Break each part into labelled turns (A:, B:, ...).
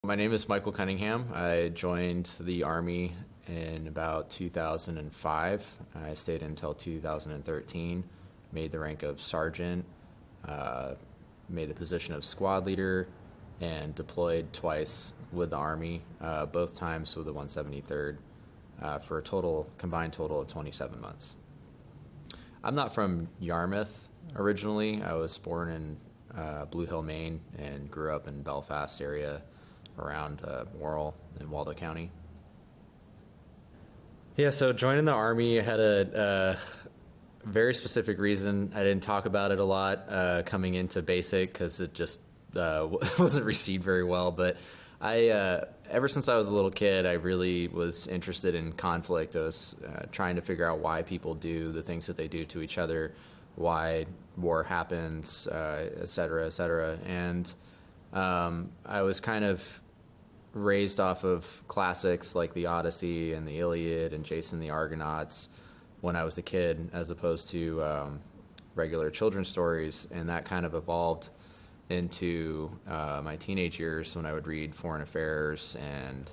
A: My name is Michael Cunningham. I joined the Army in about 2005. I stayed until 2013, made the rank of sergeant, made the position of squad leader, and deployed twice with the Army, both times with the 173rd, for a combined total of 27 months. I'm not from Yarmouth originally. I was born in Blue Hill, Maine, and grew up in Belfast area around Morrill in Waldo County. Yeah, so joining the Army had a very specific reason. I didn't talk about it a lot coming into basic because it just wasn't received very well. But ever since I was a little kid, I really was interested in conflict. I was trying to figure out why people do the things that they do to each other, why war happens, et cetera, et cetera. And I was kind of raised off of classics like the Odyssey and the Iliad and Jason the Argonauts when I was a kid, as opposed to regular children's stories. And that kind of evolved into my teenage years when I would read foreign affairs and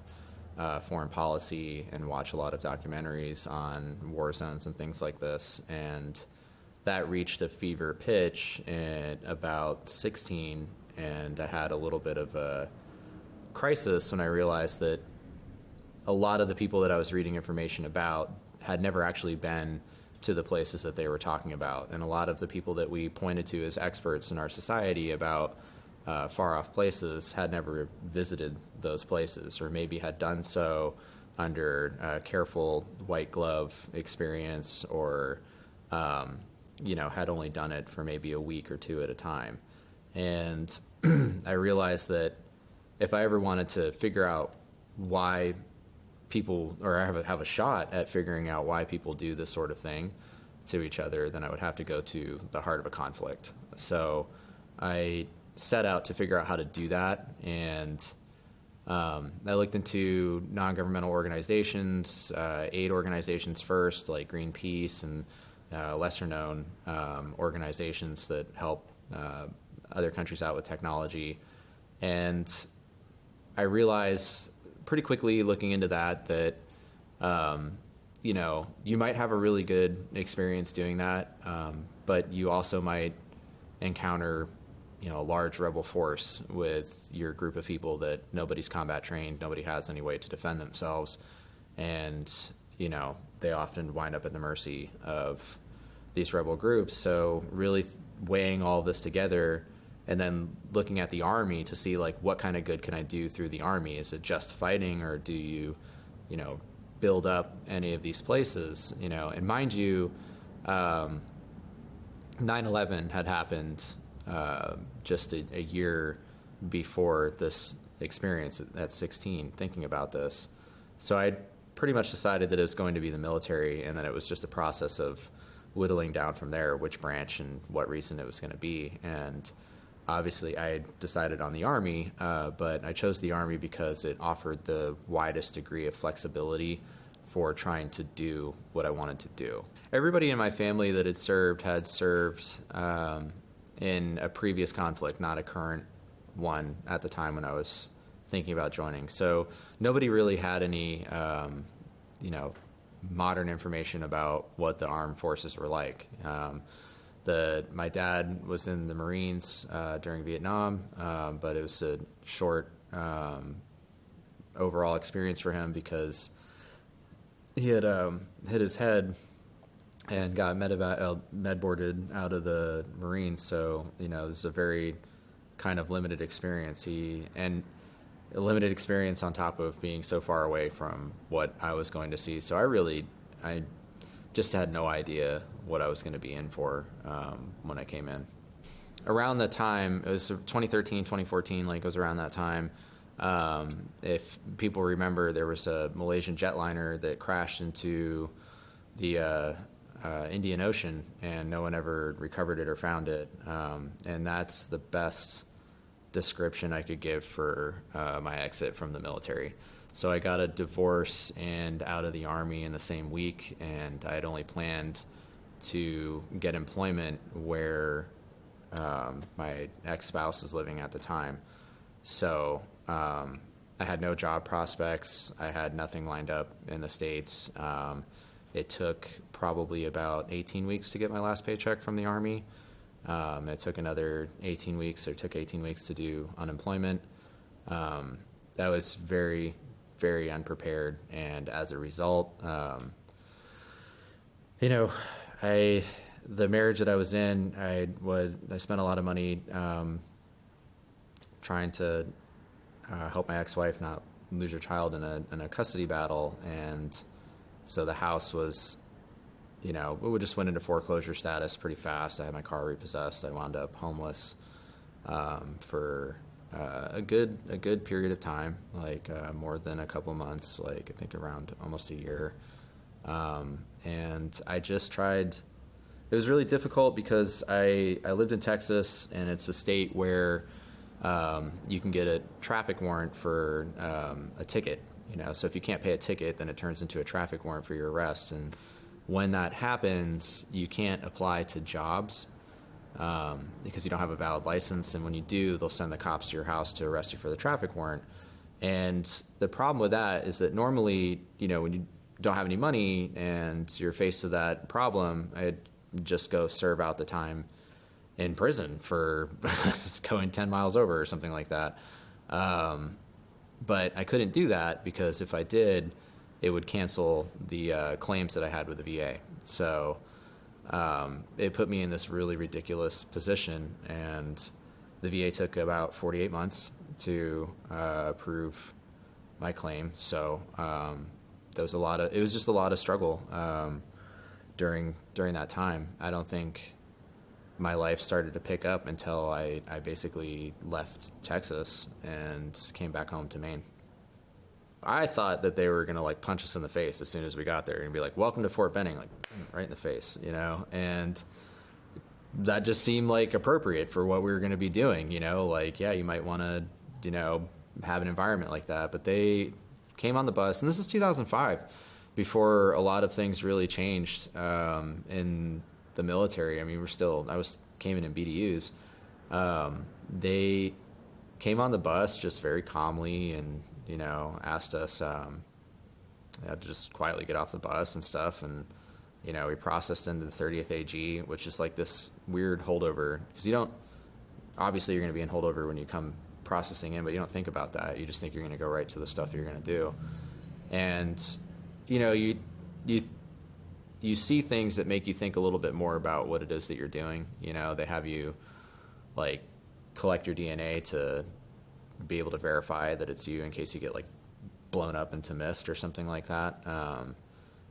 A: foreign policy and watch a lot of documentaries on war zones and things like this. And that reached a fever pitch at about 16, and I had a little bit of a crisis when I realized that a lot of the people that I was reading information about had never actually been to the places that they were talking about. And a lot of the people that we pointed to as experts in our society about far off places had never visited those places, or maybe had done so under careful white glove experience, or had only done it for maybe a week or two at a time. And I realized that if I ever wanted to figure out why people, or have a shot at figuring out why people do this sort of thing to each other, then I would have to go to the heart of a conflict. So I set out to figure out how to do that, and I looked into non-governmental organizations, aid organizations first, like Greenpeace, and lesser-known organizations that help other countries out with technology. And I realized pretty quickly looking into that you might have a really good experience doing that, but you also might encounter a large rebel force with your group of people that nobody's combat trained, nobody has any way to defend themselves, and they often wind up at the mercy of these rebel groups. So really weighing all this together, and then looking at the Army to see, like, what kind of good can I do through the Army? Is it just fighting, or do you, build up any of these places? And mind you, 9/11 had happened just a year before this experience at 16, thinking about this. So I pretty much decided that it was going to be the military, and then it was just a process of whittling down from there which branch and what reason it was going to be. And obviously, I decided on the Army, but I chose the Army because it offered the widest degree of flexibility for trying to do what I wanted to do. Everybody in my family that had served in a previous conflict, not a current one at the time when I was thinking about joining. So nobody really had any, modern information about what the armed forces were like. My dad was in the Marines during Vietnam, but it was a short overall experience for him because he had hit his head and got med-boarded out of the Marines. So, it was a very kind of limited experience. And a limited experience on top of being so far away from what I was going to see. So I just had no idea what I was going to be in for when I came in. Around the time, it was 2013, 2014, it was around that time. If people remember, there was a Malaysian jetliner that crashed into the Indian Ocean, and no one ever recovered it or found it. And that's the best description I could give for my exit from the military. So I got a divorce and out of the Army in the same week, and I had only planned to get employment where my ex-spouse was living at the time. So I had no job prospects. I had nothing lined up in the States. It took probably about 18 weeks to get my last paycheck from the Army. It took another 18 weeks, or took 18 weeks to do unemployment. That was very, very unprepared. And as a result, you know, the marriage that I was in, I spent a lot of money trying to help my ex-wife not lose her child in a custody battle, and so the house was, we just went into foreclosure status pretty fast. I had my car repossessed. I wound up homeless for a good period of time, like more than a couple months, like I think around almost a year. And I just tried. It was really difficult because I lived in Texas, and it's a state where you can get a traffic warrant for a ticket. So if you can't pay a ticket, then it turns into a traffic warrant for your arrest. And when that happens, you can't apply to jobs because you don't have a valid license. And when you do, they'll send the cops to your house to arrest you for the traffic warrant. And the problem with that is that normally, when you don't have any money and you're faced with that problem, I'd just go serve out the time in prison for going 10 miles over or something like that. But I couldn't do that because if I did, it would cancel the claims that I had with the VA. So it put me in this really ridiculous position, and the VA took about 48 months to approve my claim. So it was just a lot of struggle during that time. I don't think my life started to pick up until I basically left Texas and came back home to Maine. I thought that they were going to punch us in the face as soon as we got there and be like, welcome to Fort Benning, right in the face, and that just seemed appropriate for what we were going to be doing, yeah, you might want to, have an environment like that. But they came on the bus, and this is 2005, before a lot of things really changed in the military. I mean, came in BDUs. They came on the bus just very calmly and, asked us to just quietly get off the bus and stuff. And, we processed into the 30th AG, which is this weird holdover, because obviously you're going to be in holdover when you come processing in, but you don't think about that. You just think you're going to go right to the stuff you're going to do. And, you see things that make you think a little bit more about what it is that you're doing. They have you collect your DNA to be able to verify that it's you in case you get blown up into mist or something like that.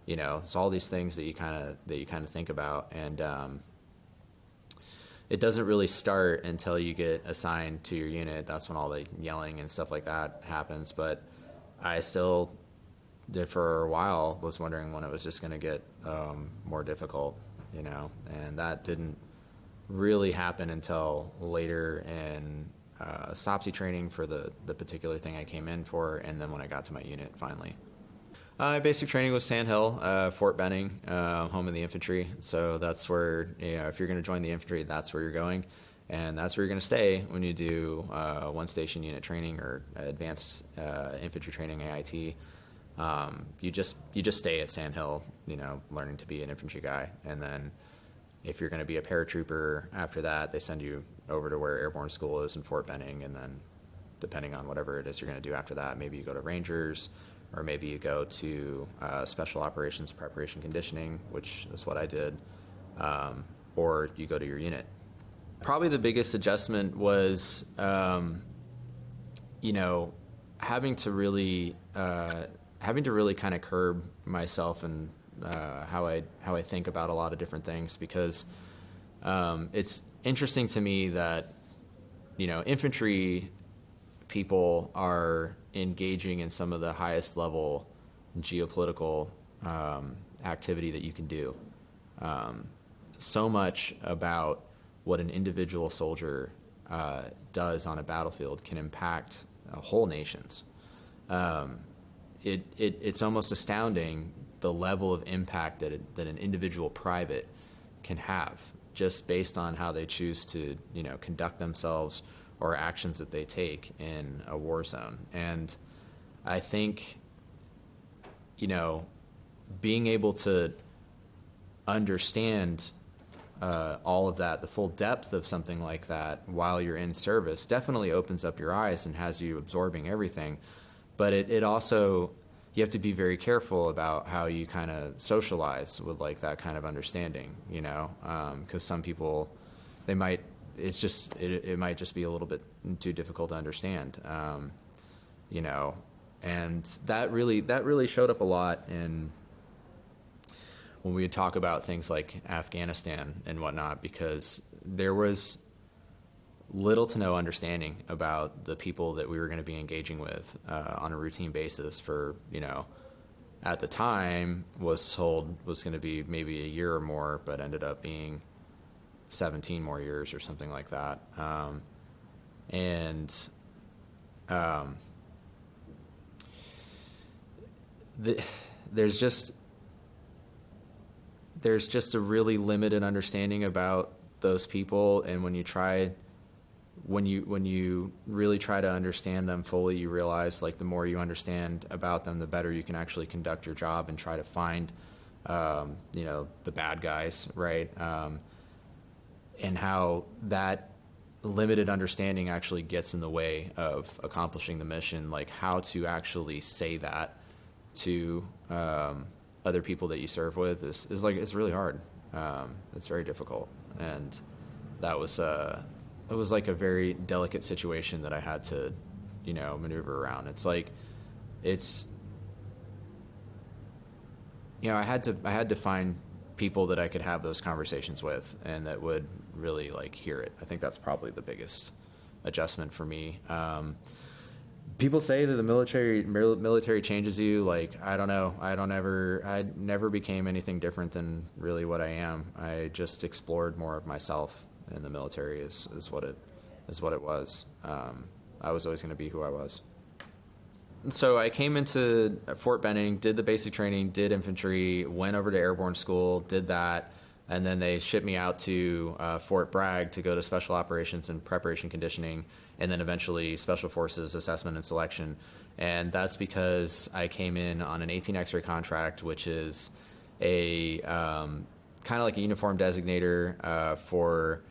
A: It's all these things that you kind of think about, and it doesn't really start until you get assigned to your unit. That's when all the yelling and stuff like that happens. But I still did for a while, was wondering when it was just going to get more difficult, and that didn't really happen until later in SOPSI training for the particular thing I came in for, and then when I got to my unit finally. Basic training was Sand Hill, Fort Benning, home of the infantry. So that's where, if you're going to join the infantry, that's where you're going. And that's where you're going to stay when you do one station unit training or advanced infantry training, AIT. You just stay at Sand Hill, learning to be an infantry guy. And then if you're going to be a paratrooper after that, they send you over to where airborne school is in Fort Benning. And then depending on whatever it is you're going to do after that, maybe you go to Rangers, or maybe you go to Special Operations Preparation Conditioning, which is what I did, or you go to your unit. Probably the biggest adjustment was, having to really kind of curb myself and how I think about a lot of different things, because it's interesting to me that infantry people are engaging in some of the highest level geopolitical activity that you can do. So much about what an individual soldier does on a battlefield can impact whole nations. It's almost astounding the level of impact that an individual private can have just based on how they choose to conduct themselves or actions that they take in a war zone. And I think, you know, being able to understand all of that, the full depth of something like that while you're in service definitely opens up your eyes and has you absorbing everything. But it also, you have to be very careful about how you kind of socialize with like that kind of understanding, you know, because some people, they might, it might just be a little bit too difficult to understand, you know, and that really showed up a lot in when we would talk about things like Afghanistan and whatnot, because there was little to no understanding about the people that we were going to be engaging with on a routine basis for, you know, at the time was told was going to be maybe a year or more, but ended up being 17 more years or something like that. And there's just a really limited understanding about those people, and when you really try to understand them fully, you realize like the more you understand about them, the better you can actually conduct your job and try to find you know, the bad guys, right? And how that limited understanding actually gets in the way of accomplishing the mission, like how to actually say that to other people that you serve with is like, it's really hard. It's very difficult. And that was, it was like a very delicate situation that I had to, you know, maneuver around. It's like, you know, I had to find people that I could have those conversations with and that would really like hear it. I think that's probably the biggest adjustment for me. People say that the military changes you. Like, I don't know. I never became anything different than really what I am. I just explored more of myself in the military is what it was. I was always going to be who I was. And so I came into Fort Benning, did the basic training, did infantry, went over to airborne school, did that, and then they shipped me out to Fort Bragg to go to special operations and preparation conditioning, and then eventually special forces assessment and selection. And that's because I came in on an 18 X-ray contract, which is a kind of like a uniform designator for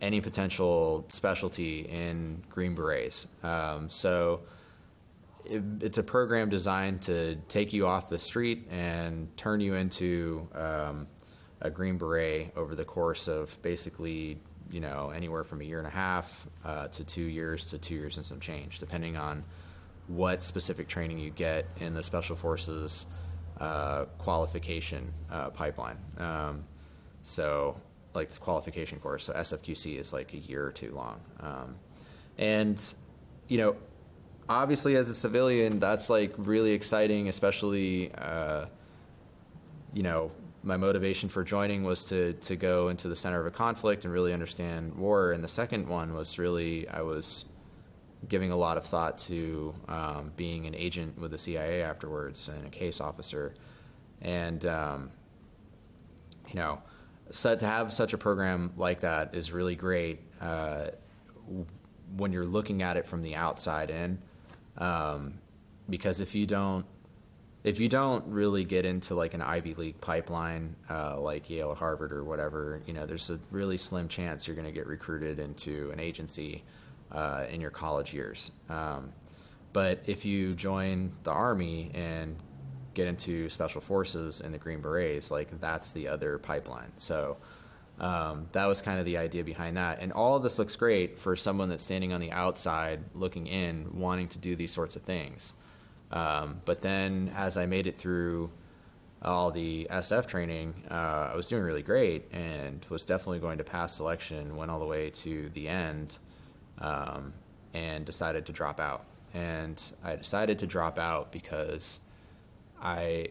A: any potential specialty in Green Berets. So it's a program designed to take you off the street and turn you into a Green Beret over the course of basically, you know, anywhere from a year and a half to 2 years to 2 years and some change, depending on what specific training you get in the Special Forces qualification pipeline. So like the qualification course, so SFQC is like a year or two long. And, you know, obviously as a civilian, that's like really exciting, especially, you know, my motivation for joining was to go into the center of a conflict and really understand war. And the second one was really, I was giving a lot of thought to being an agent with the CIA afterwards and a case officer. And, you know, so to have such a program like that is really great when you're looking at it from the outside in, because if you don't really get into like an Ivy League pipeline, like Yale or Harvard or whatever, you know, there's a really slim chance you're going to get recruited into an agency in your college years. But if you join the Army and get into Special Forces and the Green Berets, like that's the other pipeline. So that was kind of the idea behind that. And all of this looks great for someone that's standing on the outside looking in, wanting to do these sorts of things. But then as I made it through all the SF training, I was doing really great and was definitely going to pass selection, went all the way to the end, and decided to drop out. And I decided to drop out because I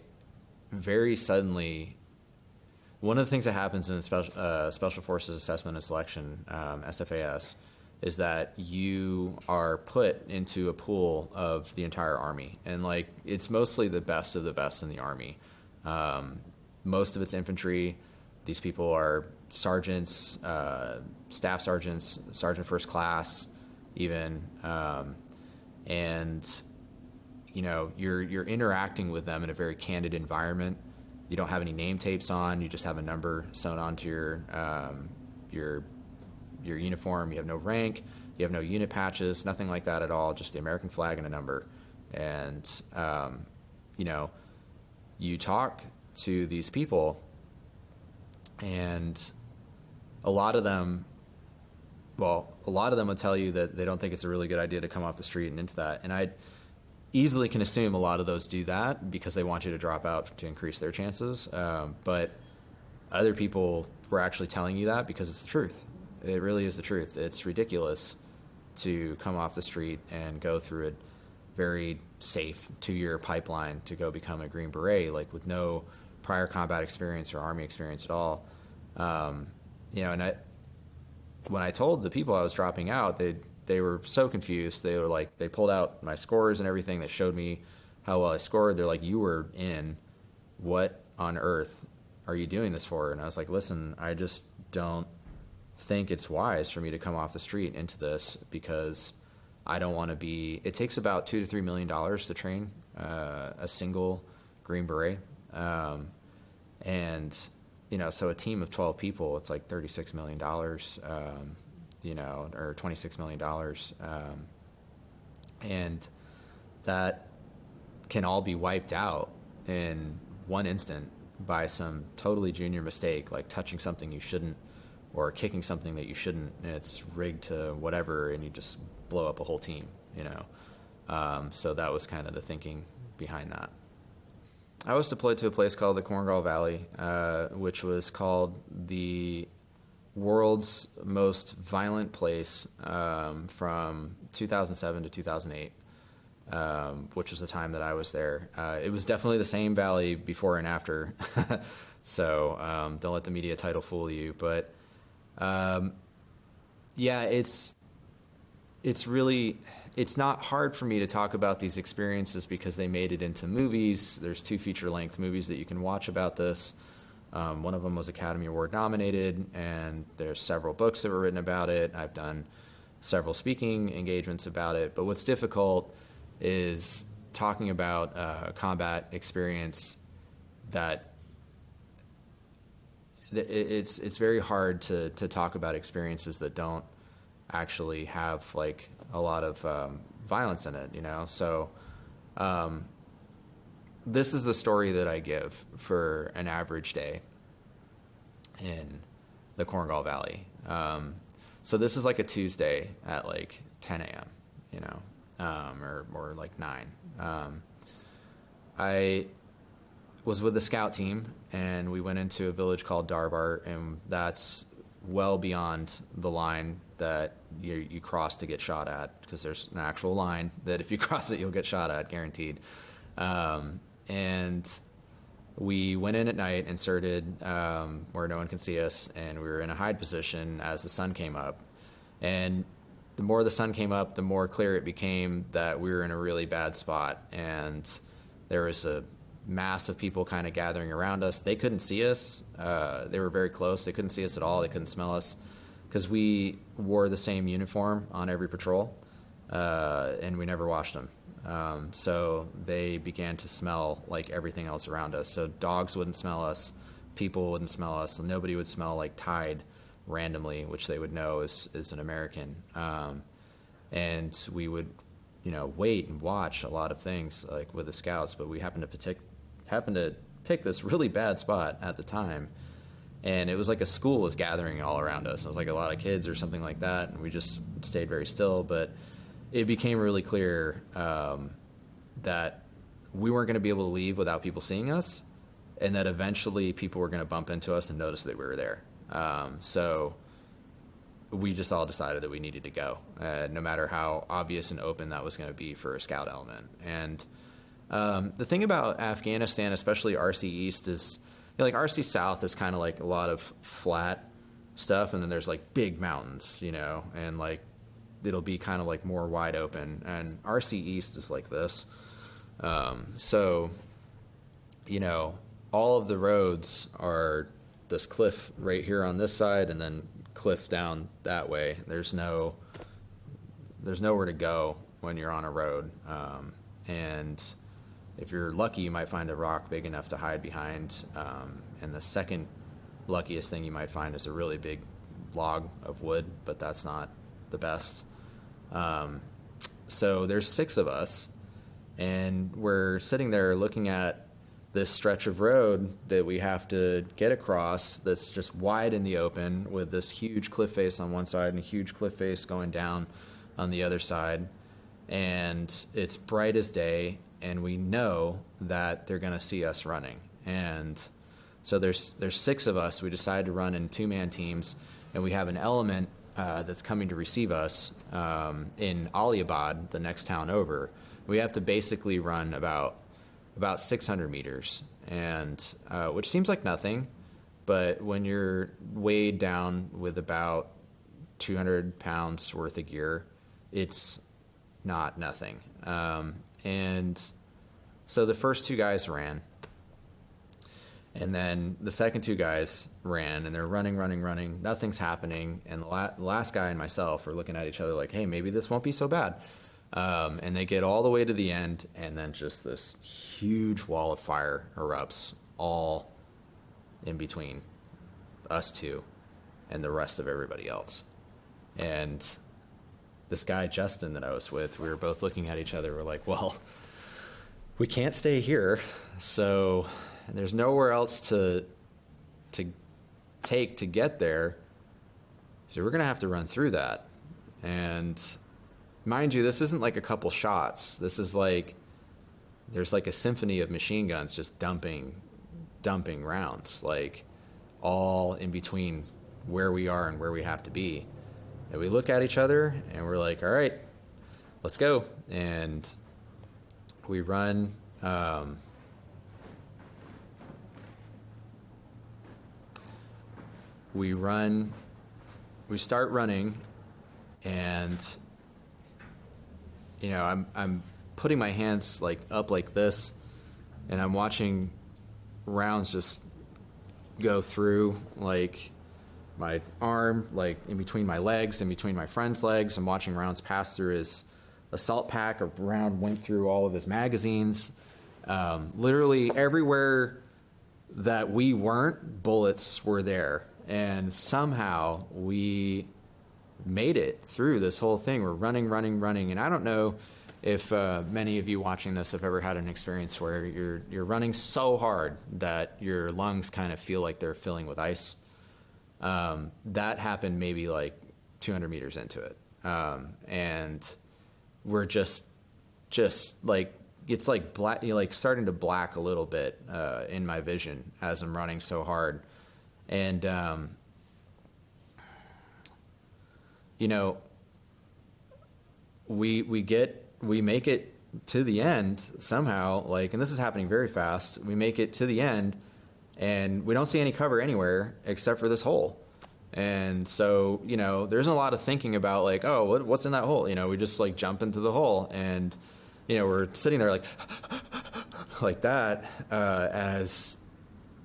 A: very suddenly, one of the things that happens in Special Forces Assessment and Selection, SFAS, is that you are put into a pool of the entire Army. And like, it's mostly the best of the best in the Army. Most of it's infantry. These people are sergeants, staff sergeants, sergeant first class, even. And, you're interacting with them in a very candid environment. You don't have any name tapes on. You just have a number sewn onto your uniform. You have no rank. You have no unit patches. Nothing like that at all. Just the American flag and a number. And you talk to these people, and a lot of them will tell you that they don't think it's a really good idea to come off the street and into that. And I easily can assume a lot of those do that because they want you to drop out to increase their chances. But other people were actually telling you that because it's the truth. It really is the truth. It's ridiculous to come off the street and go through a very safe 2-year pipeline to go become a Green Beret, like with no prior combat experience or Army experience at all. And when I told the people I was dropping out, they were so confused. They were like, they pulled out my scores and everything. They showed me how well I scored. They're like, you were in. What on earth are you doing this for? And I was like, listen, I just don't think it's wise for me to come off the street into this because I don't want to be. It takes about $2 to $3 million to train a single Green Beret, and so a team of 12 people, it's like $36 million, or $26 million, and that can all be wiped out in one instant by some totally junior mistake, like touching something you shouldn't or kicking something that you shouldn't, and it's rigged to whatever, and you just blow up a whole team, So that was kind of the thinking behind that. I was deployed to a place called the Cornwall Valley, which was called the world's most violent place from 2007 to 2008, which was the time that I was there. It was definitely the same valley before and after, so don't let the media title fool you. But it's not hard for me to talk about these experiences because they made it into movies. There's 2 feature-length movies that you can watch about this. One of them was Academy Award nominated, and there's several books that were written about it. I've done several speaking engagements about it. But what's difficult is talking about a combat experience that it's very hard to talk about experiences that don't actually have like a lot of violence in it, So this is the story that I give for an average day in the Cornwall Valley. So this is like a Tuesday at like 10 a.m., or like 9. I was with the scout team, and we went into a village called Darbart, and that's well beyond the line that you cross to get shot at, because there's an actual line that if you cross it, you'll get shot at, guaranteed. And we went in at night, inserted where no one can see us, and we were in a hide position as the sun came up. And the more the sun came up, the more clear it became that we were in a really bad spot, and there was a mass of people kind of gathering around us. They couldn't see us. They were very close. They couldn't see us at all. They couldn't smell us because we wore the same uniform on every patrol, and we never washed them. So they began to smell like everything else around us. So dogs wouldn't smell us. People wouldn't smell us. Nobody would smell like Tide randomly, which they would know is an American. And we would, wait and watch a lot of things like with the scouts, but we happened to pick this really bad spot at the time. And it was like a school was gathering all around us. It was like a lot of kids or something like that. And we just stayed very still, but it became really clear that we weren't going to be able to leave without people seeing us, and that eventually people were going to bump into us and notice that we were there. So we just all decided that we needed to go, no matter how obvious and open that was going to be for a scout element. And the thing about Afghanistan, especially RC East, is like RC South is kind of like a lot of flat stuff, and then there's like big mountains, and like it'll be kind of like more wide open. And RC East is like this. So, all of the roads are this cliff right here on this side, and then cliff down that way. There's nowhere to go when you're on a road. And if you're lucky, you might find a rock big enough to hide behind. And the second luckiest thing you might find is a really big log of wood, but that's not the best. So there's 6 of us, and we're sitting there looking at this stretch of road that we have to get across that's just wide in the open with this huge cliff face on one side and a huge cliff face going down on the other side. And it's bright as day, and we know that they're going to see us running. And so there's 6 of us. We decided to run in 2-man teams, and we have an element that's coming to receive us in Aliabad, the next town over. We have to basically run about 600 meters, and which seems like nothing, but when you're weighed down with about 200 pounds worth of gear, it's not nothing. And so the first 2 guys ran, and then the second 2 guys ran, and they're running. Nothing's happening. And the last guy and myself are looking at each other like, hey, maybe this won't be so bad. And they get all the way to the end, and then just this huge wall of fire erupts all in between us 2 and the rest of everybody else. And this guy, Justin, that I was with, we were both looking at each other. We're like, well, we can't stay here, so there's nowhere else to take to get there, so we're going to have to run through that. And mind you, this isn't like a couple shots. This is like, there's like a symphony of machine guns just dumping rounds, like all in between where we are and where we have to be. And we look at each other and we're like, all right, let's go. And we run. We start running, and I'm putting my hands like up like this, and I'm watching rounds just go through like my arm, like in between my legs, in between my friend's legs. I'm watching rounds pass through his assault pack. A round went through all of his magazines. Literally everywhere that we weren't, bullets were there. And somehow we made it through this whole thing. We're running. And I don't know if many of you watching this have ever had an experience where you're running so hard that your lungs kind of feel like they're filling with ice. That happened maybe like 200 meters into it. And we're just like, it's like black, like starting to black a little bit in my vision as I'm running so hard. And, we make it to the end somehow, like, and this is happening very fast. We make it to the end, and we don't see any cover anywhere except for this hole. And so, there isn't a lot of thinking about like, oh, what's in that hole? We just like jump into the hole, and, we're sitting there like that, as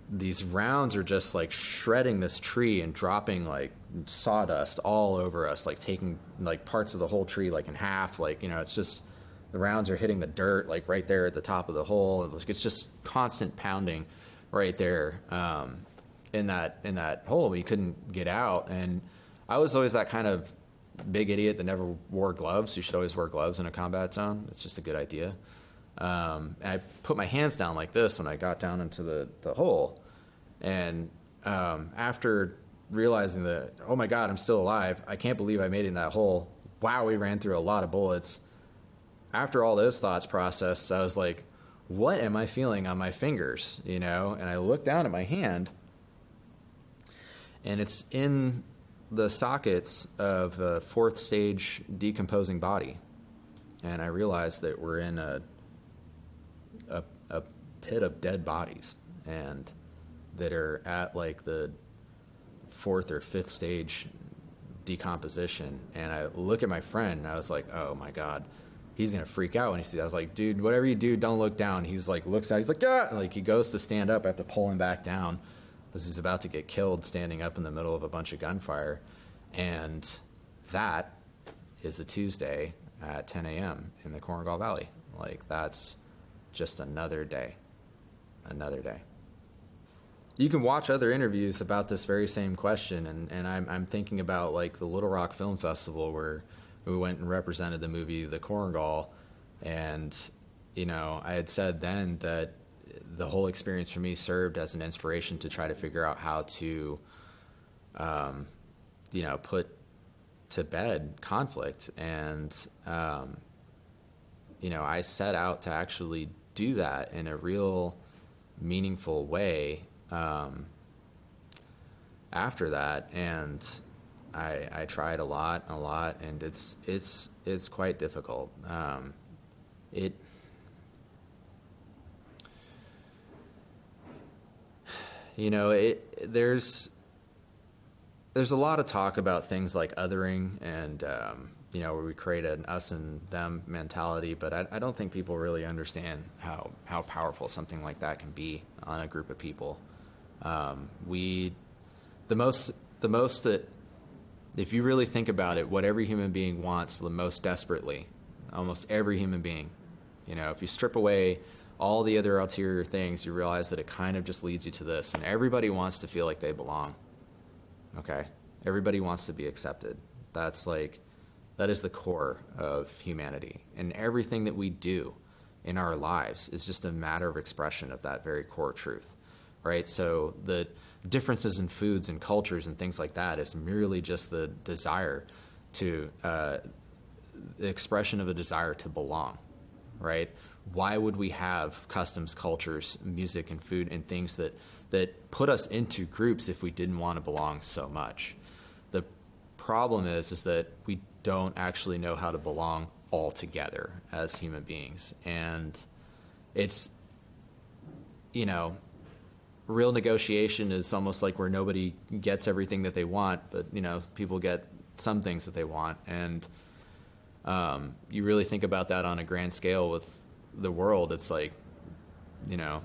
A: these rounds are just like shredding this tree and dropping like sawdust all over us, like taking like parts of the whole tree like in half. Like, it's just, the rounds are hitting the dirt like right there at the top of the hole. It's just constant pounding right there in that hole. We couldn't get out. And I was always that kind of big idiot that never wore gloves. You should always wear gloves in a combat zone. It's just a good idea. And I put my hands down like this when I got down into the hole. And after realizing that, oh my God, I'm still alive. I can't believe I made it in that hole. Wow, we ran through a lot of bullets. After all those thoughts processed, I was like, what am I feeling on my fingers? And I looked down at my hand, and it's in the sockets of a 4th stage decomposing body. And I realized that we're in a pit of dead bodies, and that are at like the 4th or 5th stage decomposition. And I look at my friend, and I was like, oh my God, he's gonna freak out when he sees it. I was like, dude, whatever you do, don't look down. He's like, looks down, he's like, yeah, and like he goes to stand up. I have to pull him back down because he's about to get killed standing up in the middle of a bunch of gunfire. And that is a Tuesday at 10 a.m. in the Korengal Valley. Like, that's just another day. Another day. You can watch other interviews about this very same question, and I'm thinking about like the Little Rock Film Festival where we went and represented the movie The Korengal, and I had said then that the whole experience for me served as an inspiration to try to figure out how to put to bed conflict, and I set out to actually do that in a real meaningful way after that, and I tried a lot, and it's quite difficult. There's a lot of talk about things like othering and where we create an us and them mentality, but I don't think people really understand how powerful something like that can be on a group of people. The most that, if you really think about it, what every human being wants the most desperately, almost every human being, if you strip away all the other ulterior things, you realize that it kind of just leads you to this. And everybody wants to feel like they belong. Okay? Everybody wants to be accepted. That is the core of humanity. And everything that we do in our lives is just a matter of expression of that very core truth. Right? So the differences in foods and cultures and things like that is merely just the desire to, the expression of a desire to belong. Right? Why would we have customs, cultures, music, and food and things that put us into groups if we didn't want to belong so much? The problem is that we don't actually know how to belong all together as human beings. And it's, real negotiation is almost like where nobody gets everything that they want, but, people get some things that they want. And you really think about that on a grand scale with the world, it's like,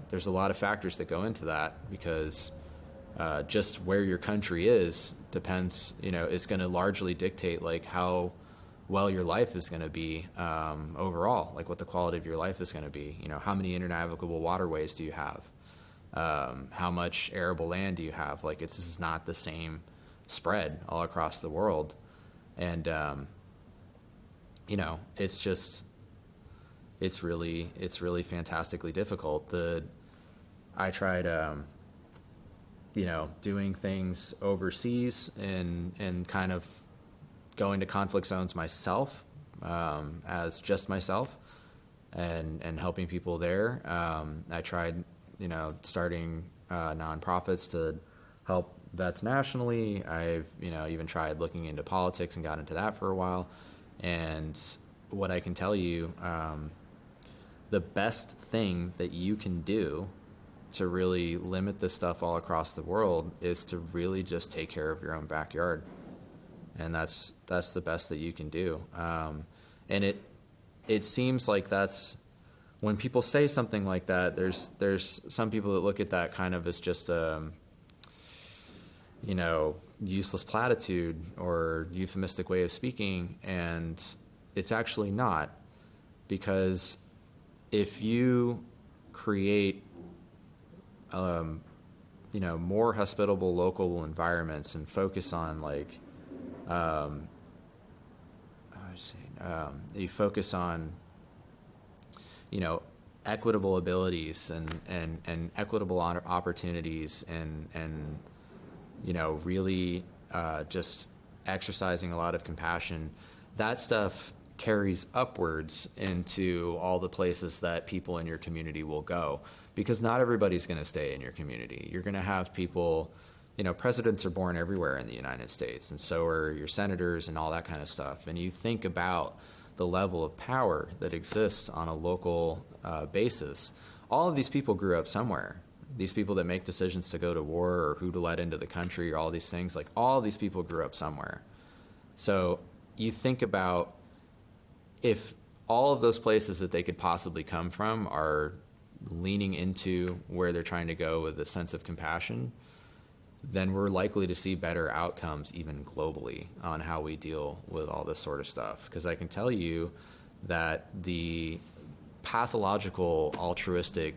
A: there's a lot of factors that go into that, because just where your country is depends, is going to largely dictate like how well your life is going to be overall, like what the quality of your life is going to be. How many navigable waterways do you have? How much arable land do you have? Like, this is not the same spread all across the world. And, it's really fantastically difficult. I tried, doing things overseas and kind of going to conflict zones myself, as just myself, and helping people there. I tried, starting nonprofits to help vets nationally. I've, even tried looking into politics and got into that for a while. And what I can tell you, the best thing that you can do to really limit this stuff all across the world is to really just take care of your own backyard. And that's the best that you can do. And it seems like that's, when people say something like that, there's some people that look at that kind of as just a, useless platitude or euphemistic way of speaking, and it's actually not. Because if you create more hospitable local environments and focus on you focus on equitable abilities and equitable opportunities and really just exercising a lot of compassion, that stuff carries upwards into all the places that people in your community will go, because not everybody's going to stay in your community. You're going to have people, presidents are born everywhere in the United States, and so are your senators and all that kind of stuff. And you think about the level of power that exists on a local basis. All of these people grew up somewhere. These people that make decisions to go to war or who to let into the country or all these things, like all of these people grew up somewhere. So you think about, if all of those places that they could possibly come from are leaning into where they're trying to go with a sense of compassion, then we're likely to see better outcomes even globally on how we deal with all this sort of stuff. Because I can tell you that the pathological altruistic,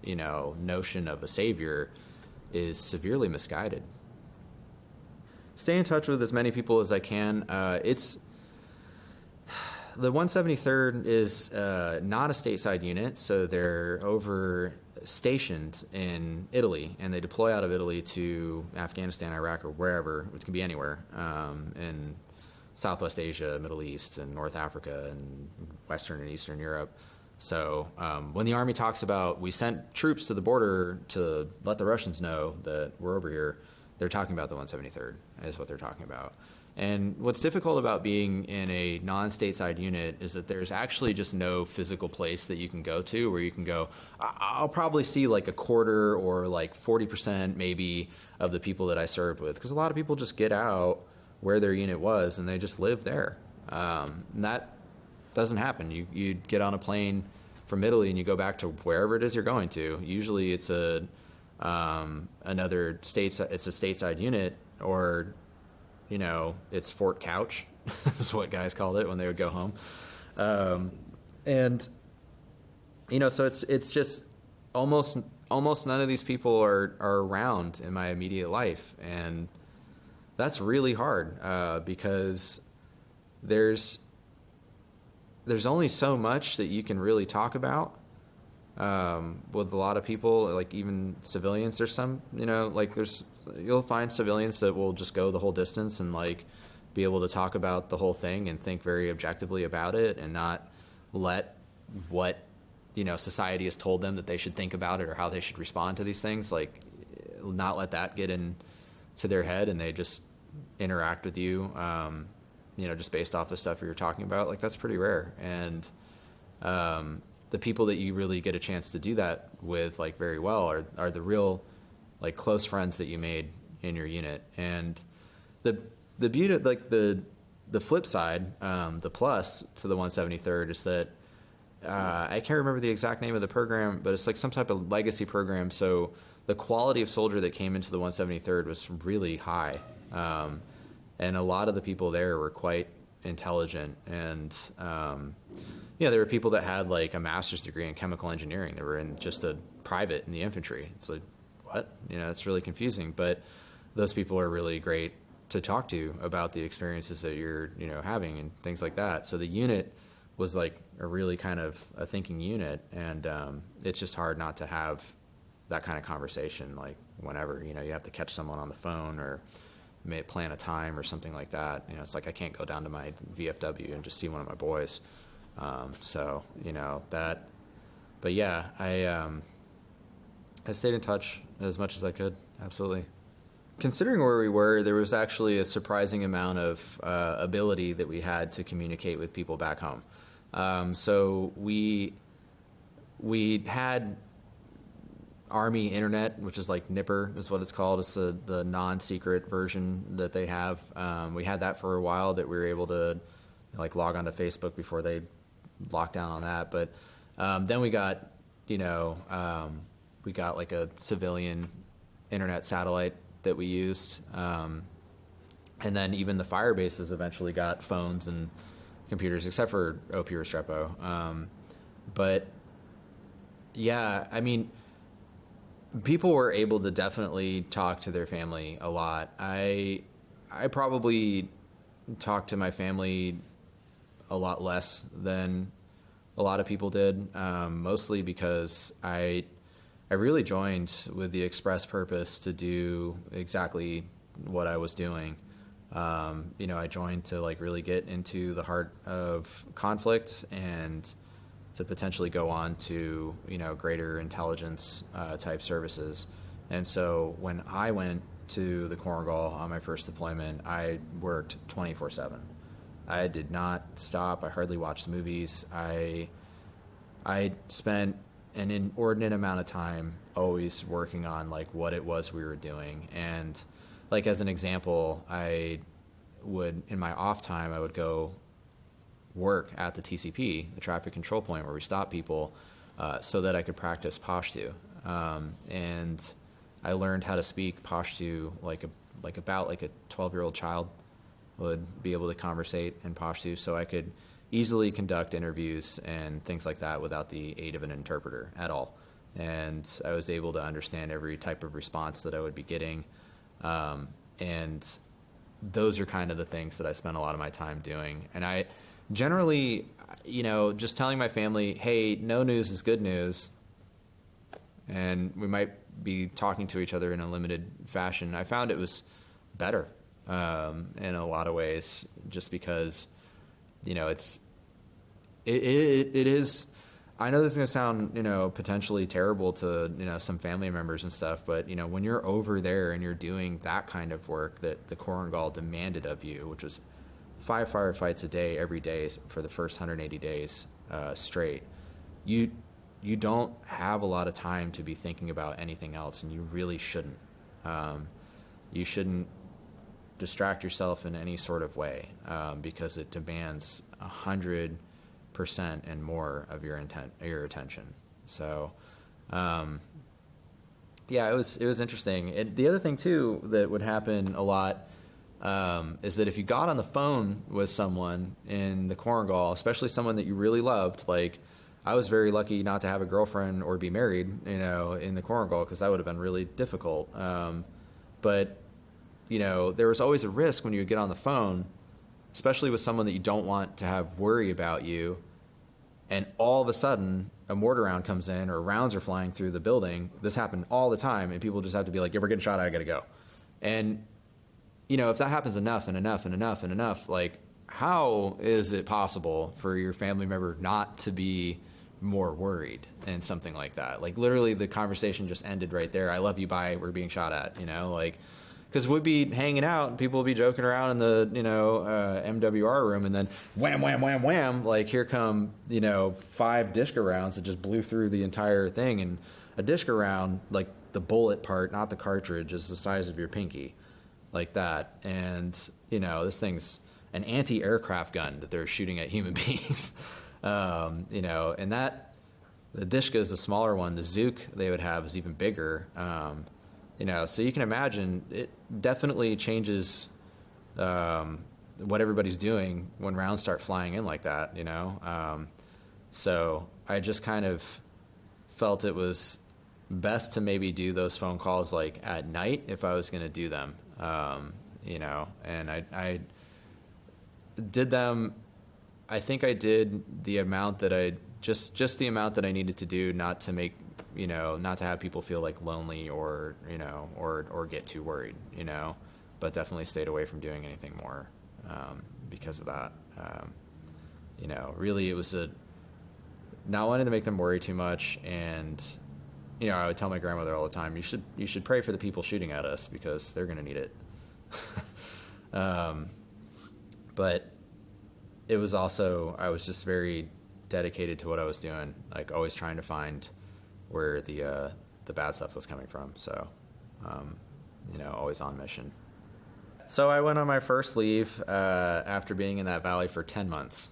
A: notion of a savior is severely misguided. Stay in touch with as many people as I can. It's the 173rd is not a stateside unit, so they're over stationed in Italy, and they deploy out of Italy to Afghanistan, Iraq, or wherever. It can be anywhere in Southwest Asia, Middle East, and North Africa, and Western and Eastern Europe. So when the Army talks about we sent troops to the border to let the Russians know that we're over here, they're talking about the 173rd is what they're talking about. And what's difficult about being in a non-stateside unit is that there's actually just no physical place that you can go to where you can go, I'll probably see like a quarter or like 40% maybe of the people that I served with. Because a lot of people just get out where their unit was and they just live there. And that doesn't happen. You get on a plane from Italy and you go back to wherever it is you're going to. Usually it's another stateside unit, or it's Fort Couch is what guys called it when they would go home. And so it's just almost none of these people are around in my immediate life, and that's really hard because there's only so much that you can really talk about with a lot of people, like even civilians. There's some, you'll find civilians that will just go the whole distance and like be able to talk about the whole thing and think very objectively about it and not let what, society has told them that they should think about it or how they should respond to these things, like not let that get into their head, and they just interact with you, just based off the stuff you're talking about. Like that's pretty rare. And the people that you really get a chance to do that with like very well are the real like close friends that you made in your unit. And the beauty, like the flip side, the plus to the 173rd is that I can't remember the exact name of the program, but it's like some type of legacy program. So the quality of soldier that came into the 173rd was really high. And a lot of the people there were quite intelligent. And, there were people that had like a master's degree in chemical engineering. They were in just a private in the infantry. It's like, what? It's really confusing. But those people are really great to talk to about the experiences that you're, having and things like that. So the unit was like a really kind of a thinking unit. And it's just hard not to have that kind of conversation, like whenever, you have to catch someone on the phone or may plan a time or something like that. It's like I can't go down to my VFW and just see one of my boys. That, but yeah, I stayed in touch as much as I could. Absolutely. Considering where we were, there was actually a surprising amount of ability that we had to communicate with people back home. So we had Army Internet, which is like Nipper is what it's called. It's the non-secret version that they have. We had that for a while, that we were able to like log onto Facebook before they locked down on that. But then we got like a civilian internet satellite that we used. And then even the fire bases eventually got phones and computers, except for OP or Restrepo. But yeah, I mean, people were able to definitely talk to their family a lot. I probably talked to my family a lot less than a lot of people did, mostly because I really joined with the express purpose to do exactly what I was doing. I joined to like really get into the heart of conflict and to potentially go on to, greater intelligence type services. And so when I went to the Korengal on my first deployment, I worked 24/7. I did not stop. I hardly watched movies. I spent an inordinate amount of time always working on like what it was we were doing. And like as an example, I would, in my off time, I would go work at the TCP, the traffic control point where we stop people, so that I could practice Pashto. And I learned how to speak Pashto like about a 12-year-old child would be able to conversate in Pashto, so I could easily conduct interviews and things like that without the aid of an interpreter at all. And I was able to understand every type of response that I would be getting. And those are kind of the things that I spent a lot of my time doing. And I generally, just telling my family, hey, no news is good news. And we might be talking to each other in a limited fashion. I found it was better in a lot of ways, just because, it is. I know this is going to sound, potentially terrible to, some family members and stuff, but, when you're over there and you're doing that kind of work that the Korengal demanded of you, which was 5 firefights a day, every day for the first 180 days straight, you don't have a lot of time to be thinking about anything else, and you really shouldn't. You shouldn't distract yourself in any sort of way, because it demands 100% and more of your attention. So, it was interesting. And the other thing too that would happen a lot is that if you got on the phone with someone in the Korengal, especially someone that you really loved, like I was very lucky not to have a girlfriend or be married, in the Korengal, because that would have been really difficult. But there was always a risk when you would get on the phone, especially with someone that you don't want to have worry about you, and all of a sudden a mortar round comes in or rounds are flying through the building. This happened all the time, and people just have to be like, yeah, we're getting shot at, I gotta go. And if that happens enough and enough and enough and enough, like, how is it possible for your family member not to be more worried and something like that? Like, literally the conversation just ended right there. I love you, bye, we're being shot at, because we'd be hanging out and people would be joking around in the, MWR room, and then wham, wham, wham, wham, like here come, 5 Dishka rounds that just blew through the entire thing. And a Dishka round, like the bullet part, not the cartridge, is the size of your pinky, like that. And, this thing's an anti-aircraft gun that they're shooting at human beings. And that, the Dishka is the smaller one. The Zook they would have is even bigger. So you can imagine it definitely changes what everybody's doing when rounds start flying in like that, So I just kind of felt it was best to maybe do those phone calls like at night if I was going to do them, and I did them. I think I did the amount that I just the amount that I needed to do, not to make, not to have people feel like lonely or, or get too worried, but definitely stayed away from doing anything more, because of that. Really it was not wanting to make them worry too much. And, I would tell my grandmother all the time, you should pray for the people shooting at us, because they're going to need it. But it was also, I was just very dedicated to what I was doing, like always trying to find where the bad stuff was coming from. So, always on mission. So I went on my first leave after being in that valley for 10 months,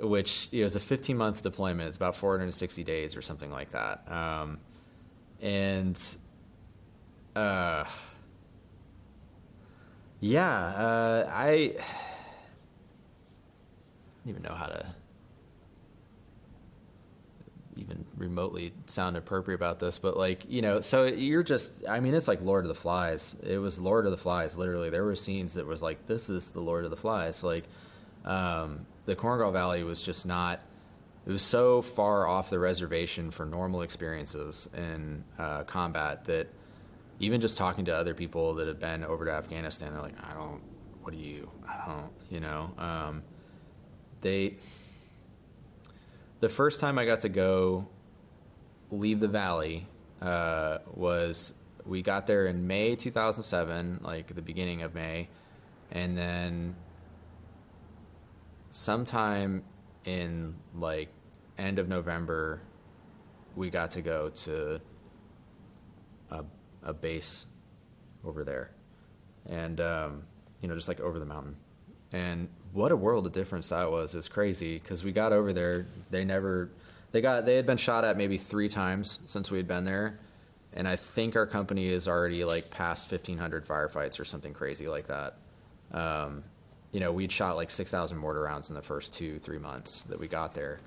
A: which is a 15-month deployment. It's about 460 days or something like that. I don't even know how to even remotely sound appropriate about this, but so you're just, it's like Lord of the Flies. It was Lord of the Flies, literally. There were scenes that was like, this is the Lord of the Flies. Like, the Korengal Valley was just not, it was so far off the reservation for normal experiences in combat that even just talking to other people that have been over to Afghanistan, they're like, the first time I got to go leave the valley was, we got there in May 2007, like the beginning of May, and then sometime in like end of November, we got to go to a base over there, and just like over the mountain. And what a world of difference that was. It was crazy, because we got over there, they had been shot at maybe 3 times since we had been there, and I think our company is already like past 1,500 firefights or something crazy like that. we'd shot like 6,000 mortar rounds in the first 2-3 months that we got there.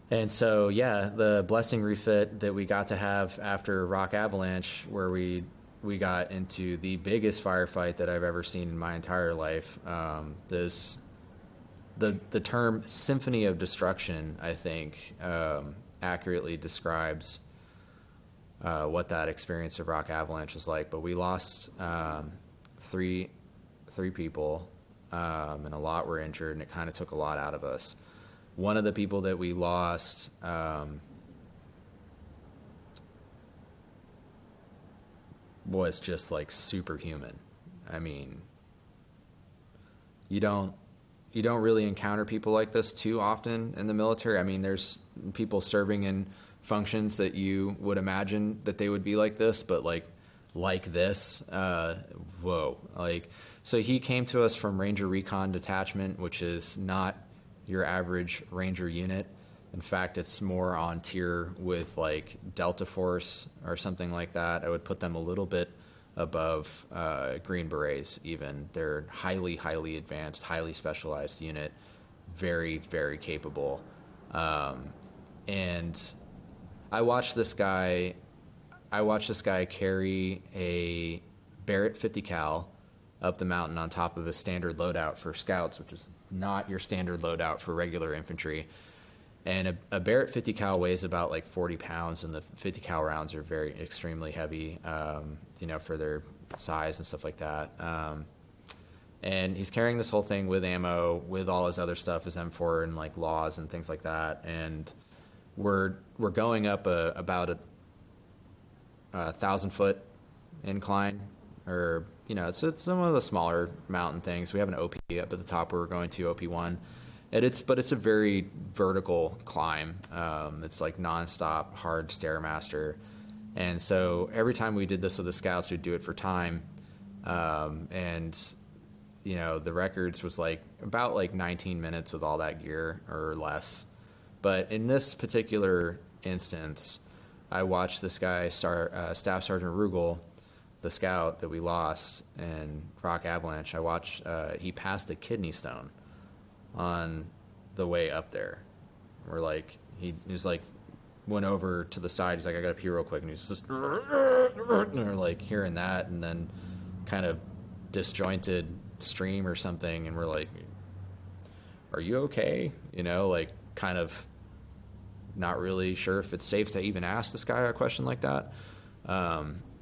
A: And so, yeah, the blessing refit that we got to have after Rock Avalanche, where we got into the biggest firefight that I've ever seen in my entire life. The term Symphony of Destruction, I think, accurately describes what that experience of Rock Avalanche was like. But we lost three people, and a lot were injured, and it kind of took a lot out of us. One of the people that we lost was just like superhuman. I mean, you don't really encounter people like this too often in the military. I mean, there's people serving in functions that you would imagine that they would be like this, but like this, whoa. Like, so he came to us from Ranger Recon Detachment, which is not your average Ranger unit. In fact, it's more on tier with like Delta Force or something like that. I would put them a little bit above Green Berets even. They're highly, highly advanced, highly specialized unit, very, very capable. And I watched this guy carry a Barrett 50 cal up the mountain on top of a standard loadout for scouts, which is not your standard loadout for regular infantry. And a Barrett 50 cal weighs about like 40 pounds, and the 50 cal rounds are extremely heavy, for their size and stuff like that. And he's carrying this whole thing with ammo, with all his other stuff, his M4 and like laws and things like that. And we're going up about a 1,000-foot incline, or it's some of the smaller mountain things. We have an OP up at the top where we're going to OP1. But it's a very vertical climb. It's like nonstop, hard Stairmaster. And so every time we did this with the scouts, we'd do it for time. And the records was like about like 19 minutes with all that gear or less. But in this particular instance, I watched this guy, Staff Sergeant Rugel, the scout that we lost in Rock Avalanche. I watched, he passed a kidney stone on the way up there. We're like, he was like, went over to the side. He's like, I got to pee real quick. And he's just, and we're like hearing that, and then kind of disjointed stream or something. And we're like, are you okay? Like kind of not really sure if it's safe to even ask this guy a question like that.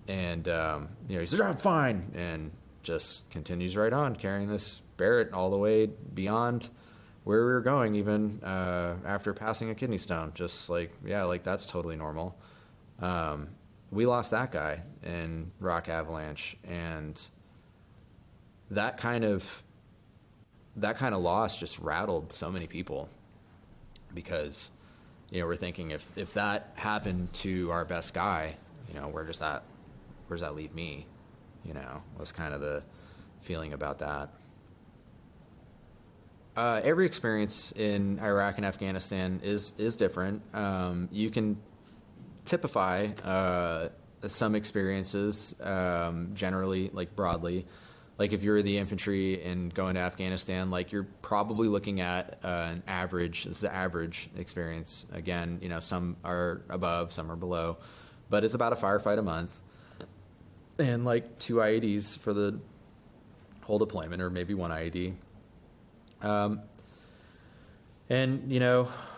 A: He says, I'm fine. And just continues right on carrying this Barrett all the way beyond where we were going, even after passing a kidney stone. Just like, yeah, like that's totally normal. We lost that guy in Rock Avalanche, and that kind of loss just rattled so many people, because we're thinking, if that happened to our best guy, where does that leave me? Was kind of the feeling about that. Every experience in Iraq and Afghanistan is different. You can typify some experiences generally, like broadly. Like if you're the infantry and going to Afghanistan, like you're probably looking at an average. This is the average experience. Again, some are above, some are below, but it's about a firefight a month, and like 2 IEDs for the whole deployment, or maybe 1 IED.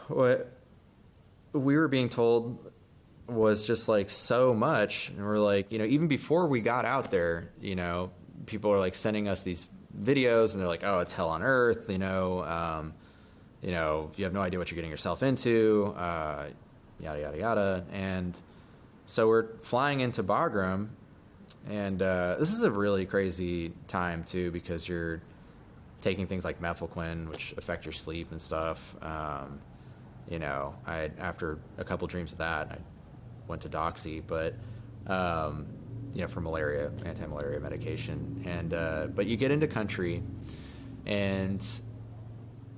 A: What we were being told was just like so much, and we're like, even before we got out there, people are like sending us these videos, and they're like, oh, it's hell on earth, you have no idea what you're getting yourself into, yada yada yada. And so we're flying into Bagram, and this is a really crazy time too, because you're taking things like methylquin, which affect your sleep and stuff. After a couple dreams of that, I went to Doxy, but for malaria, anti-malaria medication. And but you get into country, and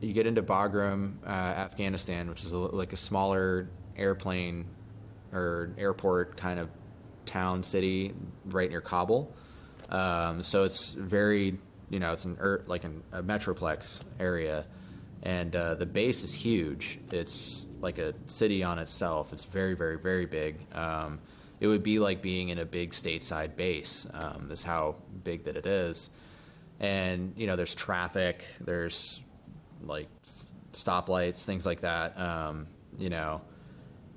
A: you get into Bagram, Afghanistan, which is like a smaller airplane or airport kind of town, city right near Kabul. So it's very it's a metroplex area, and the base is huge. It's like a city on itself. It's very, very, very big. It would be like being in a big stateside base. Is how big that it is. And there's traffic. There's like stoplights, things like that.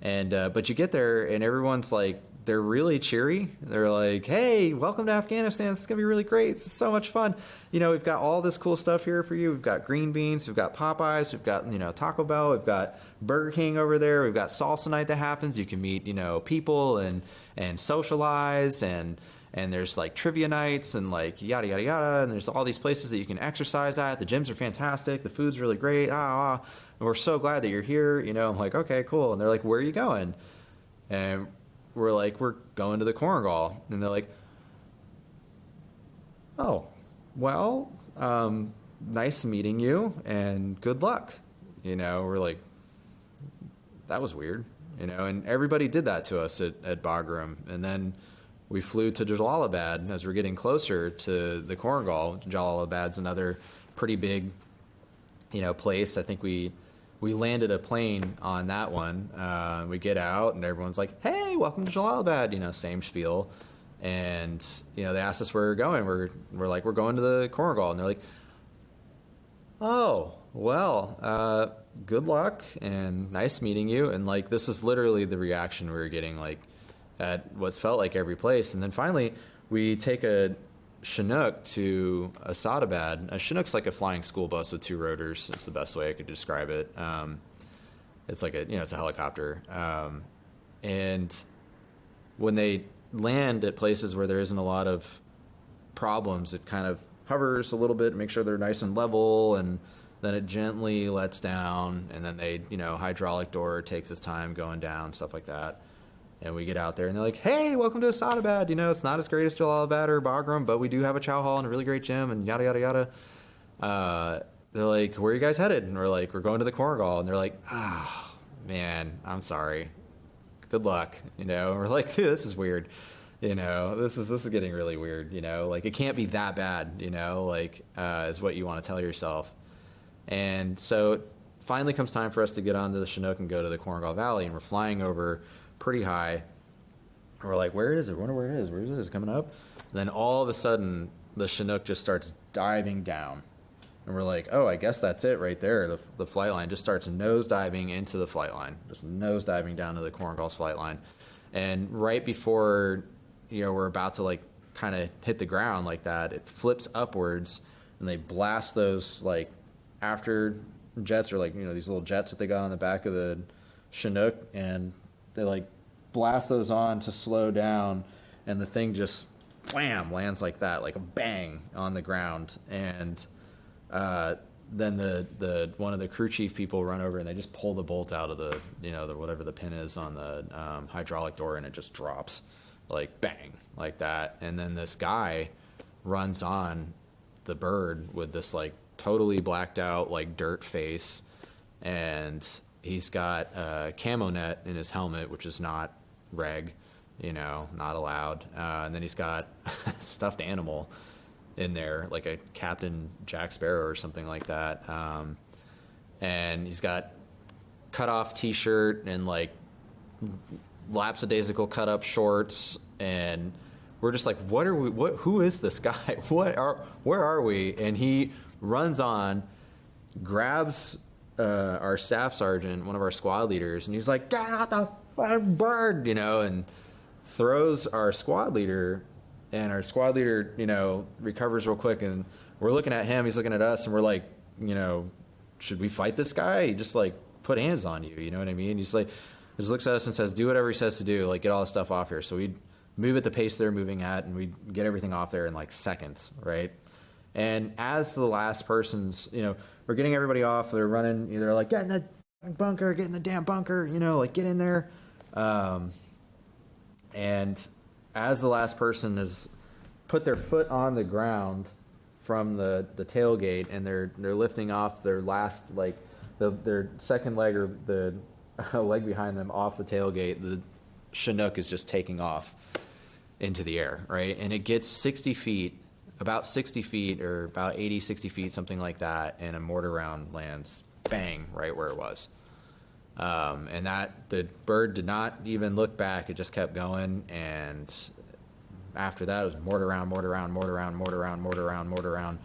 A: But you get there and everyone's like, they're really cheery. They're like, hey, welcome to Afghanistan. This is going to be really great. This is so much fun. We've got all this cool stuff here for you. We've got green beans. We've got Popeyes. We've got, Taco Bell. We've got Burger King over there. We've got salsa night that happens. You can meet, people and socialize. And there's like trivia nights and like yada, yada, yada. And there's all these places that you can exercise at. The gyms are fantastic. The food's really great. And we're so glad that you're here. I'm like, okay, cool. And they're like, where are you going? And we're like, we're going to the Korengal. And they're like, oh, well, nice meeting you and good luck. We're like, that was weird, and everybody did that to us at Bagram. And then we flew to Jalalabad as we're getting closer to the Korengal. Jalalabad's another pretty big, place. I think we landed a plane on that one. We get out and everyone's like, hey, welcome to Jalalabad, same spiel. And, they asked us where we're going. We're like, we're going to the Korengal. And they're like, oh, well, good luck and nice meeting you. And like, this is literally the reaction we were getting like at what felt like every place. And then finally we take a Chinook to Asadabad. A Chinook's like a flying school bus with two rotors. It's the best way I could describe it. It's like it's a helicopter. And when they land at places where there isn't a lot of problems, it kind of hovers a little bit, make sure they're nice and level, and then it gently lets down, and then they, hydraulic door takes its time going down, stuff like that. And we get out there and they're like, hey, welcome to Asadabad. It's not as great as Jalalabad or Bagram, but we do have a chow hall and a really great gym and yada, yada, yada. They're like, where are you guys headed? And we're like, we're going to the Korengal. And they're like, oh, man, I'm sorry. Good luck. And we're like, dude, this is weird. This is getting really weird. Like it can't be that bad, is what you want to tell yourself. And so it finally comes time for us to get onto the Chinook and go to the Korengal Valley. And we're flying over pretty high. And we're like, where is it? I wonder where it is. Where is it? Is it coming up? And then all of a sudden, the Chinook just starts diving down. And we're like, oh, I guess that's it right there. The flight line just starts nose diving into the flight line, just nose diving down to the Korengal's flight line. And right before, we're about to like kind of hit the ground like that, it flips upwards and they blast those like after jets or like, these little jets that they got on the back of the Chinook, and they like blast those on to slow down, and the thing just wham lands like that, like a bang on the ground. And then the one of the crew chief people run over and they just pull the bolt out of the whatever the pin is on the hydraulic door, and it just drops like bang like that. And then this guy runs on the bird with this like totally blacked out like dirt face, and he's got a camo net in his helmet, which is not reg, not allowed. And then he's got a stuffed animal in there, like a Captain Jack Sparrow or something like that. And he's got cut off t-shirt and like lapsadaisical cut up shorts. And we're just like, who is this guy? Where are we? And he runs on, grabs our staff sergeant, one of our squad leaders, and he's like, get out the fucking bird, and throws our squad leader, and our squad leader, recovers real quick, and we're looking at him, he's looking at us, and we're like, should we fight this guy? He just like put hands on you, you know what I mean? He's like, just looks at us and says, do whatever he says to do, like get all this stuff off here. So we move at the pace they're moving at, and we get everything off there in like seconds, right? And as the last person's, we're getting everybody off, they're running, they're like, get in the bunker, get in the damn bunker, like get in there. And as the last person has put their foot on the ground from the tailgate, and they're lifting off their last, like their second leg or the leg behind them off the tailgate, the Chinook is just taking off into the air, right? And it gets 60 feet about 60 feet or about 80, 60 feet, something like that, and a mortar round lands bang right where it was. And that the bird did not even look back. It just kept going. And after that, it was mortar round, mortar round, mortar round, mortar round, mortar round, mortar round,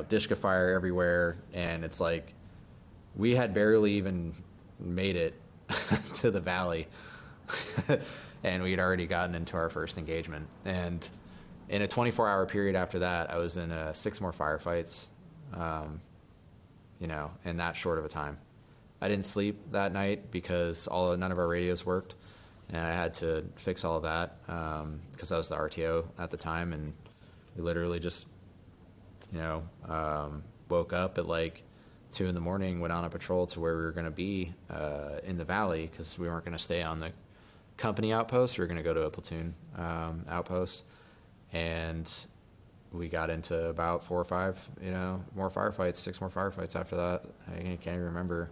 A: Dishka fire everywhere. And it's like, we had barely even made it to the valley. And we had already gotten into our first engagement. And in a 24-hour period after that, I was in 6 more firefights, in that short of a time. I didn't sleep that night because none of our radios worked, and I had to fix all of that because I was the RTO at the time, and we literally just, woke up at like 2 a.m, went on a patrol to where we were going to be in the valley because we weren't going to stay on the company outpost. We were going to go to a platoon outpost, and we got into about 4 or 5, more firefights, 6 more firefights after that. I can't even remember.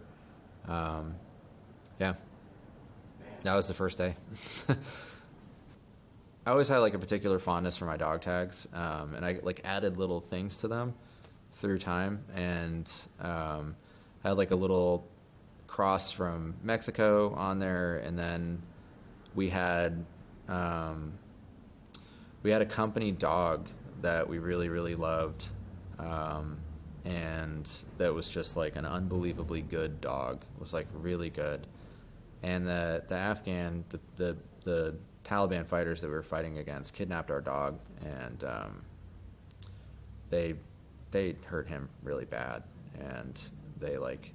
A: Yeah, that was the first day. I always had like a particular fondness for my dog tags, and I like added little things to them through time, and I had like a little cross from Mexico on there, and then we had a company dog that we really, really loved, and that was just like an unbelievably good dog. It was like really good. And the Afghan, the Taliban fighters that we were fighting against kidnapped our dog, and they hurt him really bad, and they like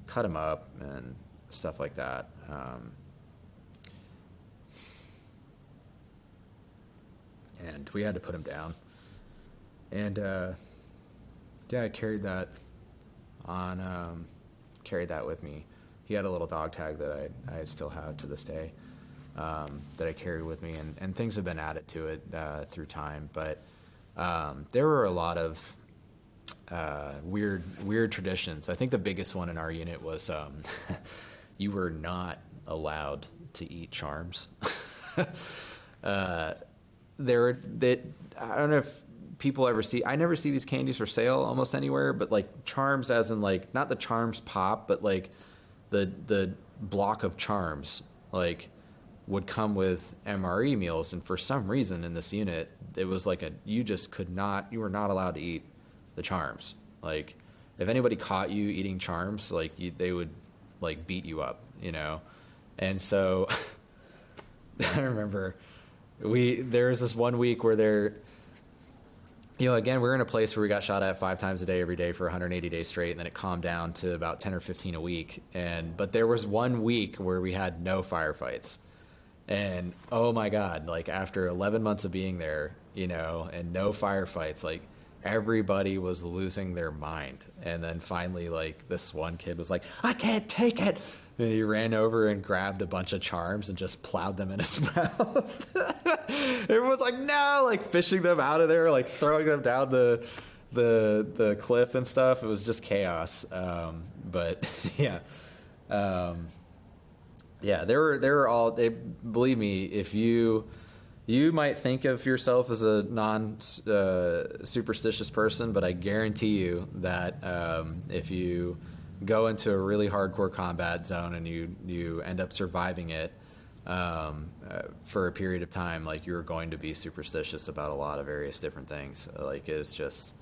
A: cut him up and stuff like that. And we had to put him down. And I carried that with me. He had a little dog tag that I still have to this day, that I carry with me, and things have been added to it through time. But there were a lot of weird traditions. I think the biggest one in our unit was you were not allowed to eat charms. I don't know if people ever see, I never see these candies for sale almost anywhere, but like charms as in like, not the charms pop, but like the block of charms like would come with MRE meals. And for some reason in this unit, it was like you were not allowed to eat the charms. Like if anybody caught you eating charms, like they would like beat you up, And so I remember there was this one week where again, we were in a place where we got shot at 5 times a day every day for 180 days straight, and then it calmed down to about 10 or 15 a week. But there was one week where we had no firefights. And oh my God, like after 11 months of being there, and no firefights, like everybody was losing their mind. And then finally, like this one kid was like, I can't take it. And he ran over and grabbed a bunch of charms and just plowed them in his mouth. Everyone's like, no, like fishing them out of there, like throwing them down the cliff and stuff. It was just chaos. But yeah. They were all, believe me, if you might think of yourself as a superstitious person, but I guarantee you that if you go into a really hardcore combat zone and you end up surviving it for a period of time, like you're going to be superstitious about a lot of various different things. Like it's just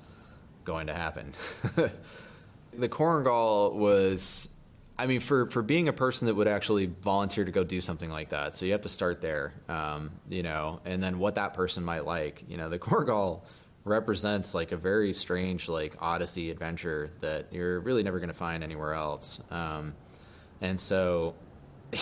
A: going to happen. The Korengal was, for being a person that would actually volunteer to go do something like that, so you have to start there, and then what that person might like. The Korengal represents like a very strange like odyssey adventure that you're really never going to find anywhere else. And so,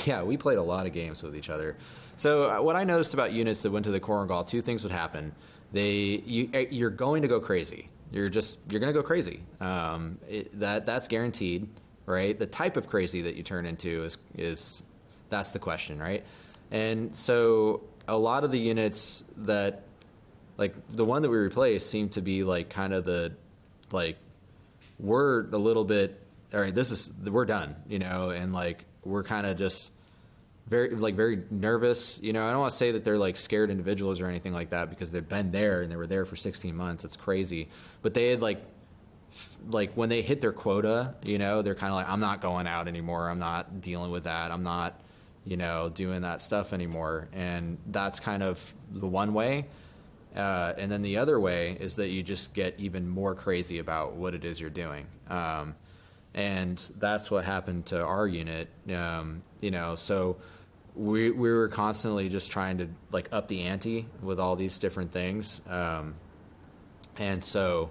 A: yeah, we played a lot of games with each other. So what I noticed about units that went to the Korengal, 2 things would happen. You're going to go crazy. You're going to go crazy. That's guaranteed, right? The type of crazy that you turn into is that's the question, right? And so a lot of the units that, like the one that we replaced, seemed to be like kind of we're a little bit, all right, we're done, and like we're kind of just very nervous. I don't want to say that they're like scared individuals or anything like that, because they've been there and they were there for 16 months. It's crazy. But they had like when they hit their quota, they're kind of like, I'm not going out anymore. I'm not dealing with that. I'm not, doing that stuff anymore. And that's kind of the one way. And then the other way is that you just get even more crazy about what it is you're doing. And that's what happened to our unit. So we were constantly just trying to like up the ante with all these different things. And so,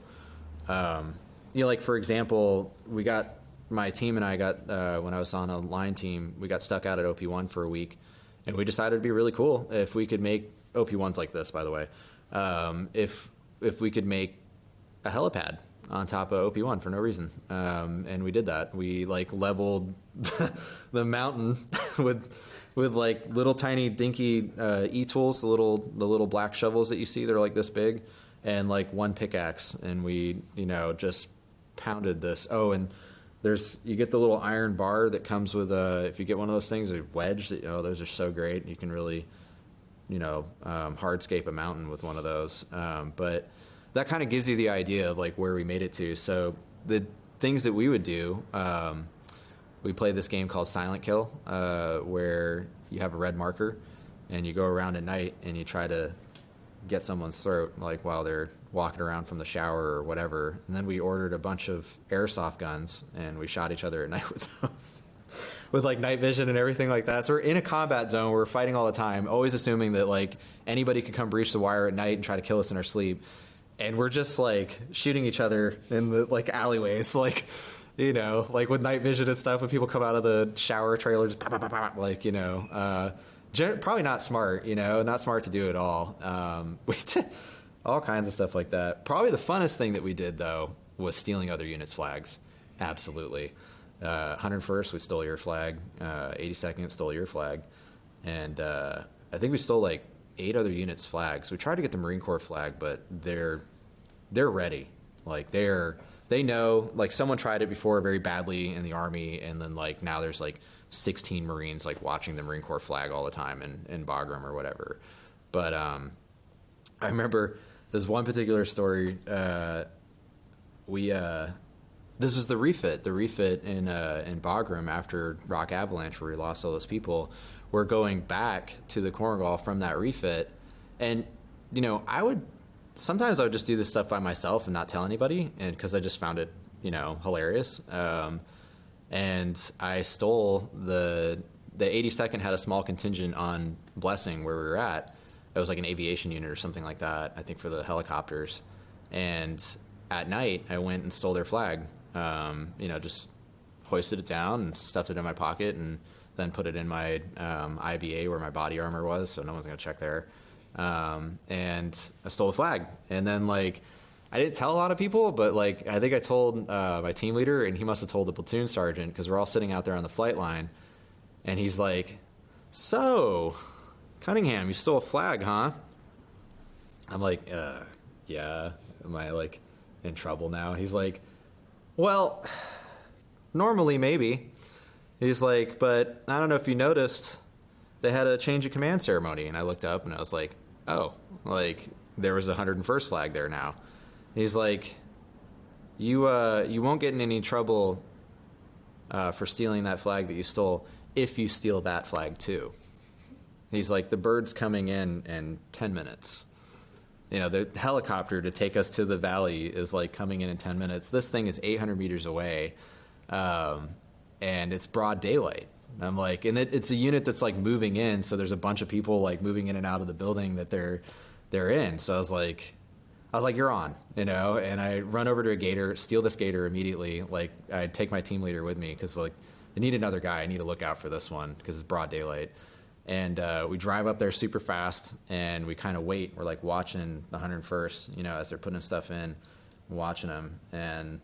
A: like for example, my team and I got, when I was on a line team, we got stuck out at OP1 for a week, and we decided it'd be really cool if we could make OP1s like this, by the way. If we could make a helipad on top of OP1 for no reason. And we did that. We like leveled the mountain with like little tiny dinky e-tools, the little black shovels that you see. They're like this big, and like one pickaxe. And we, just pounded this. Oh, and you get the little iron bar that comes with if you get one of those things, a wedge. Those are so great. You can really, hardscape a mountain with one of those. But that kind of gives you the idea of like where we made it to. So the things that we would do, we played this game called Silent Kill, where you have a red marker and you go around at night and you try to get someone's throat, like while they're walking around from the shower or whatever. And then we ordered a bunch of airsoft guns and we shot each other at night with those. With like night vision and everything like that. So we're in a combat zone, we're fighting all the time, always assuming that like anybody could come breach the wire at night and try to kill us in our sleep. And we're just like shooting each other in the like alleyways, like, like with night vision and stuff, when people come out of the shower trailer, just pop, pop, pop, pop, like, probably not smart, not smart to do at all. We did all kinds of stuff like that. Probably the funnest thing that we did though was stealing other units' flags. Absolutely. 101st, we stole your flag. 82nd stole your flag. And I think we stole like 8 other units' flags. We tried to get the Marine Corps flag, but they're ready. Like they know, like someone tried it before very badly in the Army, and then like now there's like 16 Marines like watching the Marine Corps flag all the time in Bagram or whatever. But I remember this one particular story. This is the refit in Bagram after Rock Avalanche, where we lost all those people. We're going back to the Cornwall from that refit, and sometimes I would just do this stuff by myself and not tell anybody, and because I just found it hilarious. And I stole the 82nd had a small contingent on Blessing where we were at. It was like an aviation unit or something like that, I think, for the helicopters. And at night I went and stole their flag. Just hoisted it down and stuffed it in my pocket, and then put it in my IBA where my body armor was, so no one's gonna check there. And I stole the flag, and then like I didn't tell a lot of people, but like I think I told my team leader, and he must have told the platoon sergeant, because we're all sitting out there on the flight line, and he's like, "So, Cunningham, you stole a flag, huh?" I'm like, yeah. Am I like in trouble now? He's like, "Well, normally maybe." He's like, "But I don't know if you noticed, they had a change of command ceremony." And I looked up and I was like, "Oh, like there was a 101st flag there now." He's like, you won't get in any trouble for stealing that flag that you stole if you steal that flag too." He's like, "The bird's coming in 10 minutes. The helicopter to take us to the valley is like coming in 10 minutes. This thing is 800 meters away, and it's broad daylight." And I'm like, and it's a unit that's like moving in, so there's a bunch of people like moving in and out of the building that they're in. So I was like, "You're on," And I run over to a gator, steal this gator immediately. Like I take my team leader with me, because like I need another guy. I need to look out for this one because it's broad daylight. And we drive up there super fast, and we kind of wait. We're like watching the 101st, as they're putting stuff in, watching them. And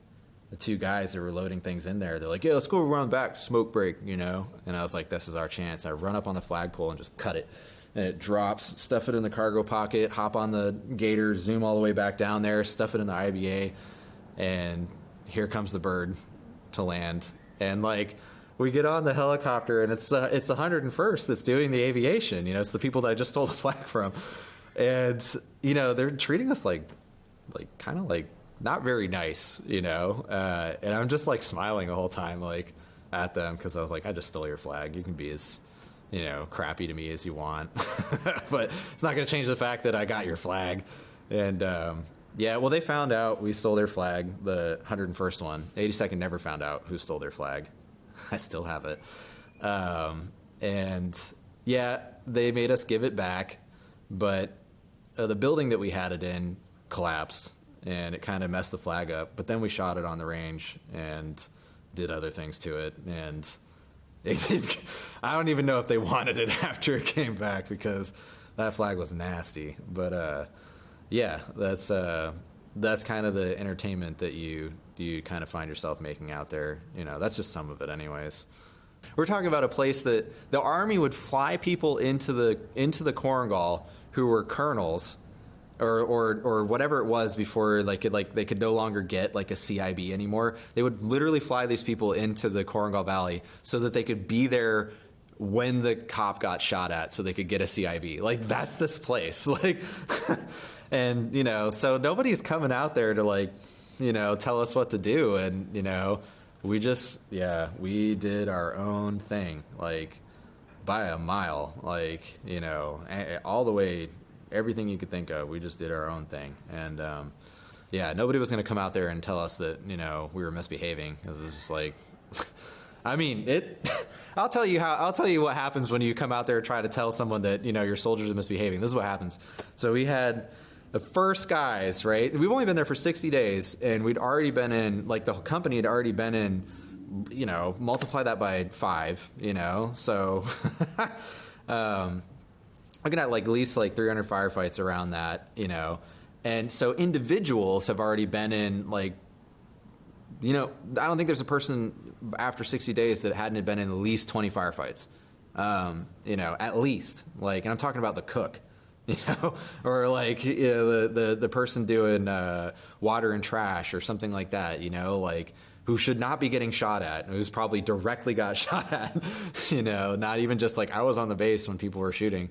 A: the 2 guys that were loading things in there, they're like, "Yeah, let's go around back, smoke break, And I was like, this is our chance. I run up on the flagpole and just cut it. And it drops, stuff it in the cargo pocket, hop on the gator, zoom all the way back down there, stuff it in the IBA. And here comes the bird to land. And like, we get on the helicopter, and it's the 101st that's doing the aviation. It's the people that I just stole the flag from, and they're treating us like kind of like not very nice, and I'm just like smiling the whole time, like at them, because I was like, I just stole your flag. You can be as crappy to me as you want, but it's not going to change the fact that I got your flag. And well, they found out we stole their flag, the 101st one. 82nd never found out who stole their flag. I still have it. And they made us give it back, but the building that we had it in collapsed, and it kind of messed the flag up. But then we shot it on the range and did other things to it, and I don't even know if they wanted it after it came back, because that flag was nasty. But that's kind of the entertainment that you kind of find yourself making out there. That's just some of it anyways. We're talking about a place that the Army would fly people into the Korengal who were colonels or whatever it was before they could no longer get like a CIB anymore. They would literally fly these people into the Korengal Valley so that they could be there when the cop got shot at, so they could get a CIB. Like, that's this place. Like, and so nobody's coming out there to tell us what to do. And we just we did our own thing, like by a mile, like all the way. Everything you could think of, we just did our own thing. And nobody was going to come out there and tell us that we were misbehaving. It was just like, I mean, I'll tell you what happens when you come out there and try to tell someone that your soldiers are misbehaving. This is what happens. So we had the first guys, right? We've only been there for 60 days, and we'd already been in, like, the company had already been in, multiply that by 5, so looking at at least 300 firefights around that, and so individuals have already been in I don't think there's a person after 60 days that hadn't been in at least 20 firefights, at least, and I'm talking about the cook, or the person doing water and trash or something like that, who should not be getting shot at, who's probably directly got shot at, not even just I was on the base when people were shooting.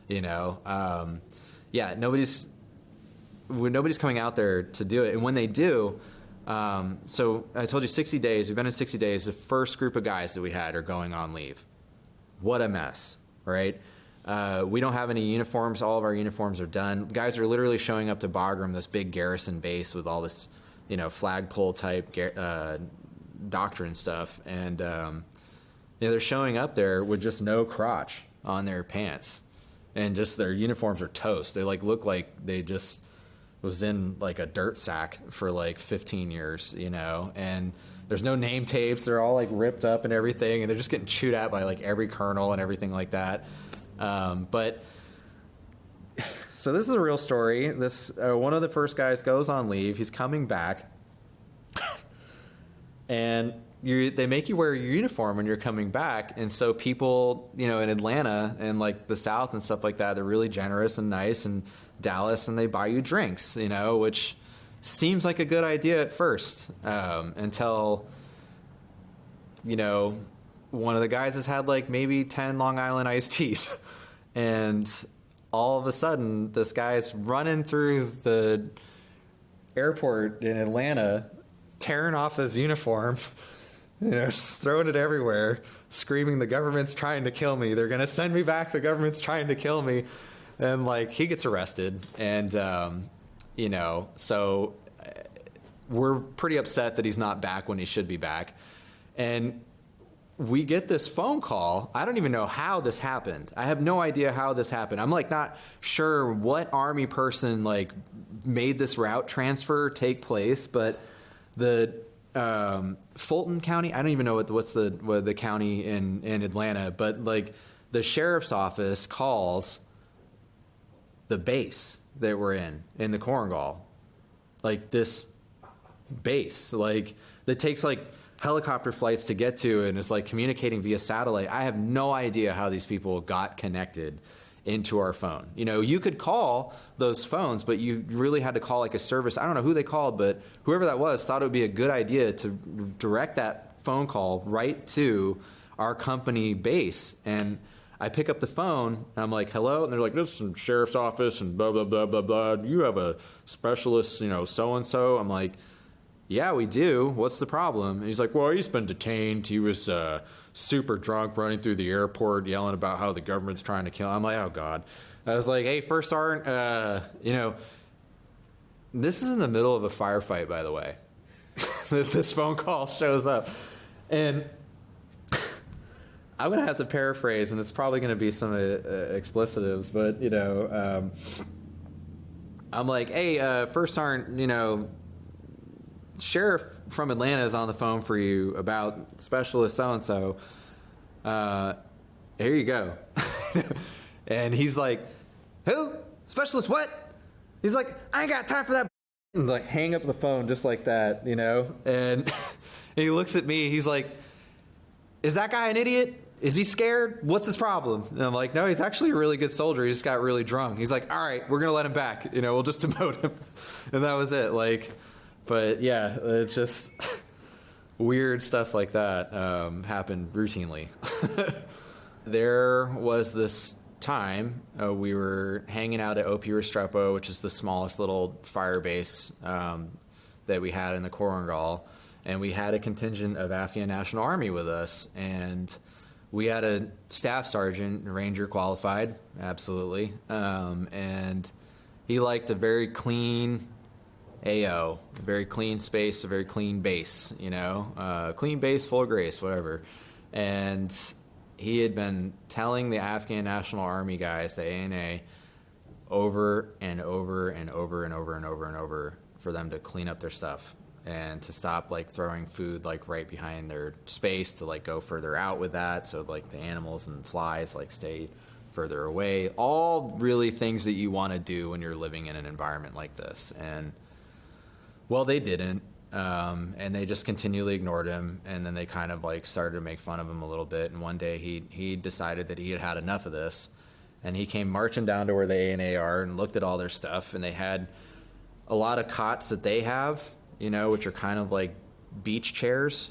A: Nobody's coming out there to do it. And when they do, so I told you 60 days, we've been in 60 days. The first group of guys that we had are going on leave. What a mess, right? We don't have any uniforms. All of our uniforms are done. Guys are literally showing up to Bagram, this big garrison base with all this, flagpole type doctrine stuff. And, they're showing up there with just no crotch on their pants. And just their uniforms are toast. They look like they just was in a dirt sack for 15 years, and there's no name tapes. They're all ripped up and everything, and they're just getting chewed at by every colonel and everything like that. But so this is a real story. This one of the first guys goes on leave. He's coming back, and they make you wear your uniform when you're coming back. And so people, in Atlanta and the South and stuff like that, they're really generous and nice, and Dallas, and they buy you drinks, which seems like a good idea at first, until, one of the guys has had maybe 10 Long Island iced teas. And all of a sudden this guy's running through the airport in Atlanta, tearing off his uniform, just throwing it everywhere, screaming, "The government's trying to kill me. They're going to send me back. The government's trying to kill me." And he gets arrested. And, so we're pretty upset that he's not back when he should be back. And we get this phone call. I don't even know how this happened. I have no idea how this happened. I'm not sure what Army person made this route transfer take place, but the Fulton County, I don't even know what's the county in Atlanta, but the sheriff's office calls the base that we're in the Korengal, this base that takes helicopter flights to get to, and it's communicating via satellite. I have no idea how these people got connected into our phone. You could call those phones, but you really had to call a service. I don't know who they called, but whoever that was thought it would be a good idea to direct that phone call right to our company base. And I pick up the phone, and I'm like, hello? And they're like, this is from sheriff's office, and blah, blah, blah, blah, blah. You have a specialist, so-and-so? I'm like, yeah, we do. What's the problem? And he's like, well, he's been detained. He was super drunk running through the airport yelling about how the government's trying to kill him. I'm like, oh, God. I was like, hey, First Sergeant, this is in the middle of a firefight, by the way. This phone call shows up. And I'm going to have to paraphrase, and it's probably going to be some explicitives, but, I'm like, hey, First Sergeant, Sheriff from Atlanta is on the phone for you about Specialist so-and-so. Here you go. And he's like, who? Specialist what? He's like, I ain't got time for that. And like, hang up the phone just like that, And he looks at me. He's like, is that guy an idiot? Is he scared? What's his problem? And I'm like, no, he's actually a really good soldier. He just got really drunk. He's like, all right, we're going to let him back. We'll just demote him. And that was it. But yeah, it's just weird stuff like that happened routinely. There was this time we were hanging out at OP Restrepo, which is the smallest little fire base that we had in the Korengal, and we had a contingent of Afghan National Army with us, and we had a staff sergeant, Ranger qualified, absolutely, and he liked a very clean AO, a very clean space, a very clean base, clean base, full grace, whatever. And he had been telling the Afghan National Army guys, the ANA, over and over and over and over and over and over for them to clean up their stuff and to stop throwing food right behind their space, to go further out with that, so the animals and flies stay further away. All really things that you want to do when you're living in an environment like this. And well, they didn't, and they just continually ignored him, and then they kind of started to make fun of him a little bit. And one day he decided that he had had enough of this, and he came marching down to where the ANA are and looked at all their stuff, and they had a lot of cots that they have, which are kind of like beach chairs,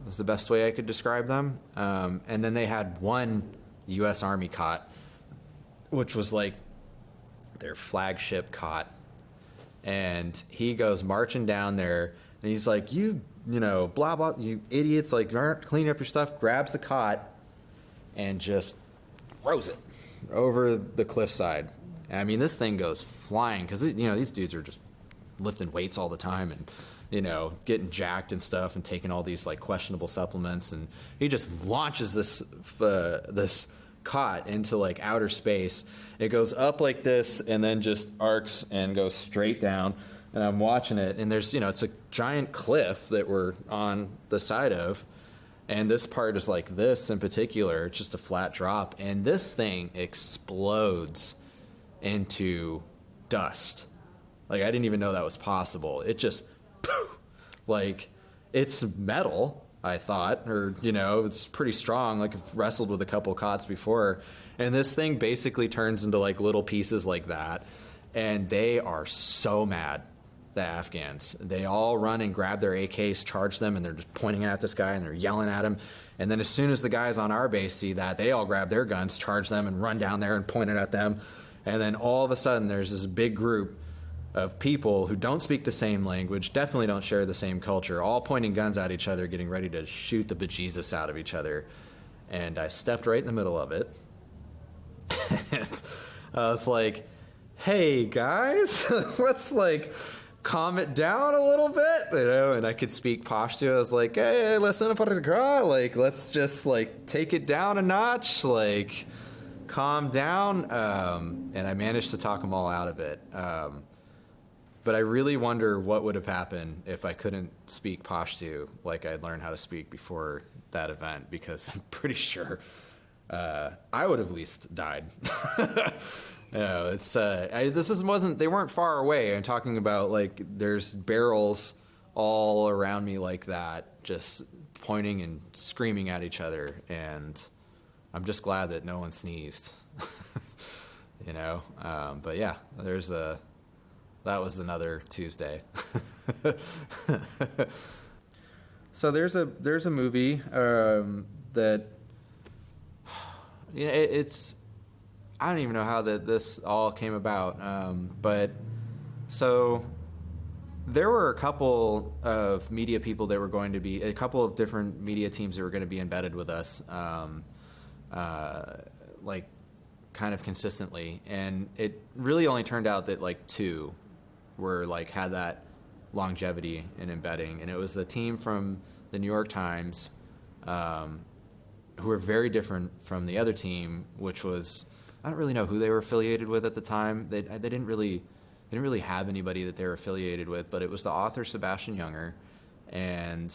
A: is the best way I could describe them. And then they had one U.S. Army cot, which was their flagship cot. And he goes marching down there, and he's like, blah, blah, you idiots, aren't cleaning up your stuff, grabs the cot, and just throws it over the cliffside. I mean, this thing goes flying, because, these dudes are just lifting weights all the time and, getting jacked and stuff and taking all these, questionable supplements. And he just launches this cot into outer space. It goes up like this and then just arcs and goes straight down, and I'm watching it, and there's it's a giant cliff that we're on the side of, and this part is like this in particular. It's just a flat drop, and this thing explodes into dust. I didn't even know that was possible. It just poof, it's metal, I thought, or, it's pretty strong. I've wrestled with a couple cots before. And this thing basically turns into, little pieces like that. And they are so mad, the Afghans. They all run and grab their AKs, charge them, and they're just pointing at this guy, and they're yelling at him. And then as soon as the guys on our base see that, they all grab their guns, charge them, and run down there and point it at them. And then all of a sudden, there's this big group of people who don't speak the same language, definitely don't share the same culture, all pointing guns at each other, getting ready to shoot the bejesus out of each other. And I stepped right in the middle of it. And I was like, hey, guys, let's, calm it down a little bit, and I could speak Pashto. I was like, hey, listen, let's just, take it down a notch, calm down. And I managed to talk them all out of it. But I really wonder what would have happened if I couldn't speak Pashto like I'd learned how to speak before that event, because I'm pretty sure I would have at least died. They weren't far away. I'm talking about there's barrels all around me like that, just pointing and screaming at each other, and I'm just glad that no one sneezed. But yeah, that was another Tuesday. So there's a movie that it's I don't even know how this all came about, but so there were a couple of media people that were going to be a couple of different media teams that were going to be embedded with us, like kind of consistently, and it really only turned out that like two were like had that longevity in embedding, and it was a team from the New York Times, who were very different from the other team, which was I don't really know who they were affiliated with at the time. They didn't really have anybody that they were affiliated with, but it was the author Sebastian Junger and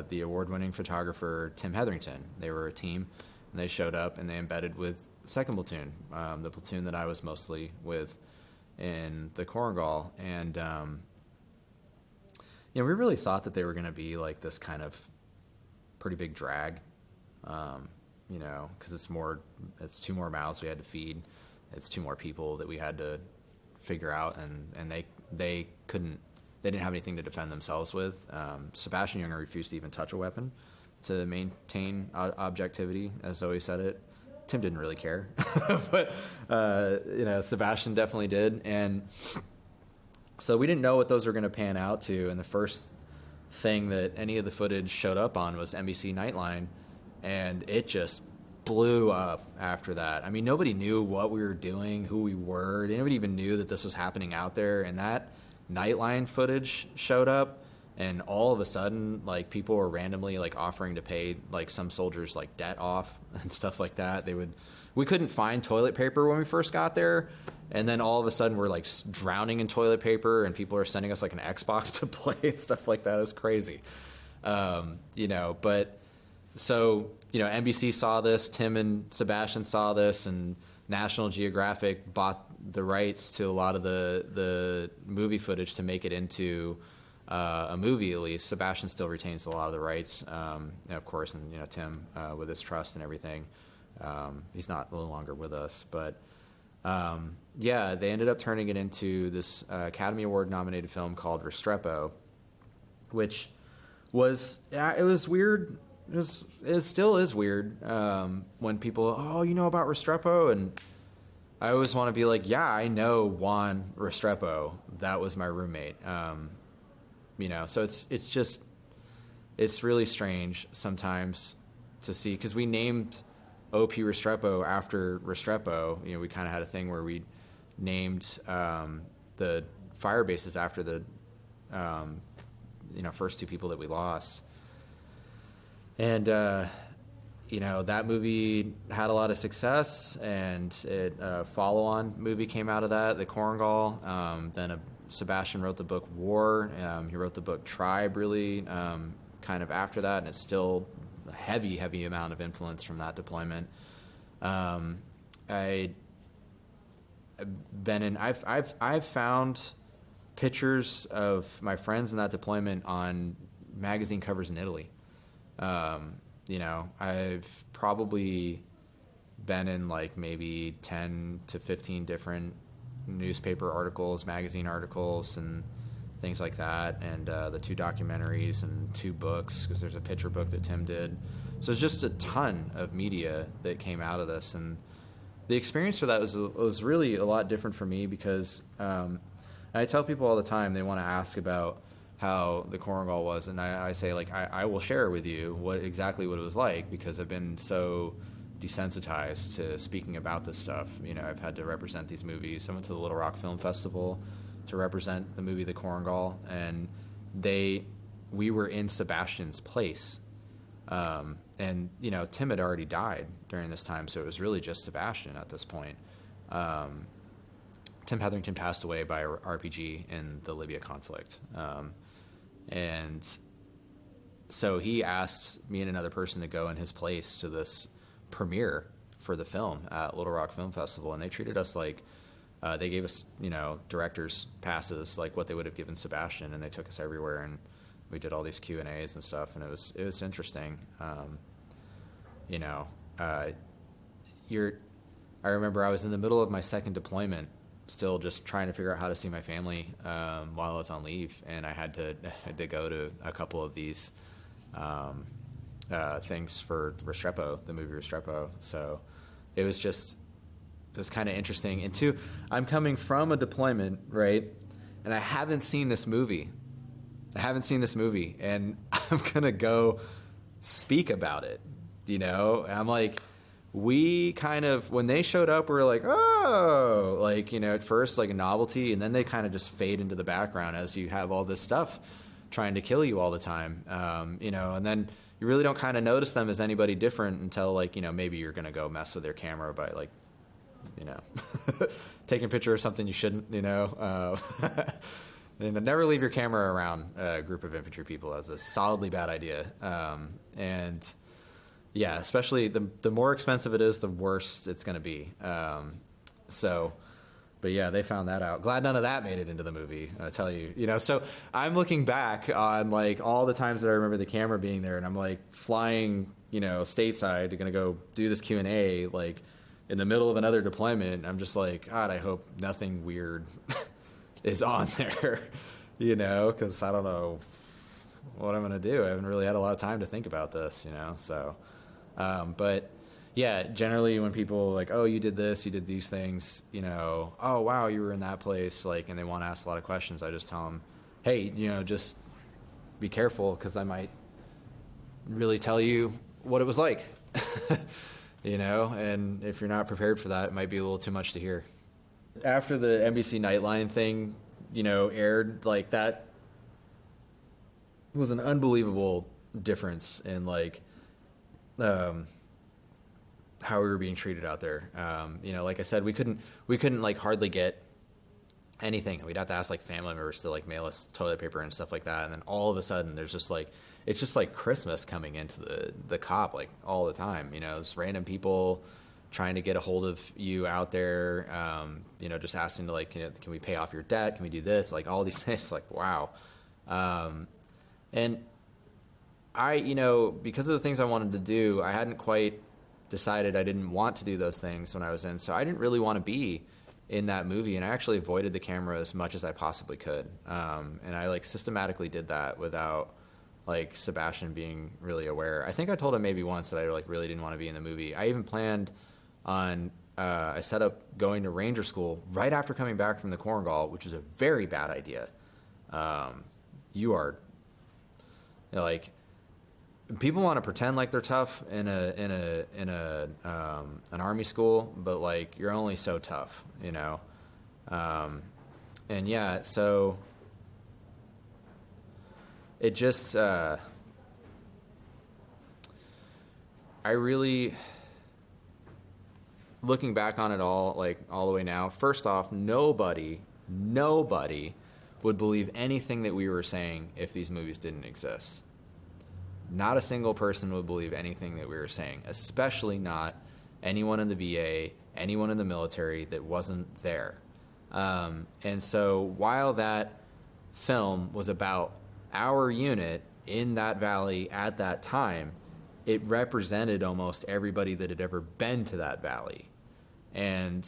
A: the award-winning photographer Tim Hetherington. They were a team, and they showed up and they embedded with Second Platoon, the platoon that I was mostly with in the Korengal, and we really thought that they were going to be like this kind of pretty big drag, because it's two more mouths we had to feed, it's two more people that we had to figure out, and they didn't have anything to defend themselves with. Sebastian Junger refused to even touch a weapon to maintain objectivity, as Zoe said it. Tim didn't really care, but Sebastian definitely did, and so we didn't know what those were going to pan out to. And the first thing that any of the footage showed up on was NBC Nightline, and it just blew up after that. I mean, nobody knew what we were doing, who we were. Nobody even knew that this was happening out there. And that Nightline footage showed up, and all of a sudden, like, people were randomly like offering to pay like some soldiers like debt off and stuff like that. We couldn't find toilet paper when we first got there, and then all of a sudden we're like drowning in toilet paper, and people are sending us like an Xbox to play and stuff like that. It was crazy, but so NBC saw this, Tim and Sebastian saw this, and National Geographic bought the rights to a lot of the movie footage to make it into a movie. At least Sebastian still retains a lot of the rights, of course, and Tim with his trust and everything. He's no longer with us, but they ended up turning it into this Academy Award nominated film called Restrepo, which was it was weird. It still is weird when people about Restrepo, and I always want to be like, yeah, I know Juan Restrepo. That was my roommate. So it's really strange sometimes to see, because we named OP Restrepo after Restrepo. We kind of had a thing where we named the fire bases after the first two people that we lost. And, that movie had a lot of success, and a follow-on movie came out of that, The Korengal. Then Sebastian wrote the book War. He wrote the book Tribe, really, kind of after that, and it's still a heavy, heavy amount of influence from that deployment. I've found pictures of my friends in that deployment on magazine covers in Italy. I've probably been in like maybe 10 to 15 different newspaper articles, magazine articles, and things like that, and the two documentaries and two books, because there's a picture book that Tim did. So it's just a ton of media that came out of this, and the experience for that was really a lot different for me, because I tell people all the time, they want to ask about how the Korengal was, and I say, like, I will share with you what it was like, because I've been so desensitized to speaking about this stuff. I've had to represent these movies. I went to the Little Rock Film Festival to represent the movie The Korengal, and we were in Sebastian's place. And Tim had already died during this time, so it was really just Sebastian at this point. Tim Hetherington passed away by RPG in the Libya conflict. And so he asked me and another person to go in his place to this premiere for the film at Little Rock Film Festival, and they treated us like they gave us, director's passes, like what they would have given Sebastian, and they took us everywhere, and we did all these Q&As and stuff, and it was interesting. I remember I was in the middle of my second deployment, still just trying to figure out how to see my family while I was on leave, and I had to go to a couple of these things for Restrepo, the movie Restrepo. So it was kind of interesting. And two, I'm coming from a deployment, right? And I haven't seen this movie. And I'm going to go speak about it, And I'm like, we kind of, when they showed up, we were like, oh, like, at first like a novelty, and then they kind of just fade into the background as you have all this stuff trying to kill you all the time, and then you really don't kind of notice them as anybody different until like, maybe you're going to go mess with their camera by like, taking a picture of something you shouldn't, and never leave your camera around a group of infantry people. That's a solidly bad idea. And yeah, especially the more expensive it is, the worse it's going to be. But yeah, they found that out. Glad none of that made it into the movie, I tell you. So I'm looking back on like all the times that I remember the camera being there, and I'm like flying, stateside, going to go do this Q&A, like in the middle of another deployment. I'm just like, God, I hope nothing weird is on there, because I don't know what I'm going to do. I haven't really had a lot of time to think about this, so, but yeah, generally when people like, oh, you did this, you did these things, oh, wow, you were in that place, like, and they want to ask a lot of questions, I just tell them, hey, just be careful, because I might really tell you what it was like, and if you're not prepared for that, it might be a little too much to hear. After the NBC Nightline thing, aired, like that was an unbelievable difference in like how we were being treated out there. Like I said, we couldn't like hardly get anything. We'd have to ask like family members to like mail us toilet paper and stuff like that. And then all of a sudden there's just like, it's just like Christmas coming into the COP like all the time, just random people trying to get a hold of you out there, just asking to like, can we pay off your debt? Can we do this? Like all these things, like, wow. And I, because of the things I wanted to do, I hadn't quite decided I didn't want to do those things when I was in. So I didn't really want to be in that movie. And I actually avoided the camera as much as I possibly could. And I like systematically did that without like Sebastian being really aware. I think I told him maybe once that I like really didn't want to be in the movie. I even planned on, I set up going to Ranger School right after coming back from the Korengal, which is a very bad idea. You are, like, people want to pretend like they're tough in an army school, but like you're only so tough, and yeah, so it just, I really, looking back on it all, like all the way now, first off, nobody would believe anything that we were saying if these movies didn't exist. Not a single person would believe anything that we were saying, especially not anyone in the VA, anyone in the military that wasn't there. And so while that film was about our unit in that valley at that time, it represented almost everybody that had ever been to that valley. And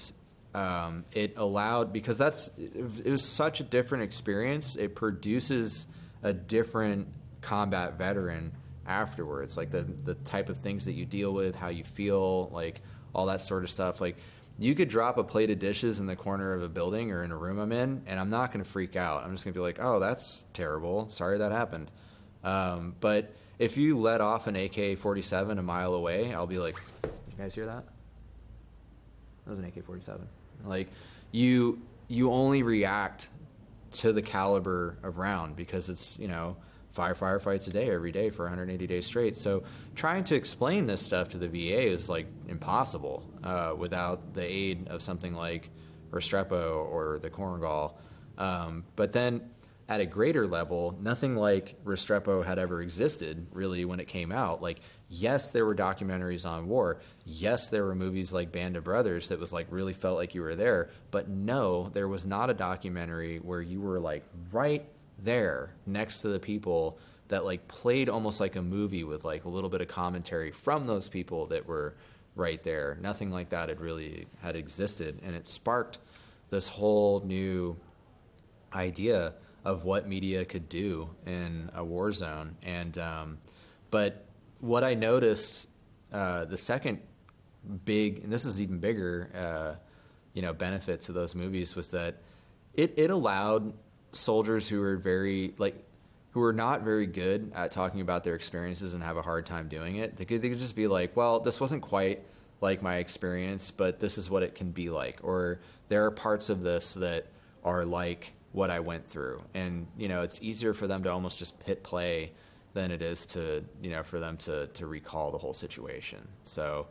A: it allowed, because it was such a different experience, it produces a different combat veteran afterwards, like the type of things that you deal with, how you feel, like all that sort of stuff. Like you could drop a plate of dishes in the corner of a building or in a room I'm in, and I'm not going to freak out. I'm just going to be like, oh, that's terrible. Sorry that happened. But if you let off an AK-47 a mile away, I'll be like, did you guys hear that? That was an AK-47. Like you only react to the caliber of round because it's, 5 firefights a day every day for 180 days straight. So trying to explain this stuff to the VA is like impossible without the aid of something like Restrepo or the Korengal. But then at a greater level, nothing like Restrepo had ever existed really when it came out. Like, yes, there were documentaries on war. Yes, there were movies like Band of Brothers that was like really felt like you were there. But no, there was not a documentary where you were like right there next to the people that like played almost like a movie with like a little bit of commentary from those people that were right there. Nothing like that had existed, and it sparked this whole new idea of what media could do in a war zone. And But what I noticed, the second big, and this is even bigger, benefit to those movies was that it allowed soldiers who were who are not very good at talking about their experiences and have a hard time doing it. They could just be like, well, this wasn't quite like my experience, but this is what it can be like. Or there are parts of this that are like what I went through. And, it's easier for them to almost just hit play than it is to, for them to recall the whole situation. So,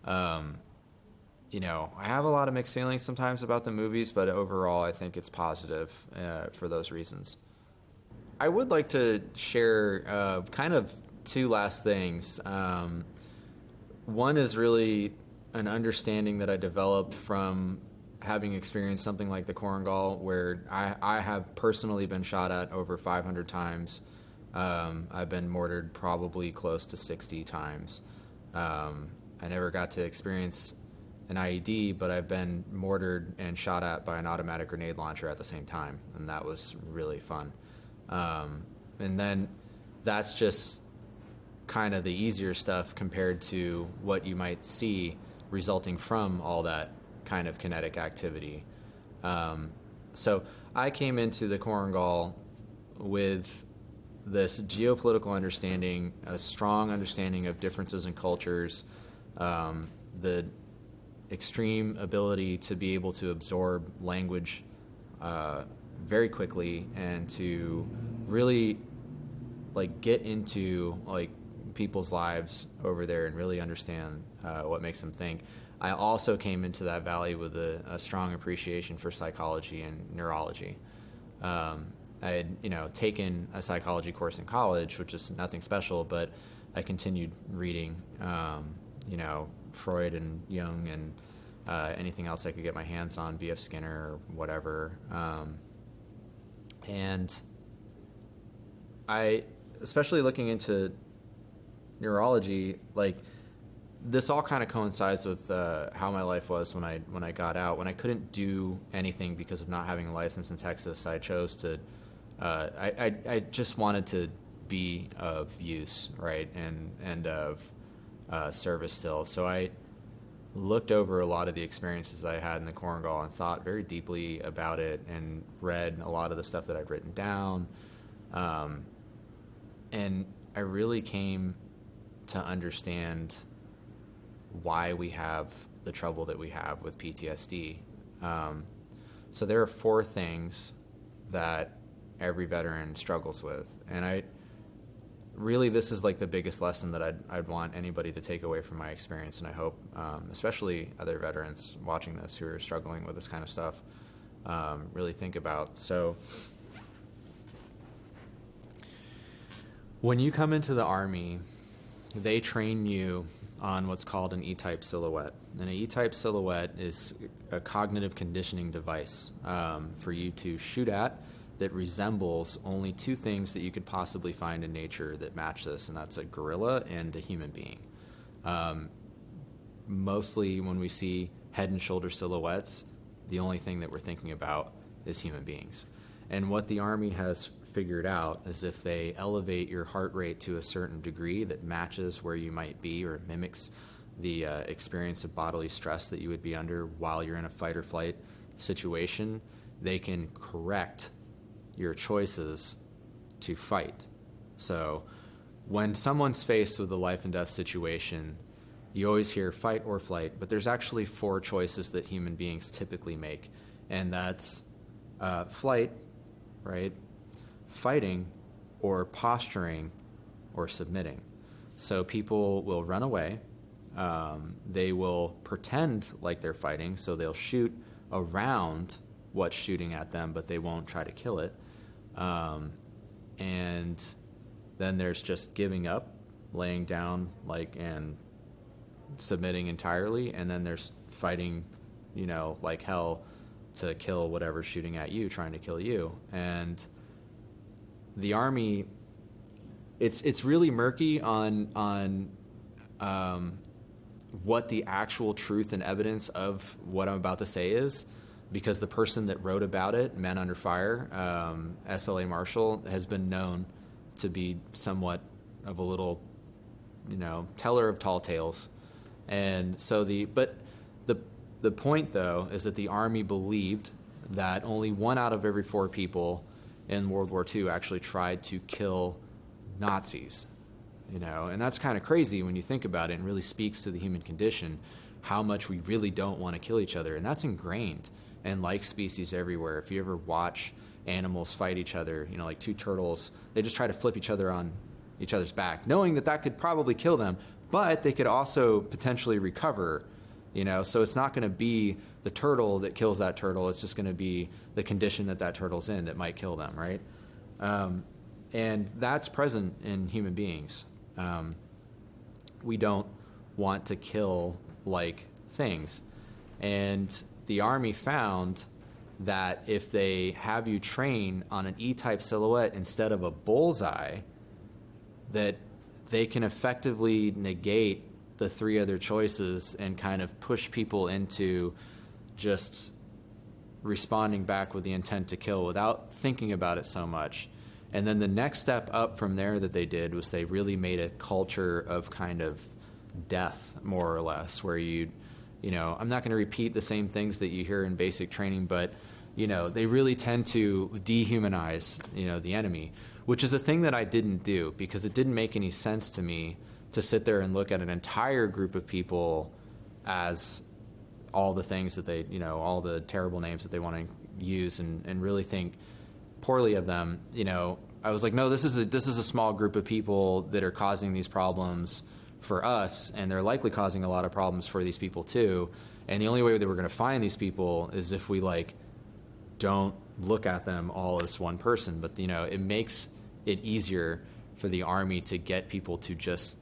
A: I have a lot of mixed feelings sometimes about the movies, but overall I think it's positive for those reasons. I would like to share kind of two last things. One is really an understanding that I developed from having experienced something like the Korengal, where I have personally been shot at over 500 times. I've been mortared probably close to 60 times. I never got to experience an IED, but I've been mortared and shot at by an automatic grenade launcher at the same time, and that was really fun. And then that's just kind of the easier stuff compared to what you might see resulting from all that kind of kinetic activity. So I came into the Korengal with this geopolitical understanding, a strong understanding of differences in cultures, the extreme ability to be able to absorb language very quickly and to really get into people's lives over there and really understand what makes them think. I also came into that valley with a strong appreciation for psychology and neurology. I had taken a psychology course in college, which is nothing special, but I continued reading Freud and Jung and anything else I could get my hands on, B.F. Skinner or whatever. And I, especially looking into neurology, this all kind of coincides with how my life was when I got out. When I couldn't do anything because of not having a license in Texas, I chose to. I just wanted to be of use, right, and of service still. So I looked over a lot of the experiences I had in the Korengal and thought very deeply about it and read a lot of the stuff that I'd written down. And I really came to understand why we have the trouble that we have with PTSD. So there are 4 things that every veteran struggles with. And this is the biggest lesson that I'd want anybody to take away from my experience. And I hope, especially other veterans watching this who are struggling with this kind of stuff, really think about. So when you come into the Army, they train you on what's called an E-type silhouette. And an E-type silhouette is a cognitive conditioning device for you to shoot at that resembles only 2 things that you could possibly find in nature that match this, and that's a gorilla and a human being. Mostly when we see head and shoulder silhouettes, the only thing that we're thinking about is human beings. And what the Army has figured out is if they elevate your heart rate to a certain degree that matches where you might be or mimics the experience of bodily stress that you would be under while you're in a fight or flight situation, they can correct your choices to fight. So when someone's faced with a life and death situation, you always hear fight or flight, but there's actually 4 choices that human beings typically make, and that's flight, right? Fighting, or posturing, or submitting. So people will run away. They will pretend like they're fighting, so they'll shoot around what's shooting at them, but they won't try to kill it. And then there's just giving up, laying down, and submitting entirely. And then there's fighting, like hell to kill whatever's shooting at you, trying to kill you. And the Army, it's really murky on what the actual truth and evidence of what I'm about to say is, because the person that wrote about it, Men Under Fire, SLA Marshall, has been known to be somewhat of a little teller of tall tales. And so the point, though, is that the Army believed that only 1 out of every 4 people in World War II actually tried to kill Nazis. And that's kind of crazy when you think about it, and really speaks to the human condition, how much we really don't want to kill each other. And that's ingrained in like species everywhere. If you ever watch animals fight each other, like 2 turtles, they just try to flip each other on each other's back, knowing that could probably kill them, but they could also potentially recover. So it's not going to be the turtle that kills that turtle. It's just going to be the condition that turtle's in that might kill them, right? And that's present in human beings. We don't want to kill like things. And the Army found that if they have you train on an E-type silhouette instead of a bullseye, that they can effectively negate the 3 other choices and kind of push people into just responding back with the intent to kill without thinking about it so much. And then the next step up from there that they did was they really made a culture of kind of death, more or less, where I'm not going to repeat the same things that you hear in basic training, but they really tend to dehumanize the enemy, which is a thing that I didn't do because it didn't make any sense to me to sit there and look at an entire group of people as all the things that they, all the terrible names that they want to use and really think poorly of them. I was like, no, this is a small group of people that are causing these problems for us, and they're likely causing a lot of problems for these people too. And the only way that we're going to find these people is if we don't look at them all as one person. But it makes it easier for the Army to get people to just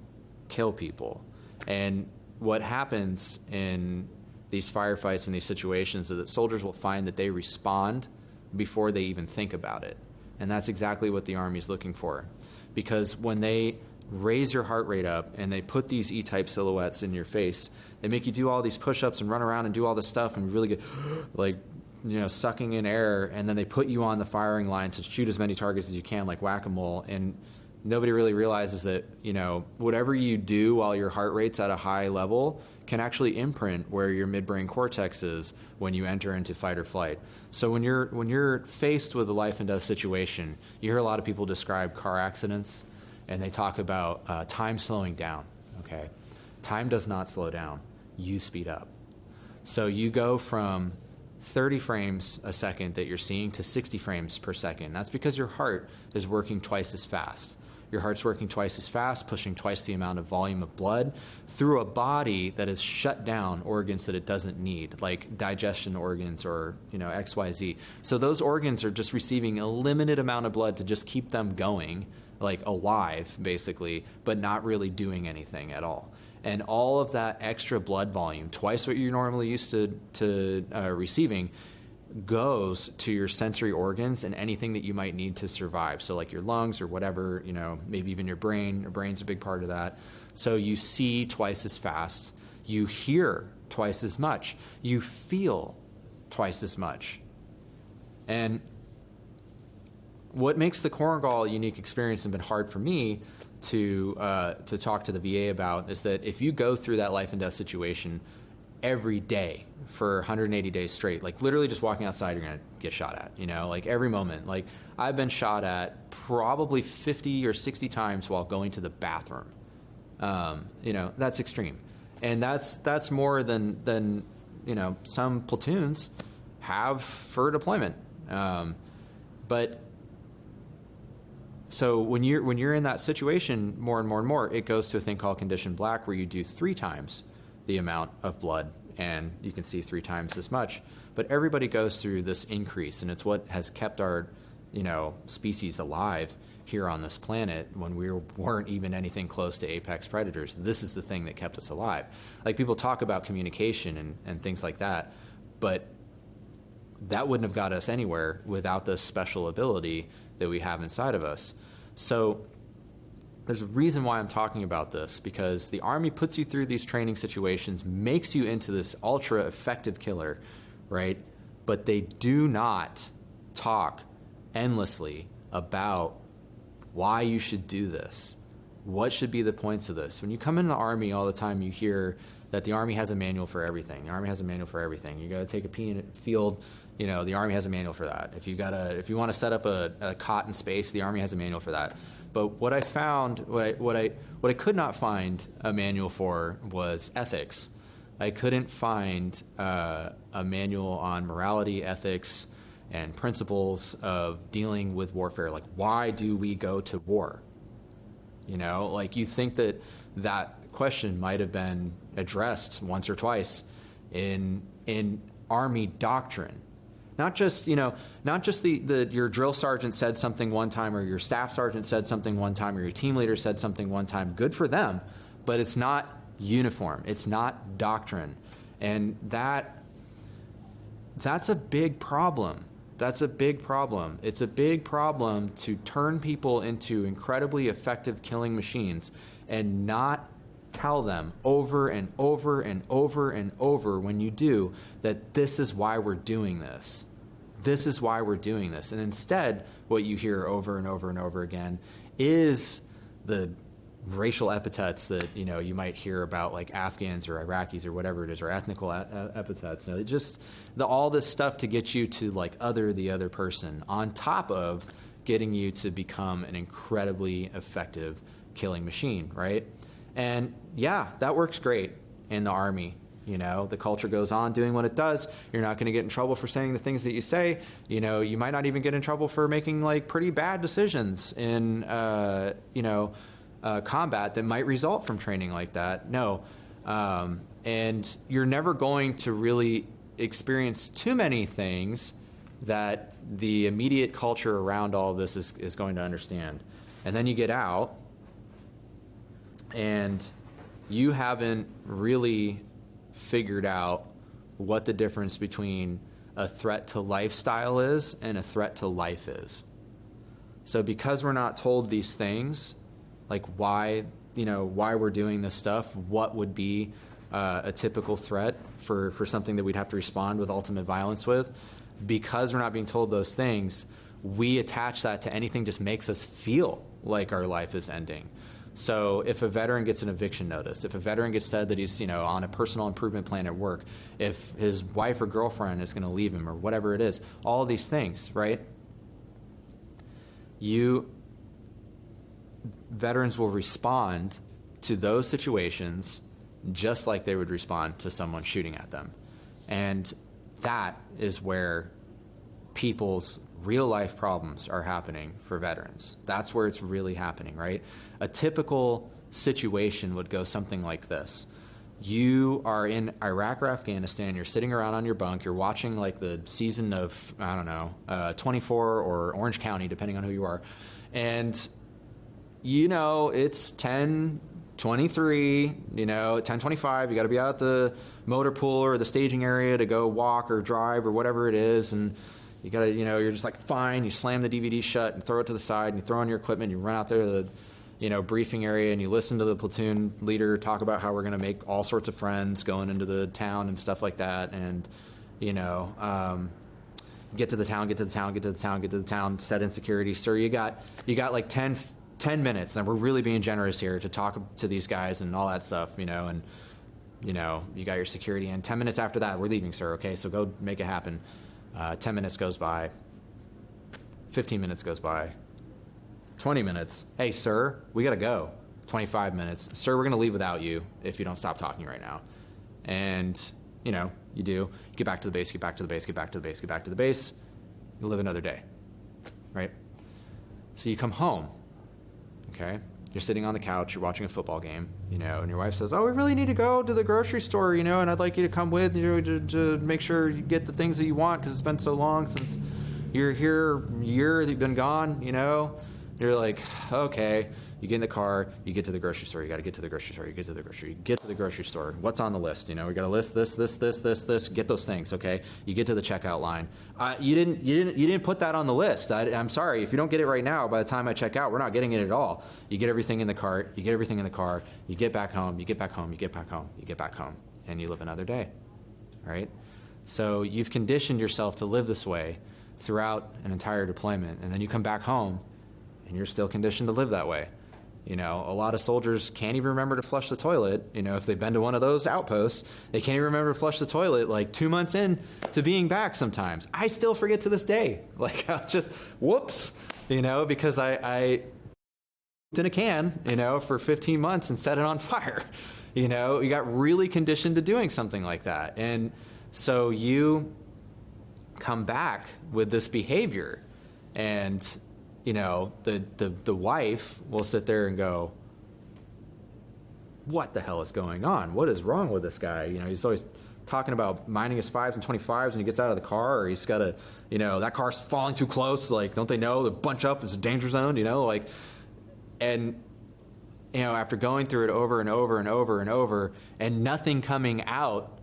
A: kill people. And what happens in these firefights and these situations is that soldiers will find that they respond before they even think about it. And that's exactly what the Army's looking for. Because when they raise your heart rate up and they put these E-type silhouettes in your face, they make you do all these push-ups and run around and do all this stuff and really get sucking in air, and then they put you on the firing line to shoot as many targets as you can, like whack-a-mole. And nobody really realizes that, whatever you do while your heart rate's at a high level can actually imprint where your midbrain cortex is when you enter into fight or flight. So when you're faced with a life and death situation, you hear a lot of people describe car accidents, and they talk about time slowing down. Okay, time does not slow down. You speed up. So you go from 30 frames a second that you're seeing to 60 frames per second. That's because your heart is working twice as fast. Your heart's working twice as fast, pushing twice the amount of volume of blood through a body that has shut down organs that it doesn't need, like digestion organs or, XYZ. So those organs are just receiving a limited amount of blood to just keep them going, like alive, basically, but not really doing anything at all. And all of that extra blood volume, twice what you're normally used to receiving, goes to your sensory organs and anything that you might need to survive. So like your lungs or whatever, maybe even your brain. Your brain's a big part of that. So you see twice as fast. You hear twice as much. You feel twice as much. And what makes the Korengal a unique experience and been hard for me to talk to the VA about is that if you go through that life and death situation every day for 180 days straight, like literally just walking outside, you're going to get shot at, like every moment. Like I've been shot at probably 50 or 60 times while going to the bathroom. That's extreme. And that's more than some platoons have for deployment. But so when you're in that situation more and more and more, it goes to a thing called condition black, where you do 3 times the amount of blood, and you can see 3 times as much. But everybody goes through this increase, and it's what has kept our, species alive here on this planet when we weren't even anything close to apex predators. This is the thing that kept us alive. Like people talk about communication and things like that, but that wouldn't have got us anywhere without this special ability that we have inside of us. So there's a reason why I'm talking about this, because the Army puts you through these training situations, makes you into this ultra effective killer, right? But they do not talk endlessly about why you should do this, what should be the points of this? When you come in the Army all the time, you hear that the Army has a manual for everything. The Army has a manual for everything. You got to take a pee in a field, the Army has a manual for that. If you want to set up a cot in space, the Army has a manual for that. But what I found, what I could not find a manual for was ethics. I couldn't find a manual on morality, ethics, and principles of dealing with warfare. Like, why do we go to war? You think that question might have been addressed once or twice in Army doctrine. Not just your drill sergeant said something one time, or your staff sergeant said something one time, or your team leader said something one time. Good for them, but it's not uniform. It's not doctrine. And that's a big problem. That's a big problem. It's a big problem to turn people into incredibly effective killing machines and not tell them over and over and over and over when you do that this is why we're doing this. This is why we're doing this. And instead, what you hear over and over and over again is the racial epithets that you might hear about, like Afghans or Iraqis or whatever it is, or ethnical epithets. All this stuff to get you to other the other person, on top of getting you to become an incredibly effective killing machine, right? And yeah, that works great in the Army. The culture goes on doing what it does. You're not going to get in trouble for saying the things that you say. You might not even get in trouble for making pretty bad decisions in combat that might result from training like that. No. And you're never going to really experience too many things that the immediate culture around all of this is going to understand. And then you get out, and you haven't really figured out what the difference between a threat to lifestyle is and a threat to life is. So because we're not told these things, why we're doing this stuff, what would be a typical threat for something that we'd have to respond with ultimate violence with, because we're not being told those things, we attach that to anything just makes us feel like our life is ending. So if a veteran gets an eviction notice, if a veteran gets said that he's on a personal improvement plan at work, if his wife or girlfriend is going to leave him, or whatever it is, all of these things, right? Veterans will respond to those situations just like they would respond to someone shooting at them. And that is where people's real life problems are happening for veterans. That's where it's really happening, right? A typical situation would go something like this. You are in Iraq or Afghanistan, you're sitting around on your bunk, you're watching the season of, 24 or Orange County, depending on who you are. And it's 10:23, 10:25, you got to be out at the motor pool or the staging area to go walk or drive or whatever it is, and you got to, you're just fine, you slam the DVD shut and throw it to the side, and you throw on your equipment, you run out there to the briefing area, and you listen to the platoon leader talk about how we're going to make all sorts of friends going into the town and stuff like that, and get to the town, set in security. Sir, you got 10 minutes, and we're really being generous here to talk to these guys and all that stuff, and you got your security in. 10 minutes after that, we're leaving, sir, okay, so go make it happen. 10 minutes goes by, 15 minutes goes by, 20 minutes, hey, sir, we gotta go. 25 minutes, sir, we're gonna leave without you if you don't stop talking right now. And, you do, get back to the base, you live another day, right? So you come home, okay? You're sitting on the couch, you're watching a football game, and your wife says, oh, we really need to go to the grocery store, and I'd like you to come with, to make sure you get the things that you want, because it's been so long since you're here, a year that you've been gone, You're like, okay. You get in the car, you get to the grocery store, you got to get to the grocery store, you get to the grocery store. What's on the list? We got to list this, get those things, okay? You get to the checkout line. You didn't put that on the list. I'm sorry. If you don't get it right now, by the time I check out, we're not getting it at all. You get everything in the cart, you get everything in the car, you get back home, and you live another day, right? So you've conditioned yourself to live this way throughout an entire deployment, and then you come back home, and you're still conditioned to live that way. A lot of soldiers can't even remember to flush the toilet. If they've been to one of those outposts, they can't even remember to flush the toilet like 2 months in to being back sometimes. I still forget to this day. Like, I'll just, whoops, because I in a can, for 15 months and set it on fire. You got really conditioned to doing something like that. And so you come back with this behavior, and the wife will sit there and go, what the hell is going on? What is wrong with this guy? He's always talking about minding his 5s and 25s when he gets out of the car, or he's got to, that car's falling too close. Like, don't they know the bunch up is a danger zone, and after going through it over and over and over and over, and nothing coming out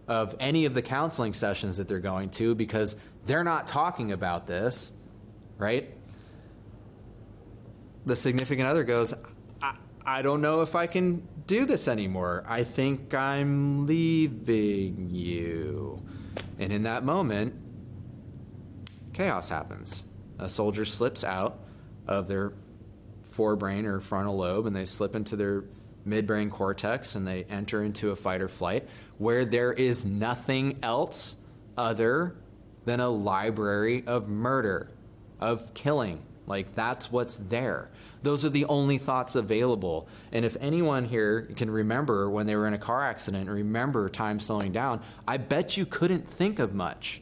A: of any of the counseling sessions that they're going to, because they're not talking about this, right? The significant other goes, I don't know if I can do this anymore. I think I'm leaving you. And in that moment, chaos happens. A soldier slips out of their forebrain or frontal lobe, and they slip into their midbrain cortex, and they enter into a fight or flight where there is nothing else other than a library of murder, of killing. Like, that's what's there. Those are the only thoughts available. And if anyone here can remember when they were in a car accident and remember time slowing down, I bet you couldn't think of much,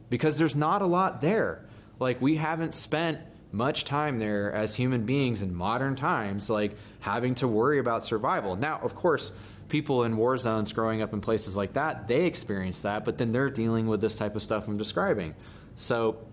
A: because there's not a lot there. Like, we haven't spent much time there as human beings in modern times, like having to worry about survival. Now, of course, people in war zones growing up in places like that, they experience that, but then they're dealing with this type of stuff I'm describing. So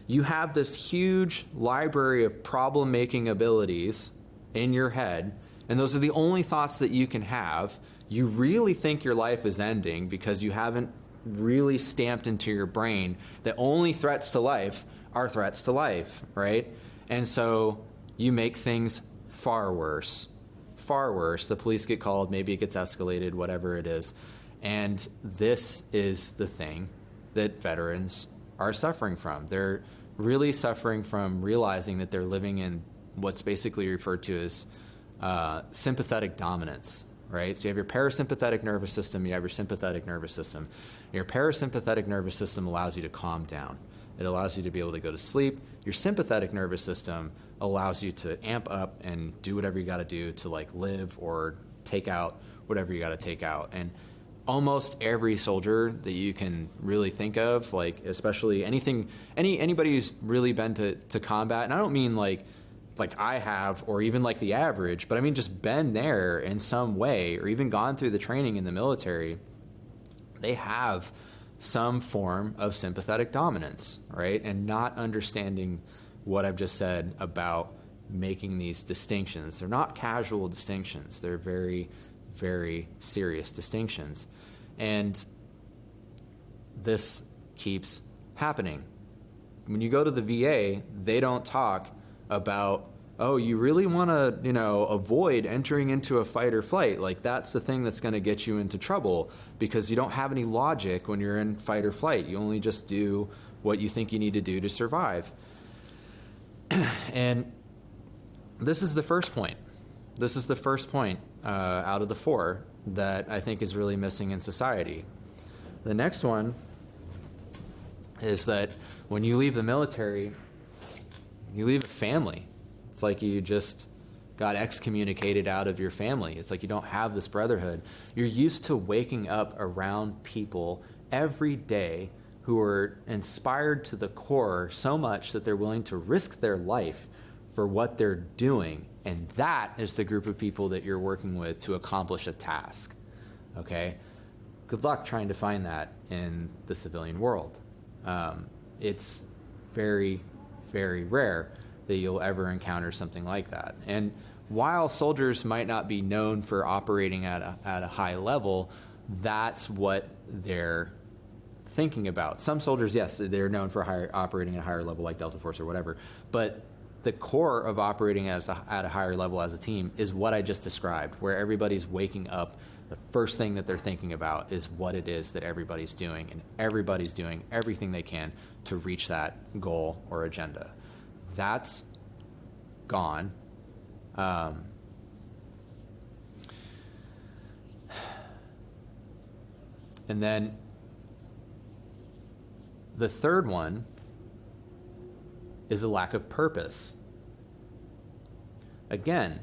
A: you have this huge library of problem-making abilities in your head, and those are the only thoughts that you can have. You really think your life is ending because you haven't really stamped into your brain that only threats to life are threats to life, right? And so you make things far worse. Far worse. The police get called, maybe it gets escalated, whatever it is. And this is the thing that veterans are suffering from. They're really suffering from realizing that they're living in what's basically referred to as sympathetic dominance, right? So you have your parasympathetic nervous system, you have your sympathetic nervous system. Your parasympathetic nervous system allows you to calm down. It allows you to be able to go to sleep. Your sympathetic nervous system allows you to amp up and do whatever you got to do to like live or take out whatever you got to take out. And almost every soldier that you can really think of, like especially anybody who's really been to combat, and I don't mean like I have, or even like the average, but I mean just been there in some way, or even gone through the training in the military, they have some form of sympathetic dominance, right? And not understanding what I've just said about making these distinctions. They're not casual distinctions. They're very, very serious distinctions. And this keeps happening. When you go to the VA, they don't talk about, oh, you really want to, avoid entering into a fight or flight. Like, that's the thing that's going to get you into trouble, because you don't have any logic when you're in fight or flight. You only just do what you think you need to do to survive. And this is the first point. This is the first point out of the four that I think is really missing in society. The next one is that when you leave the military, you leave a family. It's like you just got excommunicated out of your family. It's like you don't have this brotherhood. You're used to waking up around people every day who are inspired to the core so much that they're willing to risk their life for what they're doing. And that is the group of people that you're working with to accomplish a task. Okay? Good luck trying to find that in the civilian world. It's very, very rare that you'll ever encounter something like that. And while soldiers might not be known for operating at a high level, that's what they're thinking about. Some soldiers, yes, they're known for operating at a higher level, like Delta Force or whatever, but the core of operating at a higher level as a team is what I just described, where everybody's waking up. The first thing that they're thinking about is what it is that everybody's doing, and everybody's doing everything they can to reach that goal or agenda. That's gone Um, and then the third one is a lack of purpose. Again,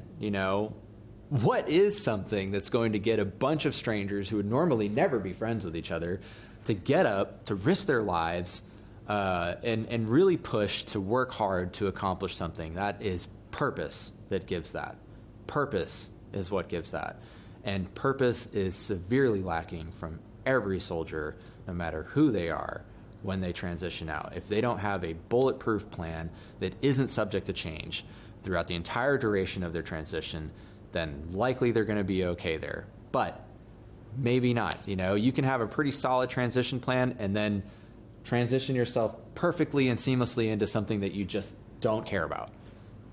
A: what is something that's going to get a bunch of strangers who would normally never be friends with each other to get up, to risk their lives, and really push to work hard to accomplish something? That is purpose that gives that. Purpose is what gives that. And purpose is severely lacking from every soldier, no matter who they are, when they transition out. If they don't have a bulletproof plan that isn't subject to change throughout the entire duration of their transition, then likely they're going to be okay there. But maybe not. You can have a pretty solid transition plan and then transition yourself perfectly and seamlessly into something that you just don't care about,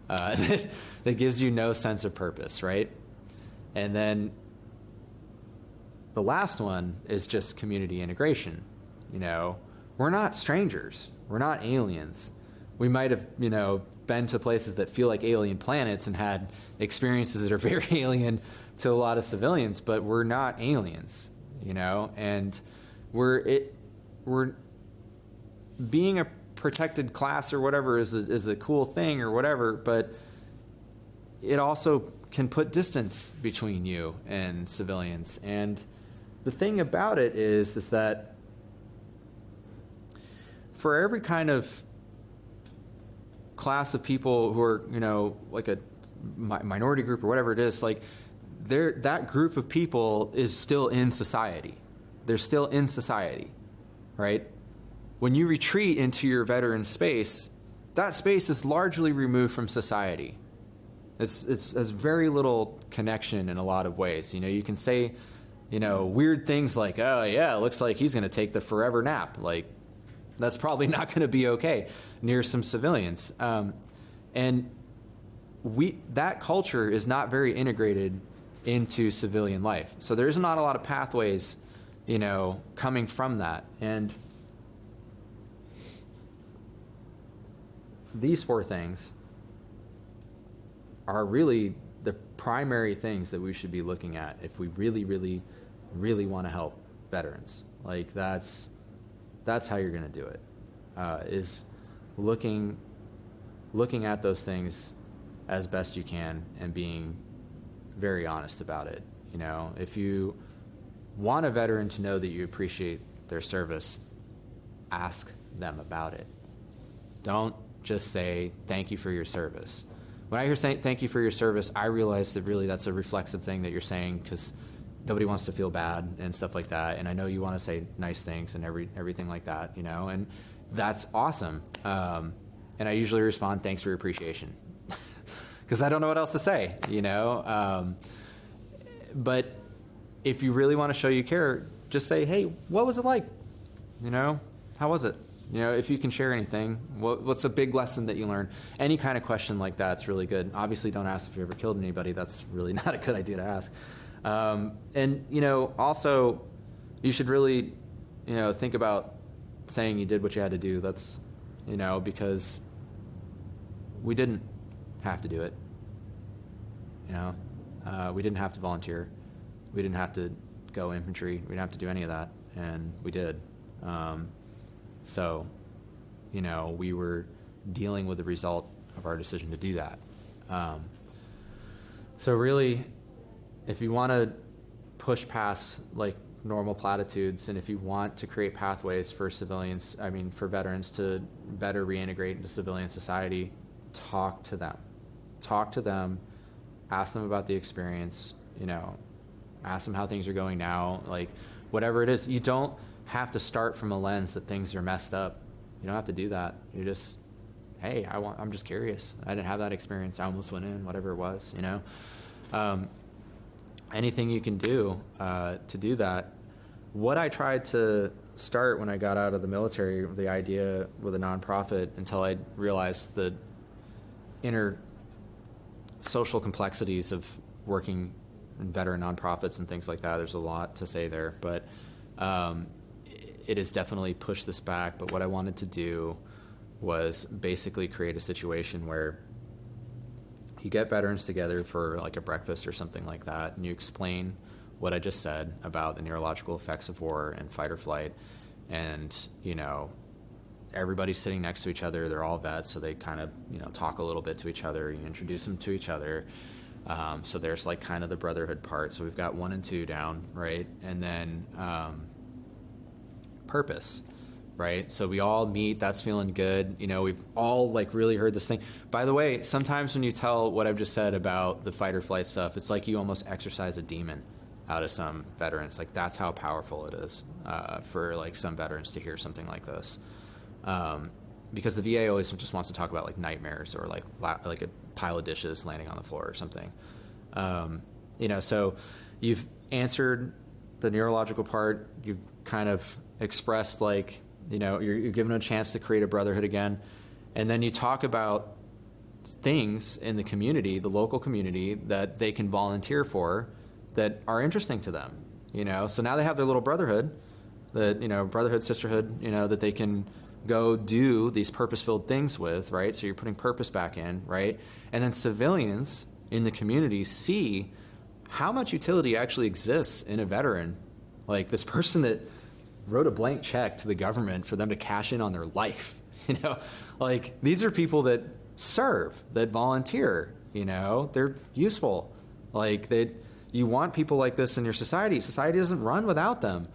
A: that gives you no sense of purpose, right? And then the last one is just community integration. We're not strangers. We're not aliens. We might have, been to places that feel like alien planets and had experiences that are very alien to a lot of civilians, but we're not aliens, and we're being a protected class or whatever is a cool thing or whatever, but it also can put distance between you and civilians. And the thing about it is that for every kind of class of people who are, like a minority group or whatever it is, like that group of people is still in society. They're still in society, right? When you retreat into your veteran space, that space is largely removed from society. It has very little connection in a lot of ways. You can say, weird things like, oh yeah, it looks like he's going to take the forever nap. Like, that's probably not going to be okay near some civilians. And that culture is not very integrated into civilian life. So there's not a lot of pathways, coming from that. And these four things are really the primary things that we should be looking at if we really, really, really want to help veterans. Like, that's how you're going to do it, is looking at those things as best you can and being very honest about it. If you want a veteran to know that you appreciate their service, ask them about it. Don't just say, thank you for your service. When I hear saying thank you for your service, I realize that really that's a reflexive thing that you're saying because nobody wants to feel bad and stuff like that. And I know you want to say nice things and everything like that, and that's awesome. And I usually respond, thanks for your appreciation, because I don't know what else to say, But if you really want to show you care, just say, hey, what was it like? How was it? If you can share anything, what's a big lesson that you learned? Any kind of question like that's really good. Obviously, don't ask if you ever killed anybody. That's really not a good idea to ask. And also, you should really, think about saying you did what you had to do. That's, because we didn't have to do it. We didn't have to volunteer. We didn't have to go infantry. We didn't have to do any of that, and we did. So, we were dealing with the result of our decision to do that. So really, if you want to push past like normal platitudes, and if you want to create pathways for for veterans to better reintegrate into civilian society, talk to them. Ask them about the experience, ask them how things are going now, like whatever it is. You don't have to start from a lens that things are messed up. You don't have to do that. You just, hey, I'm just curious. I didn't have that experience. I almost went in, whatever it was, anything you can do to do that. What I tried to start when I got out of the military, the idea with a nonprofit, until I realized the inner social complexities of working in veteran nonprofits and things like that. There's a lot to say there, but it has definitely pushed this back. But what I wanted to do was basically create a situation where, you get veterans together for like a breakfast or something like that, and you explain what I just said about the neurological effects of war and fight or flight. And, you know, everybody's sitting next to each other. They're all vets, so they kind of, you know, talk a little bit to each other. You introduce them to each other. So there's like kind of the brotherhood part. So we've got 1 and 2 down, right? And then purpose, right? So we all meet. That's feeling good. You know, we've all like really heard this thing. By the way, sometimes when you tell what I've just said about the fight or flight stuff, it's like you almost exorcise a demon out of some veterans. Like that's how powerful it is for like some veterans to hear something like this. Because the VA always just wants to talk about like nightmares or like a pile of dishes landing on the floor or something. You know, so you've answered the neurological part. You've kind of expressed like, you know, you're given a chance to create a brotherhood again. And then you talk about things in the community, the local community, that they can volunteer for that are interesting to them, you know? So now they have their little brotherhood, that, you know, brotherhood, sisterhood, you know, that they can go do these purpose-filled things with, right? So you're putting purpose back in, right? And then civilians in the community see how much utility actually exists in a veteran. Like this person that wrote a blank check to the government for them to cash in on their life, you know? Like these are people that serve, that volunteer, you know? They're useful. Like you want people like this in your society. Society doesn't run without them,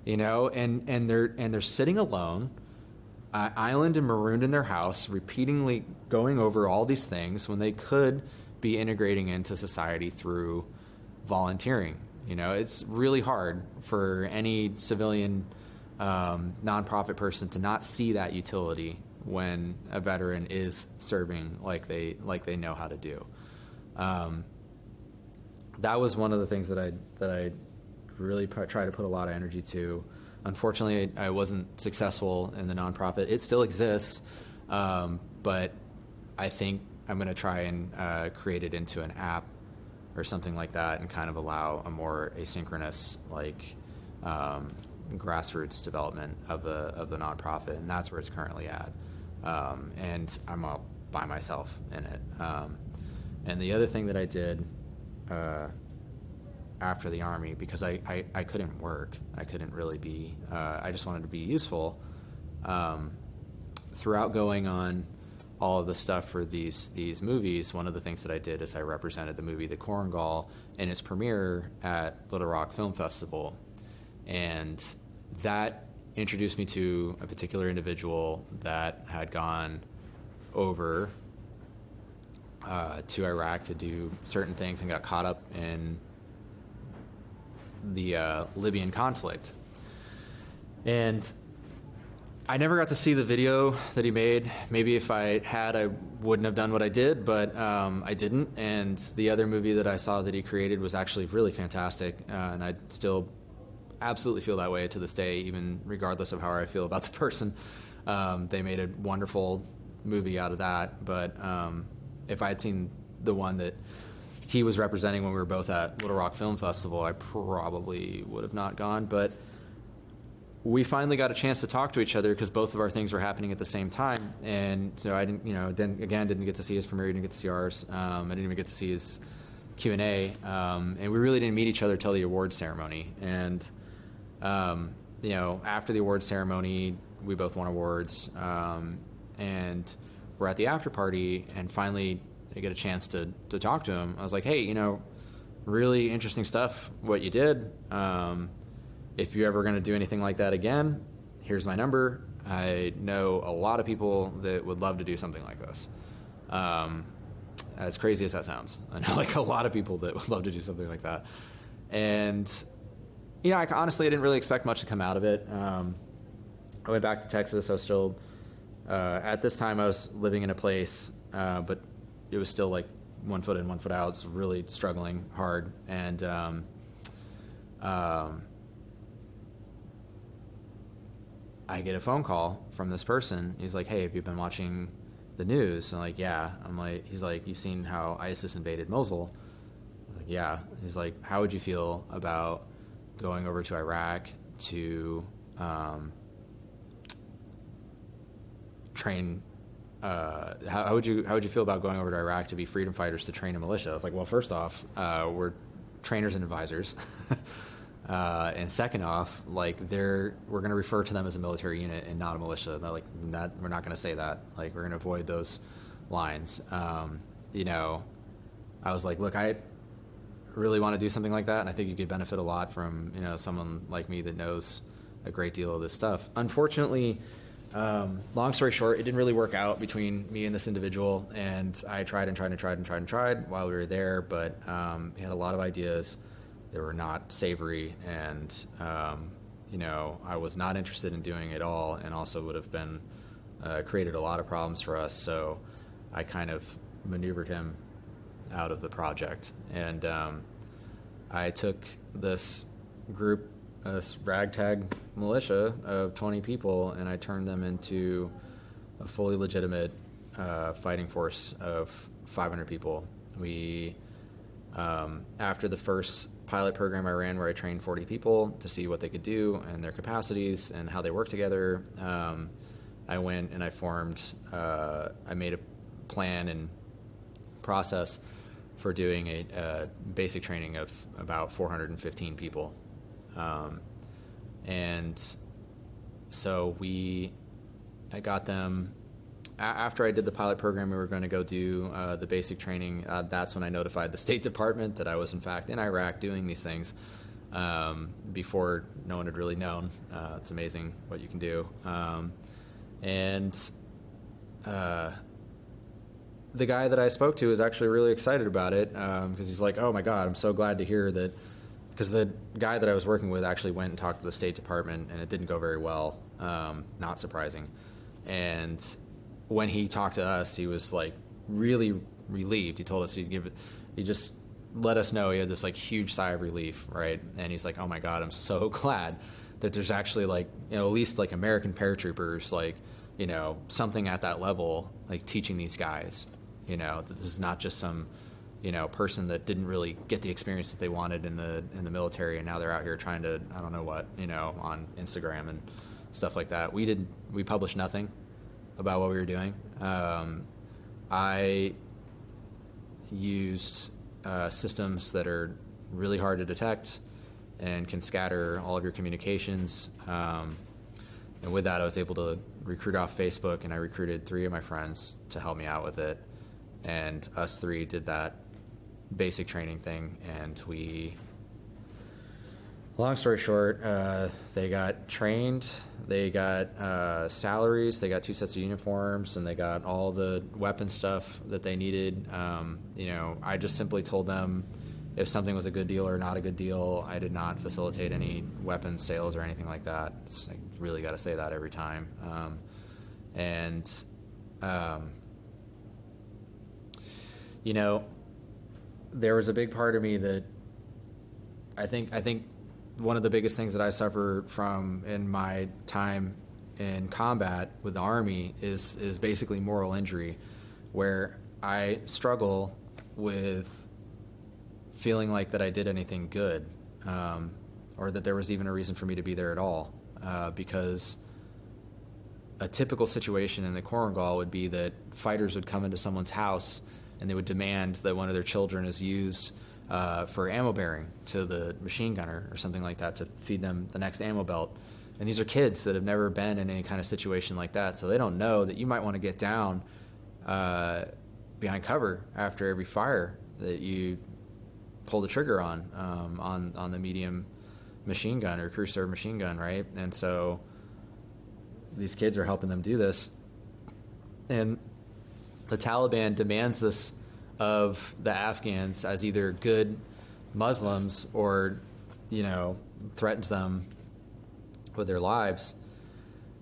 A: you know? And they're sitting alone, island and marooned in their house, repeatedly going over all these things when they could be integrating into society through volunteering. You know, it's really hard for any civilian nonprofit person to not see that utility when a veteran is serving like they know how to do. That was one of the things that I really try to put a lot of energy to. Unfortunately, I wasn't successful in the nonprofit. It still exists, but I think I'm going to try and create it into an app or something like that, and kind of allow a more asynchronous, like grassroots development of the nonprofit, and that's where it's currently at. And I'm all by myself in it. And the other thing that I did after the Army, because I couldn't work, I couldn't really be, I just wanted to be useful. Throughout going on all of the stuff for these movies, one of the things that I did is I represented the movie The Korengal in its premiere at Little Rock Film Festival. And that introduced me to a particular individual that had gone over to Iraq to do certain things and got caught up in the Libyan conflict. And I never got to see the video that he made. Maybe if I had, I wouldn't have done what I did, but I didn't. And the other movie that I saw that he created was actually really fantastic, and I still absolutely feel that way to this day, even regardless of how I feel about the person. They made a wonderful movie out of that, but if I had seen the one that he was representing when we were both at Little Rock Film Festival, I probably would have not gone. But we finally got a chance to talk to each other because both of our things were happening at the same time. And so I didn't get to see his premiere, didn't get to see ours. I didn't even get to see his Q&A. And we really didn't meet each other till the awards ceremony. And, after the awards ceremony, we both won awards. And we're at the after party, and finally I get a chance to talk to him. I was like, hey, really interesting stuff, what you did. If you're ever going to do anything like that again, here's my number. I know a lot of people that would love to do something like this. As crazy as that sounds, I know like a lot of people that would love to do something like that. And, I didn't really expect much to come out of it. I went back to Texas. I was still, at this time I was living in a place, but it was still like 1 foot in, 1 foot out. It's really struggling hard. And, I get a phone call from this person. He's like, hey, have you been watching the news? I'm like, yeah. He's like, you've seen how ISIS invaded Mosul? I'm like, yeah. He's like, how would you feel about going over to Iraq to train how would you feel about going over to Iraq to be freedom fighters to train a militia? I was like, well, first off, we're trainers and advisors. And second off, like we're going to refer to them as a military unit and not a militia. And they're like, we're not going to say that. Like, we're going to avoid those lines. You know, I was like, look, I really want to do something like that, and I think you could benefit a lot from, you know, someone like me that knows a great deal of this stuff. Unfortunately, long story short, it didn't really work out between me and this individual, and I tried while we were there, but he had a lot of ideas that were not savory, and you know, I was not interested in doing it all, and also would have been created a lot of problems for us. So I kind of maneuvered him out of the project, and I took this group, this ragtag militia of 20 people, and I turned them into a fully legitimate fighting force of 500 people. We, after the first pilot program I ran, where I trained 40 people to see what they could do and their capacities and how they work together, I went and I formed, I made a plan and process for doing a basic training of about 415 people. And so I got them, after I did the pilot program, we were going to go do the basic training. That's when I notified the State Department that I was in fact in Iraq doing these things, before no one had really known. It's amazing what you can do. The guy that I spoke to was actually really excited about it, because he's like, oh my God, I'm so glad to hear that, because the guy that I was working with actually went and talked to the State Department, and it didn't go very well, not surprising. And when he talked to us, he was like really relieved. He told us he just let us know he had this like huge sigh of relief, right? And he's like, oh my God, I'm so glad that there's actually like, you know, at least like American paratroopers, like, you know, something at that level, like teaching these guys. You know, this is not just some, you know, person that didn't really get the experience that they wanted in the military, and now they're out here trying to, I don't know what, you know, on Instagram and stuff like that. We published nothing about what we were doing. I used systems that are really hard to detect and can scatter all of your communications. And with that, I was able to recruit off Facebook, and I recruited 3 of my friends to help me out with it. And us 3 did that basic training thing, and long story short, they got trained, they got salaries, they got 2 sets of uniforms, and they got all the weapon stuff that they needed. You know, I just simply told them if something was a good deal or not a good deal. I did not facilitate any weapons sales or anything like that. I really got to say that every time. You know, there was a big part of me that I think one of the biggest things that I suffer from in my time in combat with the Army is basically moral injury, where I struggle with feeling like that I did anything good, or that there was even a reason for me to be there at all, because a typical situation in the Korengal would be that fighters would come into someone's house and they would demand that one of their children is used for ammo bearing to the machine gunner or something like that to feed them the next ammo belt. And these are kids that have never been in any kind of situation like that, so they don't know that you might want to get down behind cover after every fire that you pull the trigger on the medium machine gun or crew serve machine gun, right? And so these kids are helping them do this. And the Taliban demands this of the Afghans as either good Muslims or, you know, threatens them with their lives.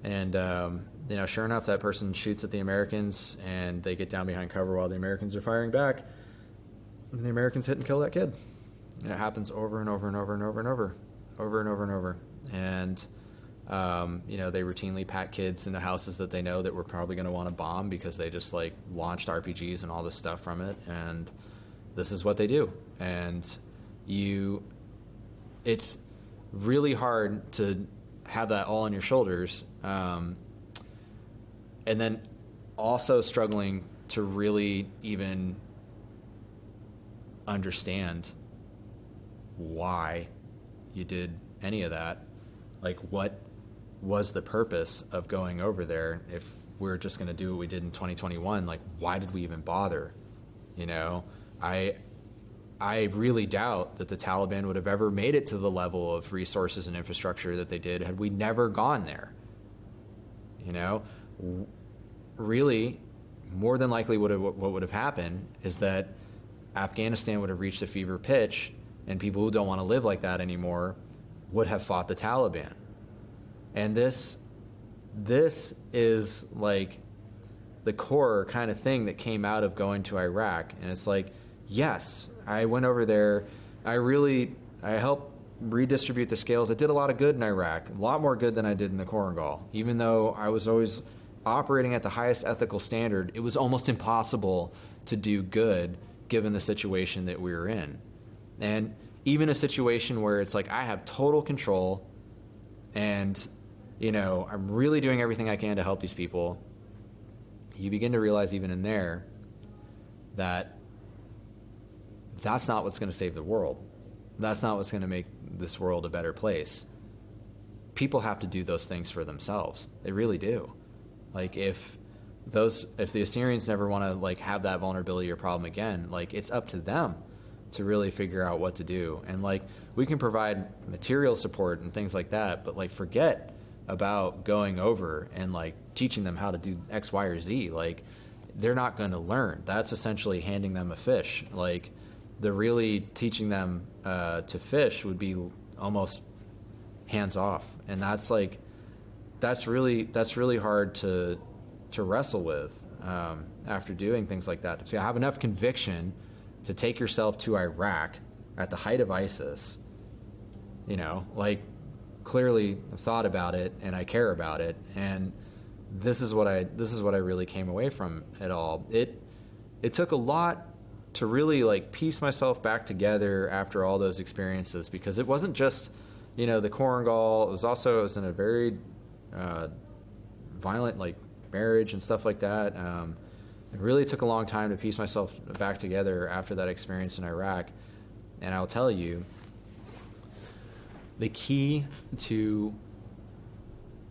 A: And, you know, sure enough, that person shoots at the Americans, and they get down behind cover while the Americans are firing back. And the Americans hit and kill that kid. And it happens over and over and over and over and over, over and over and over. And you know, they routinely pack kids into houses that they know that we're probably going to want to bomb because they just like launched RPGs and all this stuff from it. And this is what they do. And it's really hard to have that all on your shoulders. And then also struggling to really even understand why you did any of that. Like, what was the purpose of going over there if we're just going to do what we did in 2021? Like, why did we even bother? You know, I really doubt that the Taliban would have ever made it to the level of resources and infrastructure that they did had we never gone there. You know, really, more than likely what would have happened is that Afghanistan would have reached a fever pitch, and people who don't want to live like that anymore would have fought the Taliban. And this is like the core kind of thing that came out of going to Iraq. And it's like, yes, I went over there. I helped redistribute the scales. I did a lot of good in Iraq, a lot more good than I did in the Korengal. Even though I was always operating at the highest ethical standard, it was almost impossible to do good given the situation that we were in. And even a situation where it's like I have total control and, you know, I'm really doing everything I can to help these people, you begin to realize even in there that that's not what's going to save the world. That's not what's going to make this world a better place. People have to do those things for themselves. They really do. Like, if the Assyrians never want to like have that vulnerability or problem again, like, it's up to them to really figure out what to do. And like, we can provide material support and things like that, but like, forget about going over and like teaching them how to do X, Y, or Z. Like, they're not going to learn. That's essentially handing them a fish. Like, the really teaching them to fish would be almost hands off, and that's really hard to wrestle with after doing things like that. If you have enough conviction to take yourself to Iraq at the height of ISIS, you know, like, clearly I've thought about it and I care about it, and this is what I really came away from it all. It took a lot to really like piece myself back together after all those experiences, because it wasn't just, you know, the Korengal. It was in a very violent like marriage and stuff like that. It really took a long time to piece myself back together after that experience in Iraq. And I'll tell you, the key to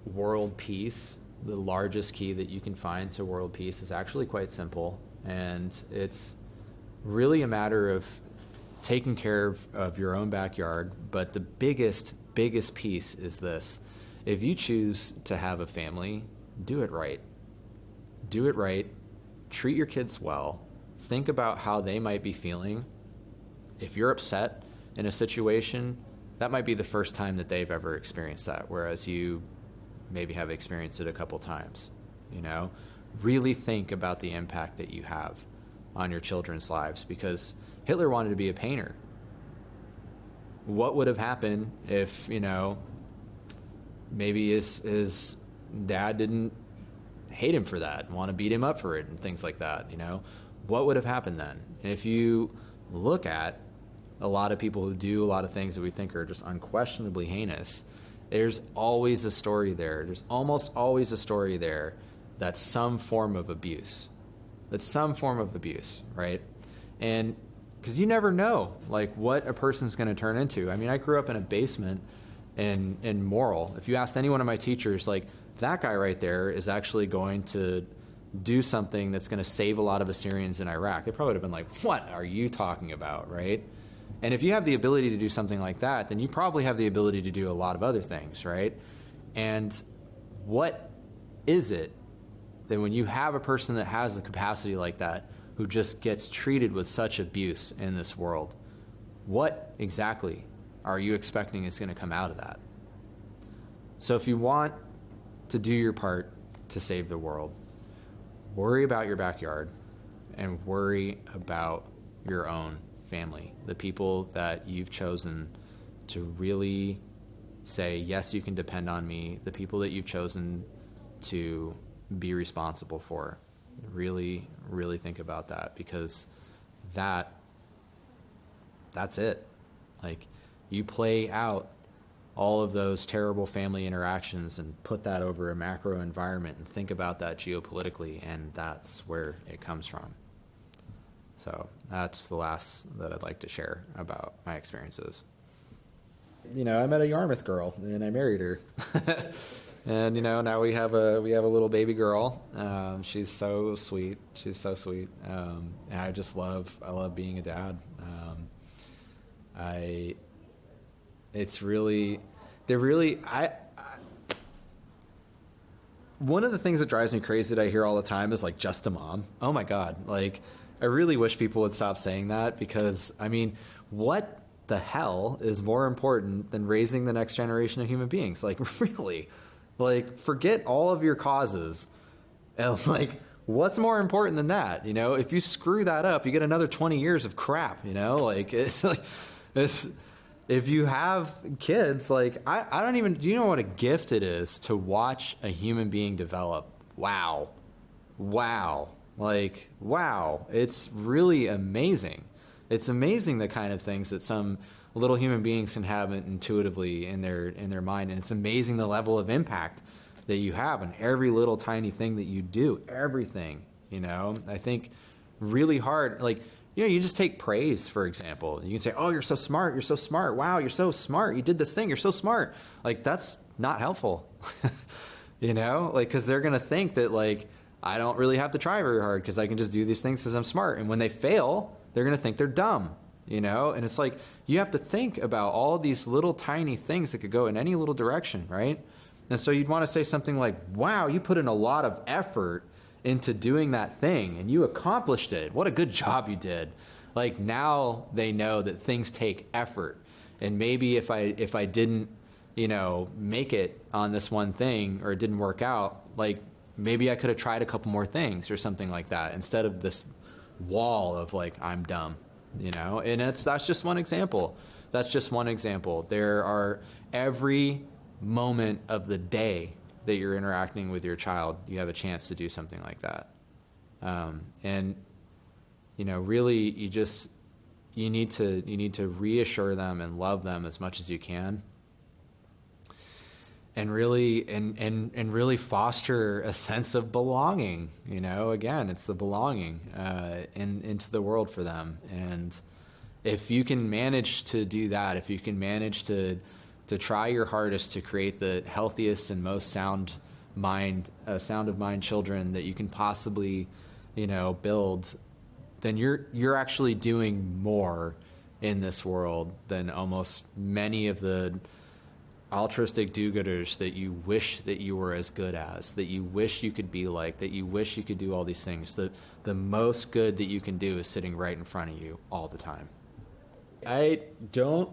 A: world peace, the largest key that you can find to world peace, is actually quite simple. And it's really a matter of taking care of your own backyard. But the biggest piece is this: if you choose to have a family, do it right. Do it right. Treat your kids well. Think about how they might be feeling. If you're upset in a situation, that might be the first time that they've ever experienced that, whereas you maybe have experienced it a couple times. You know, really think about the impact that you have on your children's lives, because Hitler wanted to be a painter. What would have happened if, you know, maybe his dad didn't hate him for that, want to beat him up for it and things like that, you know? What would have happened then? And if you look at a lot of people who do a lot of things that we think are just unquestionably heinous, there's always a story there. There's almost always a story there that's some form of abuse. That's some form of abuse, right? And because you never know, like, what a person's going to turn into. I mean, I grew up in a basement in Morrill. If you asked any one of my teachers, like, that guy right there is actually going to do something that's going to save a lot of Assyrians in Iraq, they probably would have been like, what are you talking about, right? And if you have the ability to do something like that, then you probably have the ability to do a lot of other things, right? And what is it that when you have a person that has the capacity like that, who just gets treated with such abuse in this world, what exactly are you expecting is going to come out of that? So if you want to do your part to save the world, worry about your backyard and worry about your own family, the people that you've chosen to really say, yes, you can depend on me, the people that you've chosen to be responsible for. Really, really think about that, because that's it. Like, you play out all of those terrible family interactions and put that over a macro environment and think about that geopolitically, and that's where it comes from. So that's the last that I'd like to share about my experiences. You know, I met a Yarmouth girl and I married her. And, you know, now we have a little baby girl. She's so sweet. She's so sweet. And I love being a dad. One of the things that drives me crazy that I hear all the time is like, just a mom. Oh my God. Like, I really wish people would stop saying that, because I mean, what the hell is more important than raising the next generation of human beings? Like, really? Like, forget all of your causes. And like, what's more important than that? You know, if you screw that up, you get another 20 years of crap, you know? Like, if you have kids, like, I don't even, do you know what a gift it is to watch a human being develop? Wow. Like, wow. It's really amazing. It's amazing the kind of things that some little human beings can have intuitively in their mind, and it's amazing the level of impact that you have on every little tiny thing that you do, everything, you know. I think really hard, like, you know, you just take praise, for example. You can say, oh, you're so smart, wow, you're so smart, you did this thing, you're so smart. Like, that's not helpful. You know, like, because they're going to think that, like, I don't really have to try very hard because I can just do these things because I'm smart. And when they fail, they're going to think they're dumb, you know? And it's like, you have to think about all these little tiny things that could go in any little direction, right? And so you'd want to say something like, wow, you put in a lot of effort into doing that thing and you accomplished it. What a good job you did. Like, now they know that things take effort. And maybe if I didn't, you know, make it on this one thing, or it didn't work out, like, maybe I could have tried a couple more things or something like that, instead of this wall of like, I'm dumb, you know? And that's just one example. That's just one example. There are, every moment of the day that you're interacting with your child, you have a chance to do something like that. And, you know, really, you need to reassure them and love them as much as you can. And really, and really foster a sense of belonging. You know, again, it's the belonging into the world for them. And if you can manage to do that, if you can manage to try your hardest to create the healthiest and most sound of mind children that you can possibly, you know, build, then you're actually doing more in this world than almost many of the altruistic do-gooders that you wish that you were as good as, that you wish you could be like, that you wish you could do all these things. The most good that you can do is sitting right in front of you all the time. I don't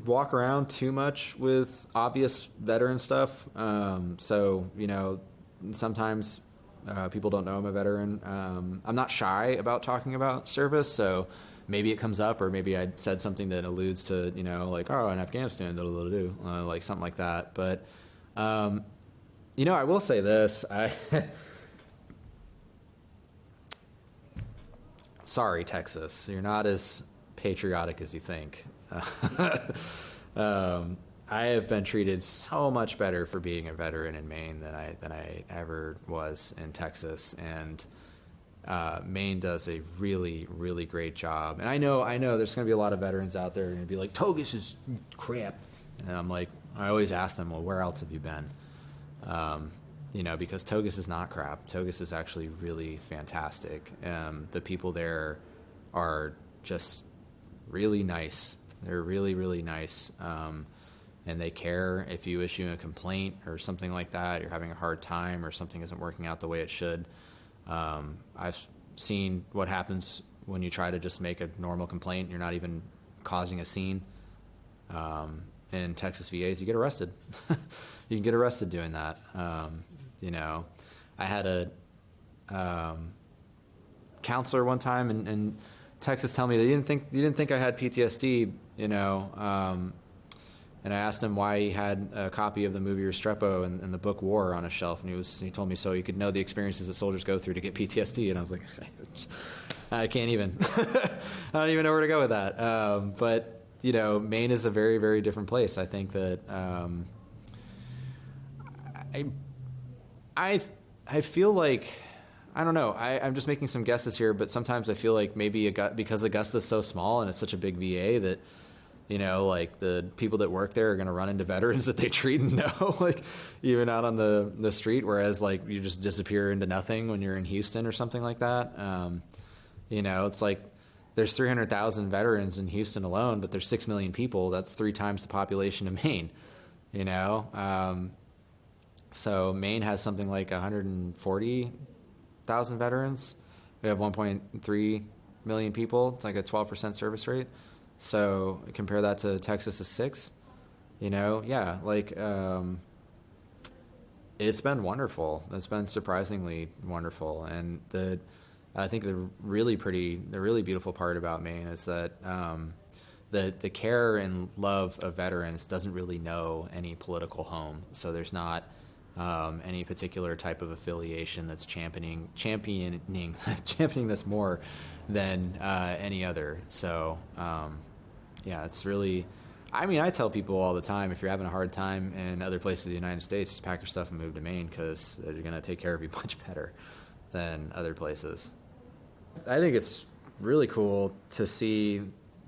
A: walk around too much with obvious veteran stuff. So, you know, sometimes people don't know I'm a veteran. I'm not shy about talking about service, so maybe it comes up, or maybe I said something that alludes to, you know, like, oh, in Afghanistan, like something like that. But, you know, I will say this. Sorry, Texas, you're not as patriotic as you think. I have been treated so much better for being a veteran in Maine than I ever was in Texas. And Maine does a really, really great job. And I know there's going to be a lot of veterans out there and be like, Togus is crap. And I'm like, I always ask them, well, where else have you been? You know, because Togus is not crap. Togus is actually really fantastic. The people there are just really nice. They're really, really nice. And they care if you issue a complaint or something like that, you're having a hard time or something isn't working out the way it should. I've seen what happens when you try to just make a normal complaint. You're not even causing a scene. In Texas VAs, you get arrested. You can get arrested doing that. You know, I had a counselor one time in Texas tell me they didn't think I had PTSD. You know, and I asked him why he had a copy of the movie Restrepo and the book War on a shelf, and he told me so he could know the experiences that soldiers go through to get PTSD. And I was like, I can't even. I don't even know where to go with that. But Maine is a very, very different place. I think that I I feel like, I don't know. I'm just making some guesses here, but sometimes I feel like maybe because Augusta's so small and it's such a big VA that, like the people that work there are going to run into veterans that they treat and know, like even out on the street, whereas like you just disappear into nothing when you're in Houston or something like that. It's like there's 300,000 veterans in Houston alone, but there's 6 million people. That's 3 times the population of Maine, So Maine has something like 140,000 veterans. We have 1.3 million people. It's like a 12% service rate. So compare that to Texas's 6. It's been wonderful. It's been surprisingly wonderful. And I think the really beautiful part about Maine is that the care and love of veterans doesn't really know any political home. So there's not any particular type of affiliation that's championing this more than any other. So it's really, I tell people all the time, if you're having a hard time in other places in the United States, just pack your stuff and move to Maine, because they're going to take care of you much better than other places. I think it's really cool to see,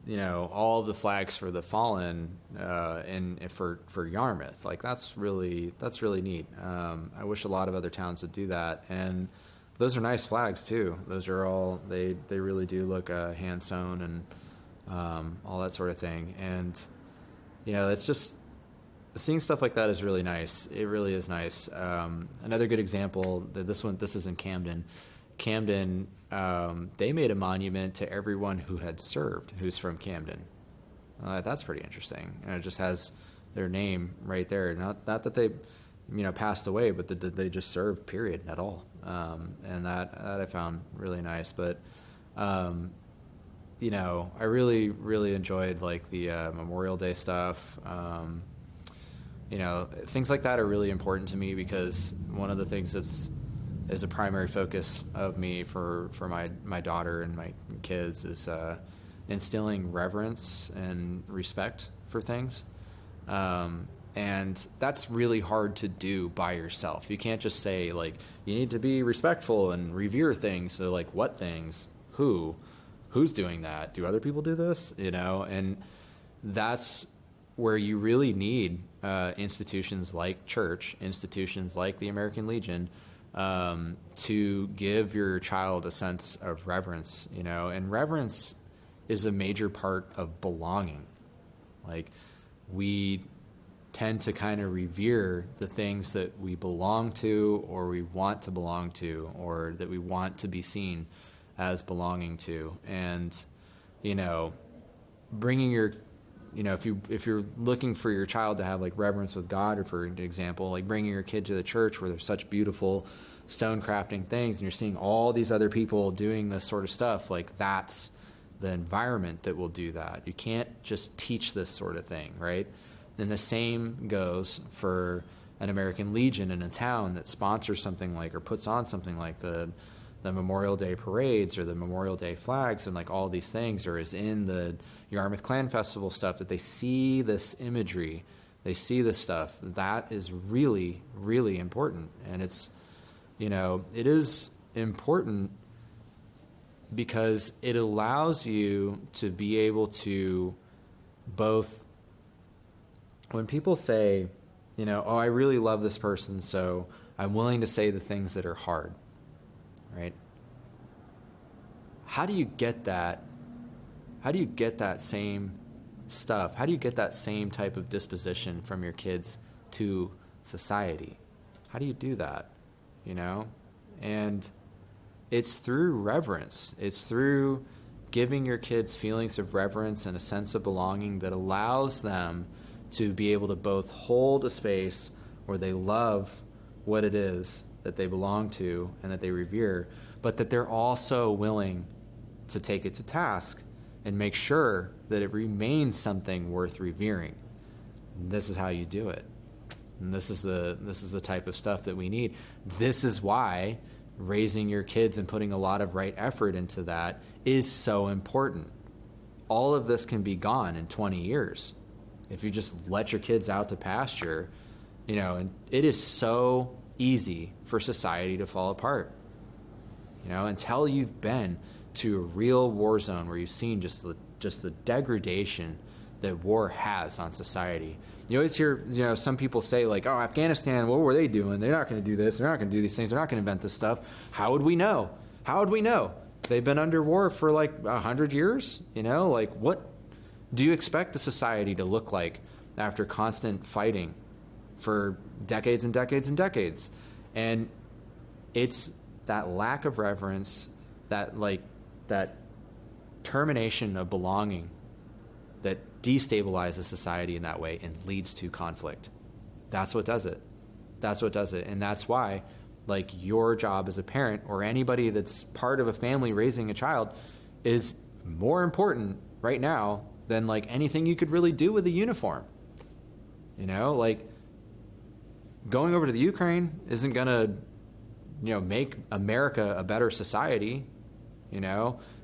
A: all of the flags for the fallen for Yarmouth. Like that's really neat. I wish a lot of other towns would do that. And those are nice flags too. Those are all, they really do look hand sewn and all that sort of thing. And, it's just, seeing stuff like that is really nice. It really is nice. Another good example, this is in Camden. They made a monument to everyone who had served who's from Camden. That's pretty interesting. And it just has their name right there. Not that they, passed away, but that they just served, period, at all. And that I found really nice. But, I really, really enjoyed like the Memorial Day stuff. Things like that are really important to me, because one of the things is a primary focus of me for my daughter and my kids is instilling reverence and respect for things. And that's really hard to do by yourself. You can't just say, like, you need to be respectful and revere things. So, like, what things? Who's doing that? Do other people do this? And that's where you really need institutions like church, institutions like the American Legion, to give your child a sense of reverence, and reverence is a major part of belonging. Like, we tend to kind of revere the things that we belong to, or we want to belong to, or that we want to be seen as belonging to. And, bringing your, if you're looking for your child to have like reverence with God, or for example, like bringing your kid to the church where there's such beautiful stone crafting things, and you're seeing all these other people doing this sort of stuff, like that's the environment that will do that. You can't just teach this sort of thing, right? Then the same goes for an American Legion in a town that sponsors something like, or puts on something like the Memorial Day parades or the Memorial Day flags and like all these things, or is in the Yarmouth Clan Festival stuff, that they see this imagery, they see this stuff. That is really, really important. And it's, it is important because it allows you to be able to both, when people say, oh, I really love this person, so I'm willing to say the things that are hard, right? How do you get that? How do you get that same stuff? How do you get that same type of disposition from your kids to society? How do you do that? And it's through reverence. It's through giving your kids feelings of reverence and a sense of belonging that allows them to be able to both hold a space where they love what it is that they belong to and that they revere, but that they're also willing to take it to task and make sure that it remains something worth revering. And this is how you do it. And this is the type of stuff that we need. This is why raising your kids and putting a lot of right effort into that is so important. all of this can be gone in 20 years if you just let your kids out to pasture, and it is so easy for society to fall apart. Until you've been to a real war zone where you've seen just the degradation that war has on society. You always hear, some people say like, oh, Afghanistan, what were they doing? They're not going to do this. They're not going to do these things. They're not going to invent this stuff. How would we know? They've been under war for like 100 years. Like, what do you expect the society to look like after constant fighting for decades and decades and decades? And it's that lack of reverence, that termination of belonging that destabilizes society in that way and leads to conflict. That's what does it. And that's why, like, your job as a parent or anybody that's part of a family raising a child is more important right now than like anything you could really do with a uniform. Like, going over to the Ukraine isn't gonna make America a better society.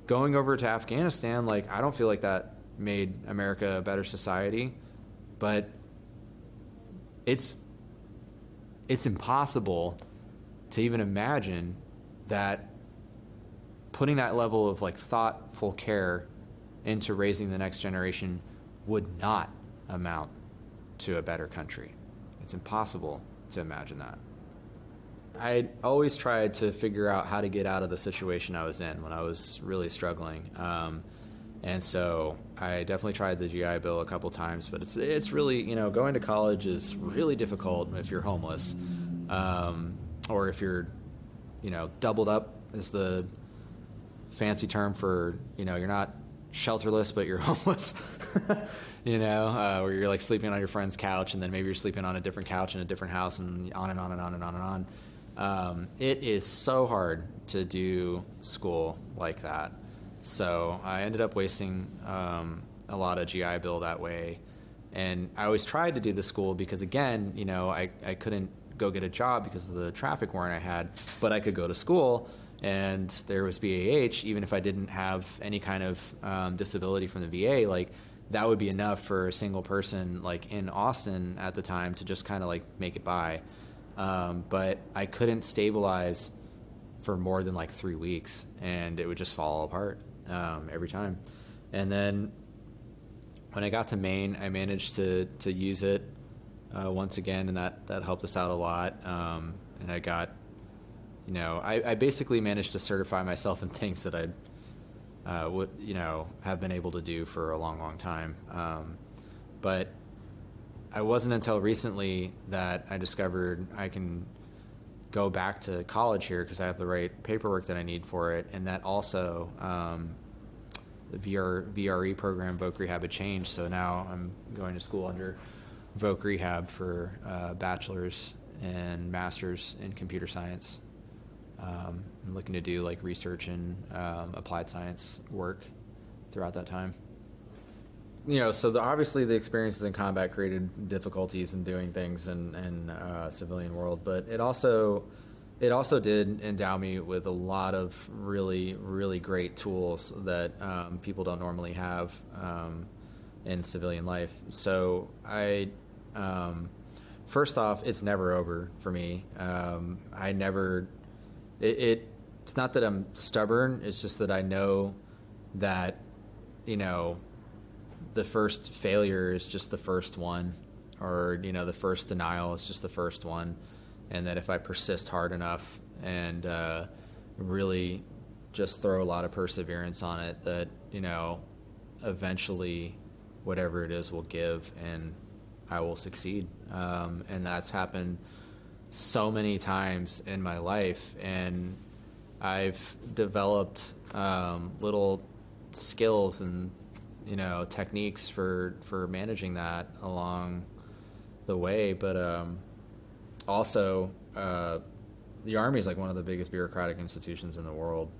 A: Going over to Afghanistan, like, I don't feel like that made America a better society, but it's impossible to even imagine that putting that level of like thoughtful care into raising the next generation would not amount to a better country. It's impossible to imagine that. I always tried to figure out how to get out of the situation I was in when I was really struggling. And so I definitely tried the GI Bill a couple times, but it's really, going to college is really difficult if you're homeless, or if you're, doubled up is the fancy term for, you're not shelterless, but you're homeless, where you're like sleeping on your friend's couch and then maybe you're sleeping on a different couch in a different house and on and on and on and on and on. It is so hard to do school like that. So I ended up wasting a lot of GI Bill that way. And I always tried to do the school because, again, I couldn't go get a job because of the traffic warrant I had, but I could go to school and there was BAH, even if I didn't have any kind of disability from the VA, like that would be enough for a single person like in Austin at the time to just kind of like make it by. But I couldn't stabilize for more than like 3 weeks and it would just fall apart every time. And then when I got to Maine, I managed to use it once again, and that helped us out a lot. And I got, I basically managed to certify myself in things that I would, have been able to do for a long, long time. But I wasn't until recently that I discovered I can go back to college here because I have the right paperwork that I need for it, and that also the VRE program, Voc Rehab, had changed. So now I'm going to school under Voc Rehab for bachelor's and master's in computer science. I'm looking to do like research and applied science work throughout that time. So obviously the experiences in combat created difficulties in doing things in civilian world, but it also did endow me with a lot of really, really great tools that people don't normally have in civilian life. So first off, it's never over for me. It's not that I'm stubborn, it's just that I know that, the first failure is just the first one, or, the first denial is just the first one. And that if I persist hard enough and really just throw a lot of perseverance on it, that, eventually whatever it is will give and I will succeed. And that's happened so many times in my life. And I've developed little skills and, techniques for managing that along the way. But also, the Army is like one of the biggest bureaucratic institutions in the world.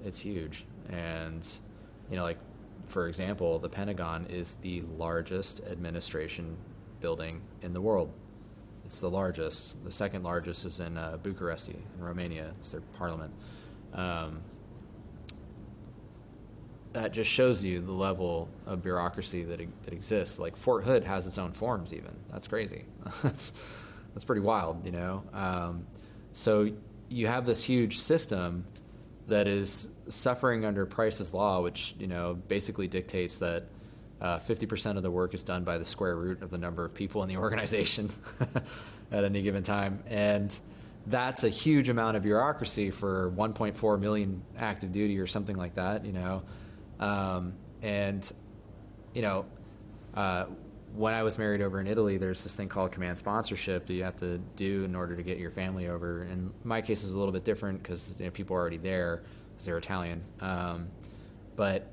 A: It's huge. And, like, for example, the Pentagon is the largest administration building in the world. It's the largest. The second largest is in Bucharest, in Romania. It's their parliament. that just shows you the level of bureaucracy that exists. Like Fort Hood has its own forms even. That's crazy. That's pretty wild, you know? So you have this huge system that is suffering under Price's law, which, you know, basically dictates that 50% of the work is done by the square root of the number of people in the organization at any given time. And that's a huge amount of bureaucracy for 1.4 million active duty or something like that, you know. And, you know, when I was married over in Italy, there's this thing called command sponsorship that you have to do in order to get your family over. And my case is a little bit different because, you know, people are already there because they're Italian. But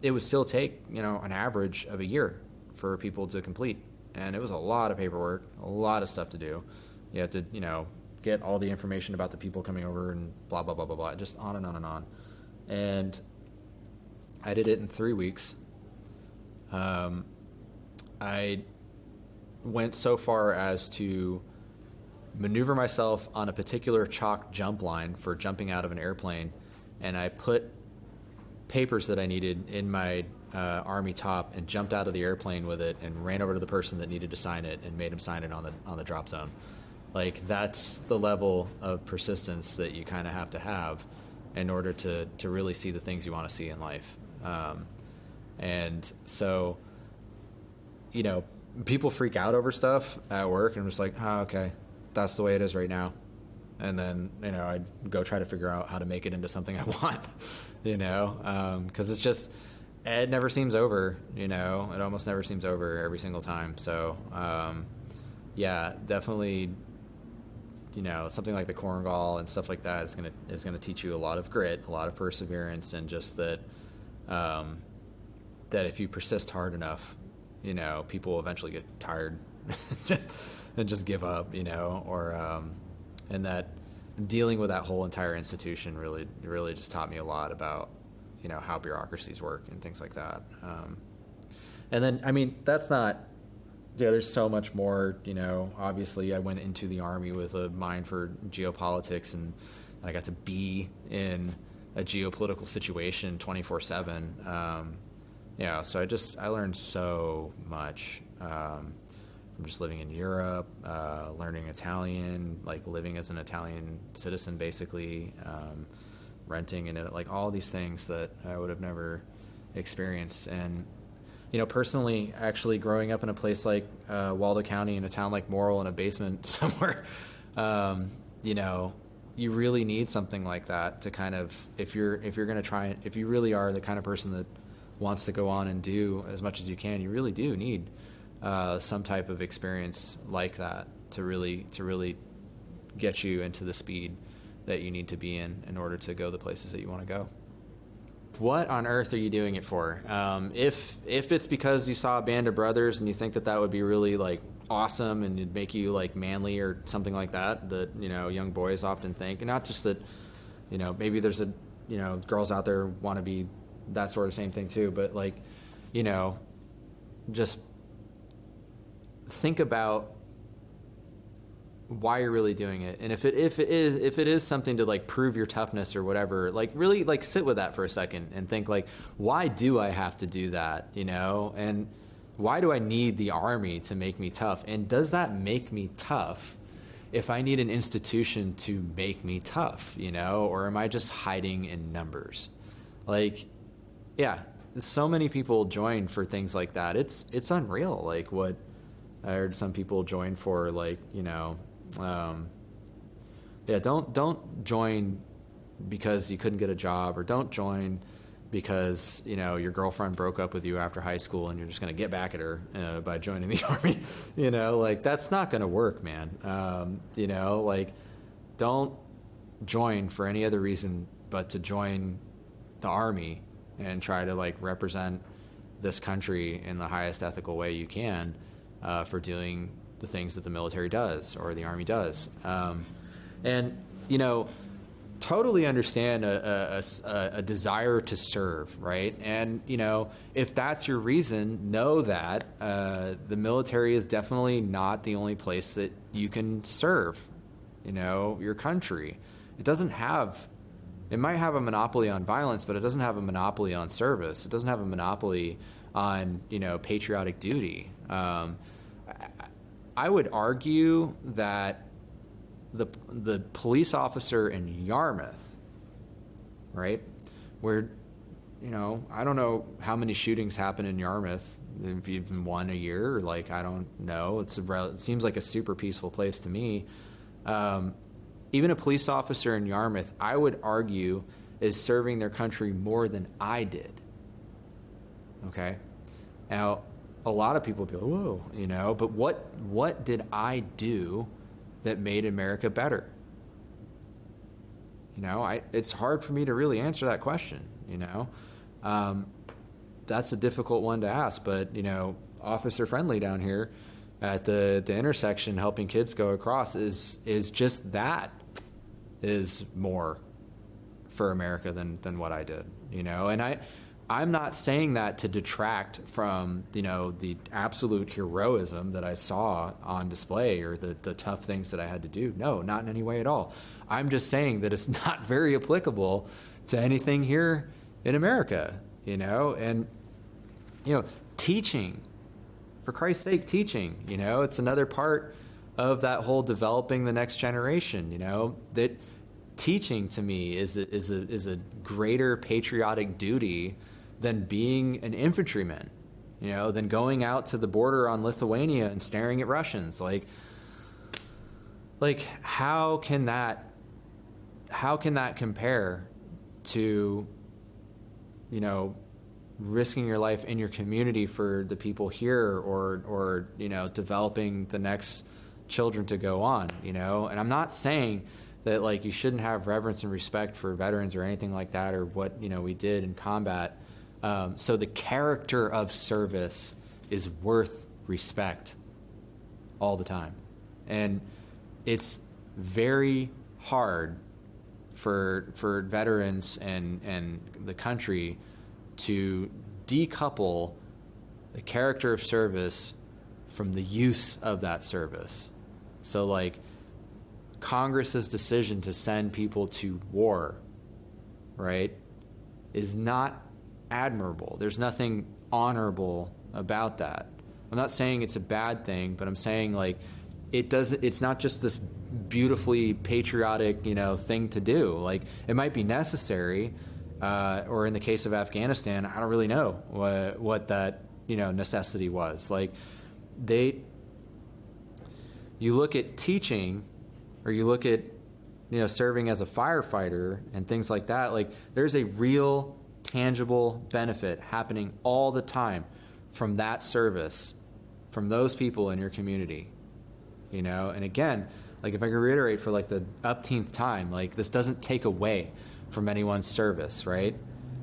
A: it would still take, you know, an average of a year for people to complete. And it was a lot of paperwork, a lot of stuff to do. You have to, you know, get all the information about the people coming over and blah, blah, blah, blah, blah, just on and on and on. And I did it in 3 weeks. I went so far as to maneuver myself on a particular chalk jump line for jumping out of an airplane, and I put papers that I needed in my Army top and jumped out of the airplane with it and ran over to the person that needed to sign it and made him sign it on the drop zone. Like, that's the level of persistence that you kind of have in order to really see the things you want to see in life. And so, you know, people freak out over stuff at work and I'm just like, oh, okay, that's the way it is right now. And then, you know, I'd go try to figure out how to make it into something I want, you know, because it's just, it never seems over, you know, it almost never seems over every single time. So, yeah, definitely, you know, something like the Korengal and stuff like that is gonna teach you a lot of grit, a lot of perseverance, and just that, that if you persist hard enough, you know, people will eventually get tired and just give up, you know, or, and that dealing with that whole entire institution really just taught me a lot about, you know, how bureaucracies work and things like that. And then, I mean, that's not, yeah, there's so much more, you know. Obviously I went into the Army with a mind for geopolitics, and I got to be in a geopolitical situation 24/7. Yeah, so I learned so much from just living in Europe, learning Italian, like living as an Italian citizen, basically, renting, and like all these things that I would have never experienced. And, you know, personally, actually growing up in a place like Waldo County, in a town like Morrill, in a basement somewhere, you know, you really need something like that to kind of, if you're going to try, if you really are the kind of person that wants to go on and do as much as you can, you really do need some type of experience like that to really get you into the speed that you need to be in order to go the places that you want to go. What on earth are you doing it for? If it's because you saw a Band of Brothers and you think that would be really like awesome and it'd make you like manly or something like that, you know, young boys often think, and not just that, you know, maybe there's you know, girls out there want to be that sort of same thing too, but like, you know, just think about why you're really doing it. And if it is something to like prove your toughness or whatever, like really like sit with that for a second and think like, why do I have to do that, you know? And why do I need the Army to make me tough? And does that make me tough if I need an institution to make me tough, you know? Or am I just hiding in numbers? Like, yeah, so many people join for things like that. It's unreal. Like what I heard some people join for, like, you know, yeah, don't join because you couldn't get a job, or don't join because, you know, your girlfriend broke up with you after high school and you're just going to get back at her by joining the Army. You know, like, that's not going to work, man. You know, like, don't join for any other reason but to join the Army and try to like represent this country in the highest ethical way you can for doing the things that the military does or the Army does. And, you know, totally understand a desire to serve, right? And, you know, if that's your reason, know that the military is definitely not the only place that you can serve, you know, your country. It doesn't have It might have a monopoly on violence, but it doesn't have a monopoly on service. It doesn't have a monopoly on, patriotic duty. I would argue that the police officer in Yarmouth, right, where, I don't know how many shootings happen in Yarmouth, even one a year, like, I don't know. It seems like a super peaceful place to me. Even a police officer in Yarmouth, I would argue, is serving their country more than I did. Okay? Now, a lot of people be like, whoa, but what did I do that made America better? It's hard for me to really answer that question, That's a difficult one to ask, but, Officer Friendly down here at the intersection helping kids go across is just that is more for America than what I did, and I'm not saying that to detract from, the absolute heroism that I saw on display or the tough things that I had to do. No, not in any way at all. I'm just saying that it's not very applicable to anything here in America, and, teaching, for Christ's sake, teaching, it's another part of that whole developing the next generation, that teaching to me is a greater patriotic duty than being an infantryman, than going out to the border on Lithuania and staring at Russians. Like how can that compare to, risking your life in your community for the people here or developing the next children to go on, and I'm not saying that like you shouldn't have reverence and respect for veterans or anything like that or what, we did in combat. So the character of service is worth respect all the time. And it's very hard for veterans and the country to decouple the character of service from the use of that service. So like Congress's decision to send people to war, right, is not admirable. There's nothing honorable about that. I'm not saying it's a bad thing, but I'm saying like it's not just this beautifully patriotic, thing to do. Like it might be necessary, or in the case of Afghanistan, I don't really know what that, necessity was. Like you look at teaching, or you look at, serving as a firefighter and things like that, like there's a real tangible benefit happening all the time from that service, from those people in your community, and again, like if I could reiterate for like the upteenth time, like this doesn't take away from anyone's service, right?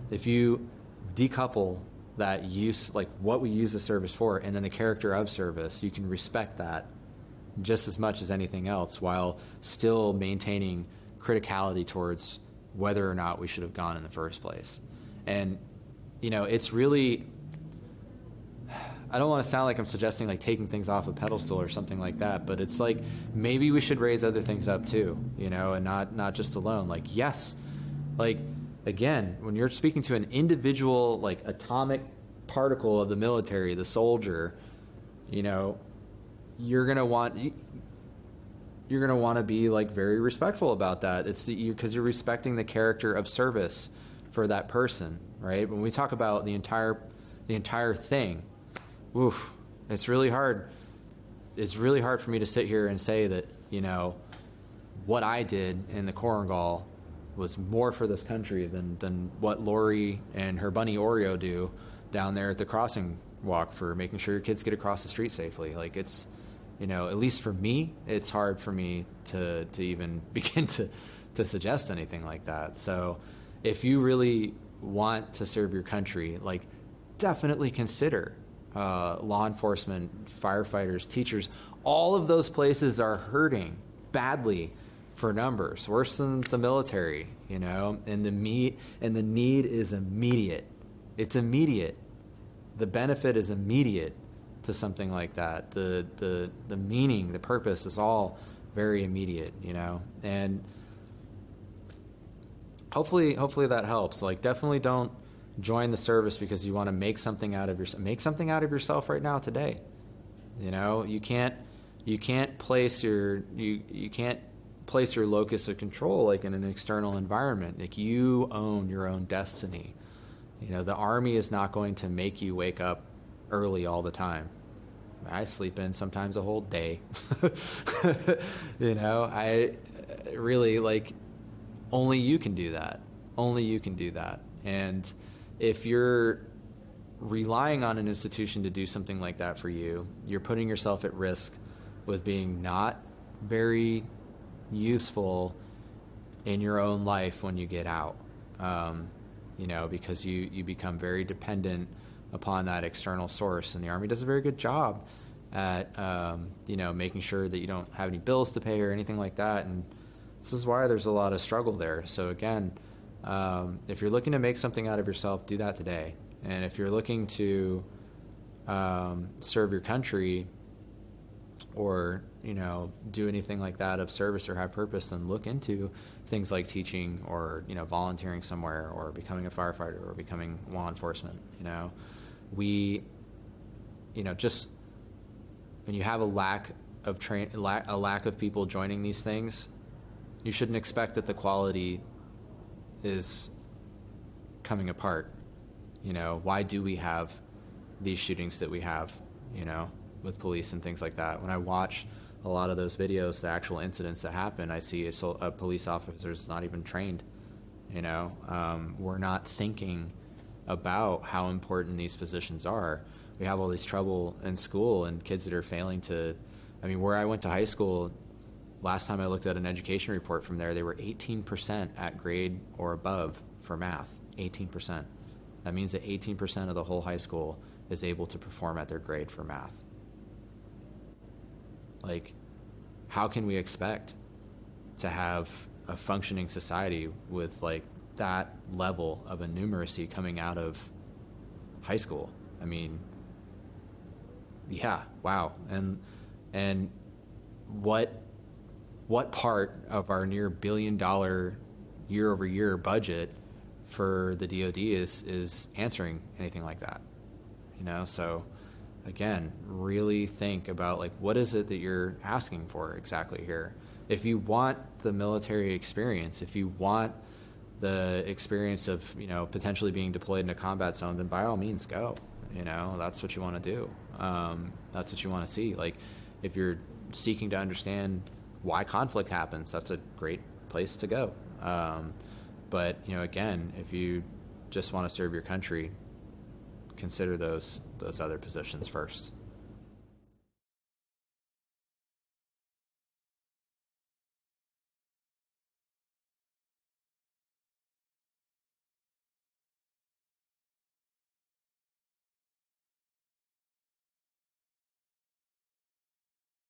A: If you decouple that use, like what we use the service for, and then the character of service, you can respect that just as much as anything else while still maintaining criticality towards whether or not we should have gone in the first place. And, it's really, I don't want to sound like I'm suggesting like taking things off a pedestal or something like that, but it's like maybe we should raise other things up too, and not just alone. Like, yes, like, again, when you're speaking to an individual, like atomic particle of the military, the soldier, you're going to want to be like very respectful about that. It's because you're respecting the character of service for that person, right? When we talk about the entire thing, it's really hard. It's really hard for me to sit here and say that, what I did in the Korengal was more for this country than what Lori and her bunny Oreo do down there at the crossing walk for making sure your kids get across the street safely. Like it's, at least for me, it's hard for me to even begin to suggest anything like that. So if you really want to serve your country, like definitely consider law enforcement, firefighters, teachers. All of those places are hurting badly for numbers, worse than the military, and the need is immediate. It's immediate. The benefit is immediate to something like that. The meaning, the purpose is all very immediate, and hopefully that helps. Like, definitely don't join the service because you want to make something out of yourself. Make something out of yourself right now today. You know, you can't place you can't place your locus of control like in an external environment. Like, you own your own destiny. You know, the Army is not going to make you wake up early all the time. I sleep in sometimes a whole day. You know, I really, like, only you can do that. Only you can do that. And if you're relying on an institution to do something like that for you, you're putting yourself at risk with being not very useful in your own life when you get out. You know, because you become very dependent upon that external source. And the Army does a very good job at, you know, making sure that you don't have any bills to pay or anything like that. And this is why there's a lot of struggle there. So again, if you're looking to make something out of yourself, do that today. And if you're looking to serve your country or, you know, do anything like that of service or have purpose, then look into things like teaching or, you know, volunteering somewhere or becoming a firefighter or becoming law enforcement. You know, just when you have a lack of people joining these things, you shouldn't expect that the quality is coming apart. You know, why do we have these shootings that we have, you know, with police and things like that? When I watch a lot of those videos, the actual incidents that happen, I see a police officer's not even trained. You know, we're not thinking about how important these positions are. We have all this trouble in school and kids that are failing to, I mean, where I went to high school, last time I looked at an education report from there, they were 18% at grade or above for math, 18%. That means that 18% of the whole high school is able to perform at their grade for math. Like, how can we expect to have a functioning society with, like, that level of a numeracy coming out of high school? I mean, yeah, wow. And what part of our near $1 billion year-over-year budget for the DoD is answering anything like that? You know, so again, really think about, like, what is it that you're asking for exactly here? If you want the military experience, if you want the experience of, you know, potentially being deployed in a combat zone, then by all means go. You know, that's what you want to do. That's what you want to see. Like, if you're seeking to understand why conflict happens, that's a great place to go. But, you know, again, if you just want to serve your country, consider those other positions first.